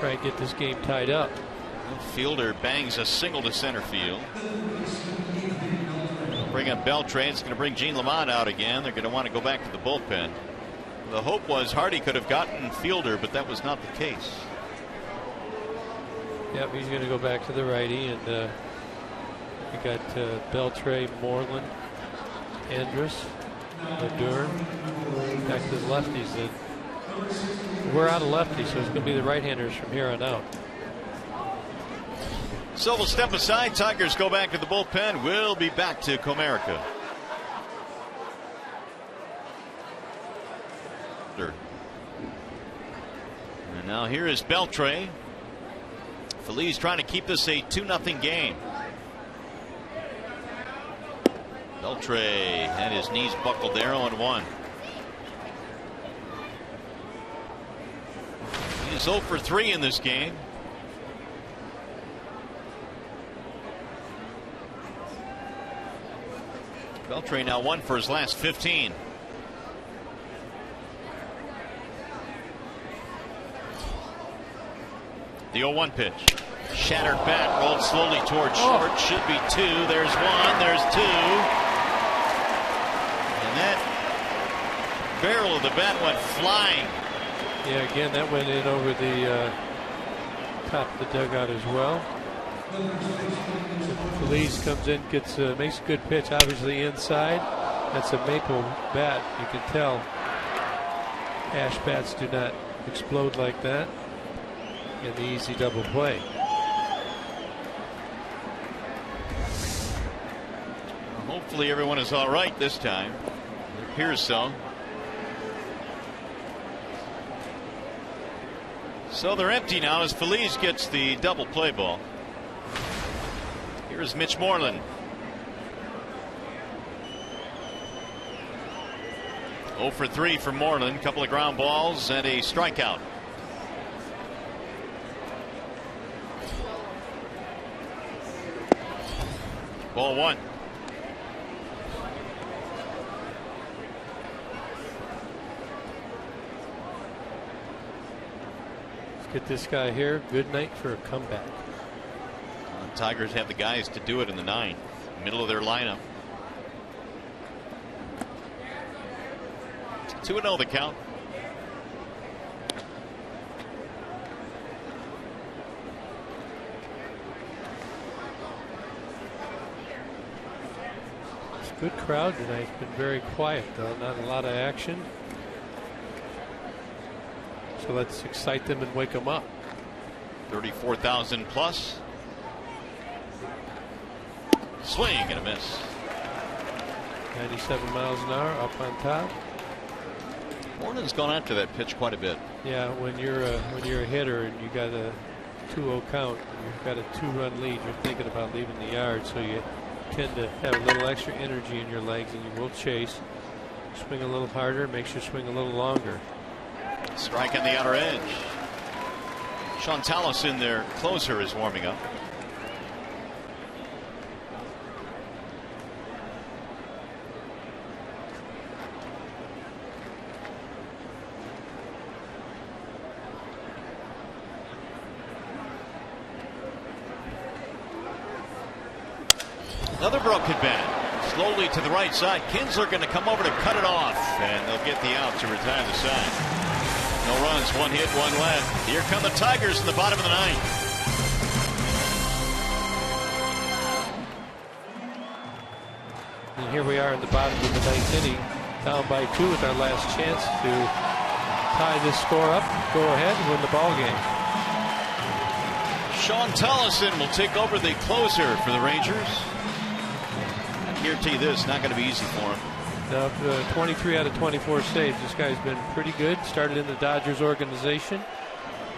Try and get this game tied up. Fielder bangs a single to center field. Bring up Beltre. It's going to bring Gene Lamont out again. They're going to want to go back to the bullpen. The hope was Hardy could have gotten Fielder, but that was not the case. Yep, he's going to go back to the righty, and we got Beltre, Moreland, Andrus, Madur. Back to the lefties. We're out of lefties, so it's going to be the right-handers from here on out. So we'll step aside. Tigers go back to the bullpen. We'll be back to Comerica. after. And now here is Beltre. Feliz trying to keep this a 2-0 game. Beltre had his knees buckled there, 0-1. He's 0 for 3 in this game. Beltre now 1 for his last 15. The 0-1 pitch. Shattered bat rolled slowly towards short. Should be 2. There's 1. There's 2. And that barrel of the bat went flying. Yeah, again, that went in over the top of the dugout as well. Feliz comes in, makes a good pitch, obviously inside. That's a maple bat. You can tell ash bats do not explode like that. And the easy double play. Well, hopefully everyone is all right this time. It appears so. So they're empty now as Feliz gets the double play ball. Here's Mitch Moreland. 0 for 3 for Moreland. Couple of ground balls and a strikeout. Ball 1. Let's get this guy here. Good night for a comeback. The Tigers have the guys to do it in the 9th, middle of their lineup. 2-0 the count. It's a good crowd tonight. It's been very quiet though, not a lot of action. So let's excite them and wake them up. 34,000 plus. Swing and a miss. 97 miles an hour up on top. Moreland's gone after that pitch quite a bit. Yeah, when you're a hitter and you got a 2-0 count, you've got a 2-run lead, you're thinking about leaving the yard, so you tend to have a little extra energy in your legs and you will chase. Swing a little harder, makes you swing a little longer. Strike on the outer edge. Sean Taliesin, their closer, is warming up. Another broken bat. Slowly to the right side. Kinsler going to come over to cut it off. And they'll get the out to retire the side. No runs, 1 hit, 1 left. Here come the Tigers in the bottom of the 9th. And here we are in the bottom of the 9th inning. Down by 2 with our last chance to tie this score up. Go ahead and win the ball game. Sean Taliesin will take over the closer for the Rangers. I guarantee you this, not going to be easy for him. Now, 23 out of 24 saves. This guy's been pretty good. Started in the Dodgers organization.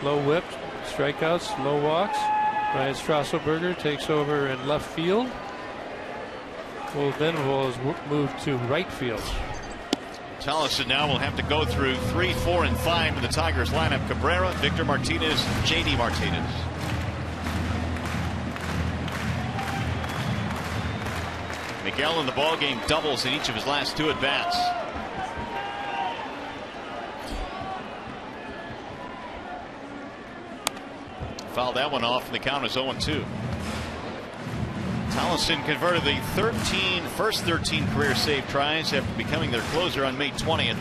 Low whip, strikeouts, low walks. Ryan Strasselberger takes over in left field. Will Venable has moved to right field. Taliesin now will have to go through 3, 4, and 5 in the Tigers lineup. Cabrera, Victor Martinez, J.D. Martinez. Miguel in the ballgame doubles in each of his last 2 at-bats. Fouled that one off, and the count is 0-2. Taliesin converted the first 13 career save tries after becoming their closer on May 20th.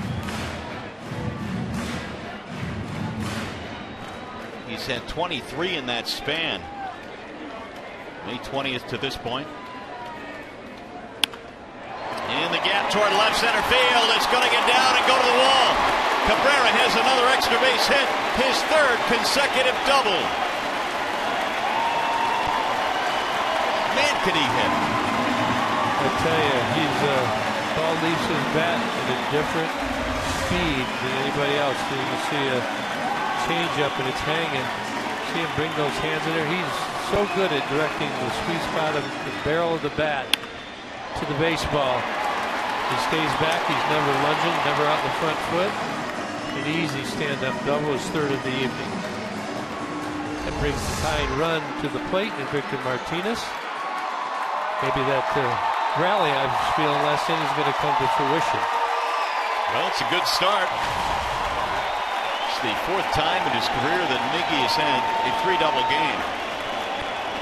He's had 23 in that span. May 20th to this point. In the gap toward left center field. It's going to get down and go to the wall. Cabrera has another extra base hit. His 3rd consecutive double. Man, could he hit. I tell you, he's ball leaves his bat in a different speed than anybody else. You can see a change up and it's hanging. See him bring those hands in there. He's so good at directing the sweet spot of the barrel of the bat to the baseball. He stays back. He's never lunging, never out the front foot. An easy stand-up double, his third of the evening. That brings the tying run to the plate and Victor Martinez. Maybe that rally I was feeling last inning is going to come to fruition. Well, it's a good start. It's the fourth time in his career that Miggy has had a 3-double game.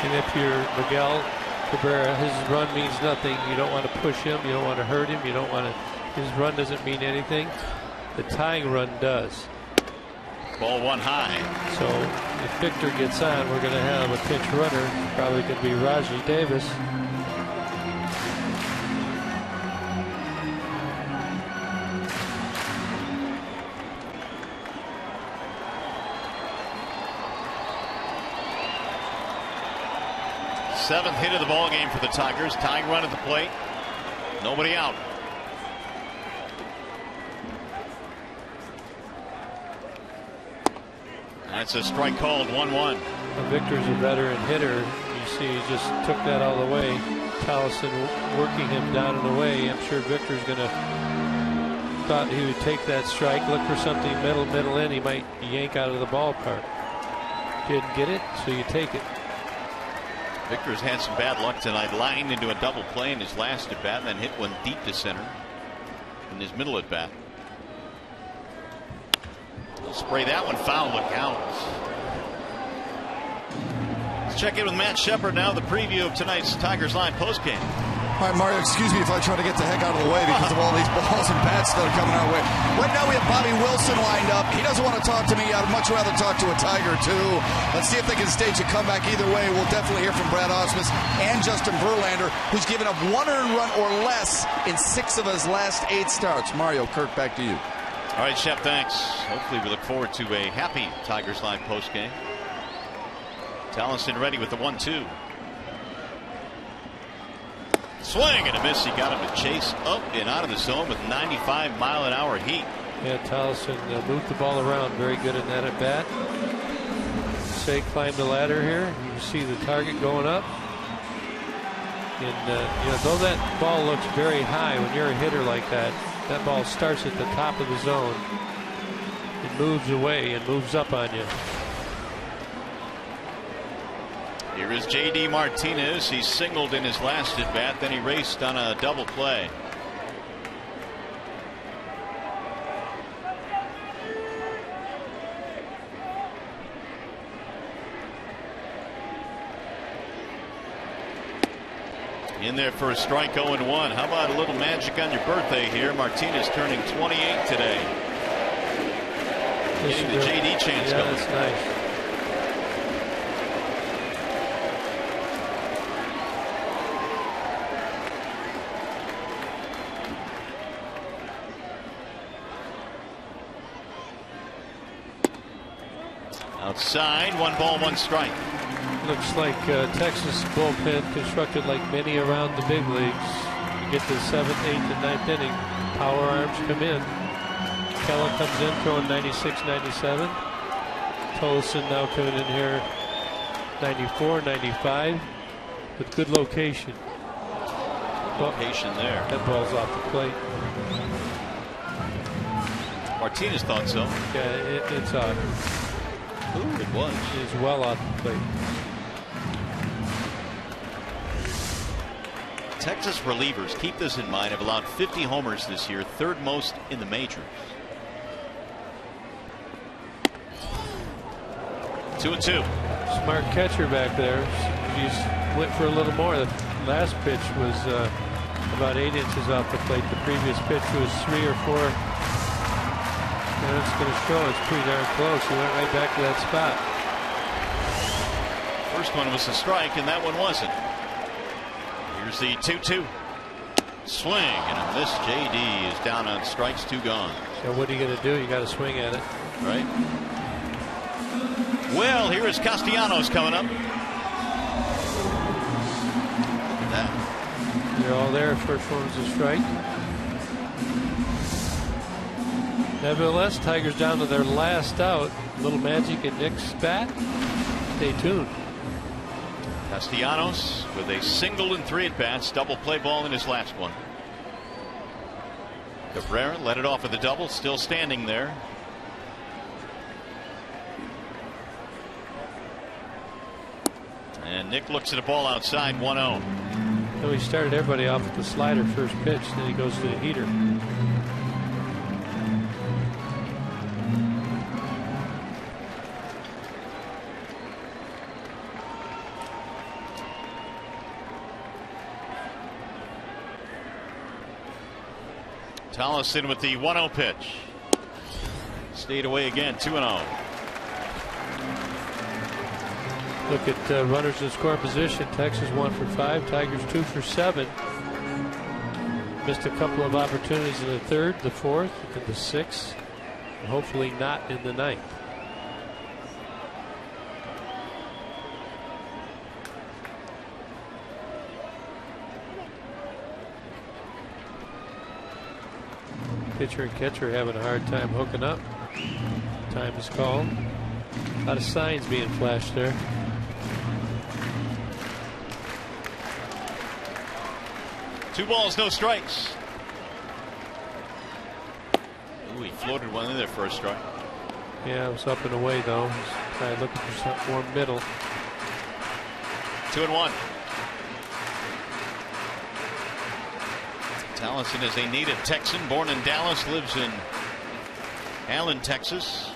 And if you're Miguel Cabrera, his run means nothing. You don't want to push him. You don't want to hurt him. You don't want to. His run doesn't mean anything. The tying run does. Ball one high. So if Victor gets on, we're going to have a pinch runner. Probably going to be Raji Davis. Seventh hit of the ball game for the Tigers. Tying run at the plate. Nobody out. That's a strike called 1-1. Victor's a veteran hitter. You see, he just took that all the way. Towson working him down and away. I'm sure Victor's going to thought he would take that strike, look for something middle in. He might yank out of the ballpark. Didn't get it, so you take it. Victor's had some bad luck tonight. Lined into a double play in his last at bat, and then hit one deep to center in his middle at bat. He'll spray that one foul. Look out. Let's check in with Matt Shepard now. The preview of tonight's Tigers Line postgame. All right, Mario, excuse me if I try to get the heck out of the way because of all these balls and bats that are coming our way. Right now we have Bobby Wilson lined up. He doesn't want to talk to me. I'd much rather talk to a Tiger, too. Let's see if they can stage a comeback either way. We'll definitely hear from Brad Ausmus and Justin Verlander, who's given up 1 earned run or less in 6 of his last 8 starts. Mario, Kirk, back to you. All right, Shep, thanks. Hopefully we look forward to a happy Tigers Line postgame. Towson ready with the 1-2. Swing and a miss. He got him to chase up and out of the zone with 95-mile-an-hour heat. Yeah, Towson moved the ball around. Very good in that at bat. Say climbed the ladder here. You see the target going up. And you know, though that ball looks very high, when you're a hitter like that, that ball starts at the top of the zone. It moves away and moves up on you. Here is J.D. Martinez. He singled in his last at bat, then he raced on a double play. In there for a strike, 0-1. How about a little magic on your birthday here? Martinez turning 28 today. Getting the J.D. chance going. That's nice. Outside, 1 ball, 1 strike. Looks like Texas bullpen constructed like many around the big leagues. You get the 7th, 8th, and 9th inning. Power arms come in. Keller comes in throwing 96, 97. Tolson now coming in here 94, 95 with good location. Location there. That ball's off the plate. Martinez thought so. Yeah, it's off. Ooh, it was. It's well off the plate. Texas relievers, keep this in mind, have allowed 50 homers this year, 3rd most in the majors. 2-2. Smart catcher back there. He went for a little more. The last pitch was about 8 inches off the plate. The previous pitch was 3 or 4. And it's going to show it's pretty darn close. He went right back to that spot. First one was a strike, and that one wasn't. Here's the 2-2. Swing and a miss. J.D. is down on strikes, 2 gone. So what are you going to do? You got to swing at it. Right. Well, here is Castellanos coming up. That. They're all there. First one was a strike. Nevertheless, Tigers down to their last out. Little magic in Nick's bat. Stay tuned. Castellanos with a single and 3 at bats, double play ball in his last one. Cabrera led it off with a double, still standing there. And Nick looks at a ball outside, 1-0. So he started everybody off with the slider first pitch, then he goes to the heater. Tollefson with the 1-0 pitch. Stayed away again, 2-0. Look at runners in scoring position. Texas 1 for 5. Tigers 2 for 7. Missed a couple of opportunities in the 3rd, the 4th, and the 6th. And hopefully not in the 9th. Pitcher and catcher having a hard time hooking up. Time is called. A lot of signs being flashed there. Two balls, no strikes. Ooh, he floated one in there for a strike. Yeah, it was up and away though. He's probably looking for something more middle. 2-1. Tollefson is a native Texan, born in Dallas, lives in Allen, Texas.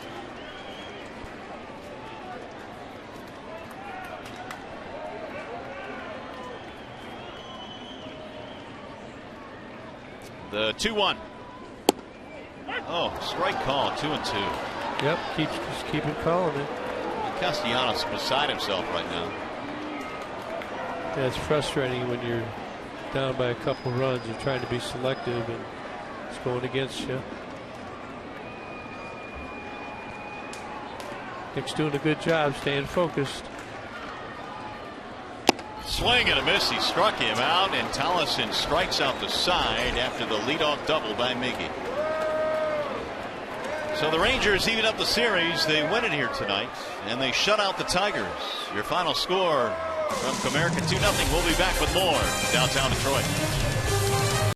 The 2-1. Oh, strike call, 2-2. Yep, just keep it calling it. Castellanos beside himself right now. Yeah, it's frustrating when you're down by a couple runs. You're trying to be selective and it's going against you. Nick's doing a good job staying focused. Swing and a miss. He struck him out, and Tollefson strikes out the side after the leadoff double by Miggy. So the Rangers even up the series. They win it here tonight, and they shut out the Tigers. Your final score from Comerica 2-0. We'll be back with more downtown Detroit.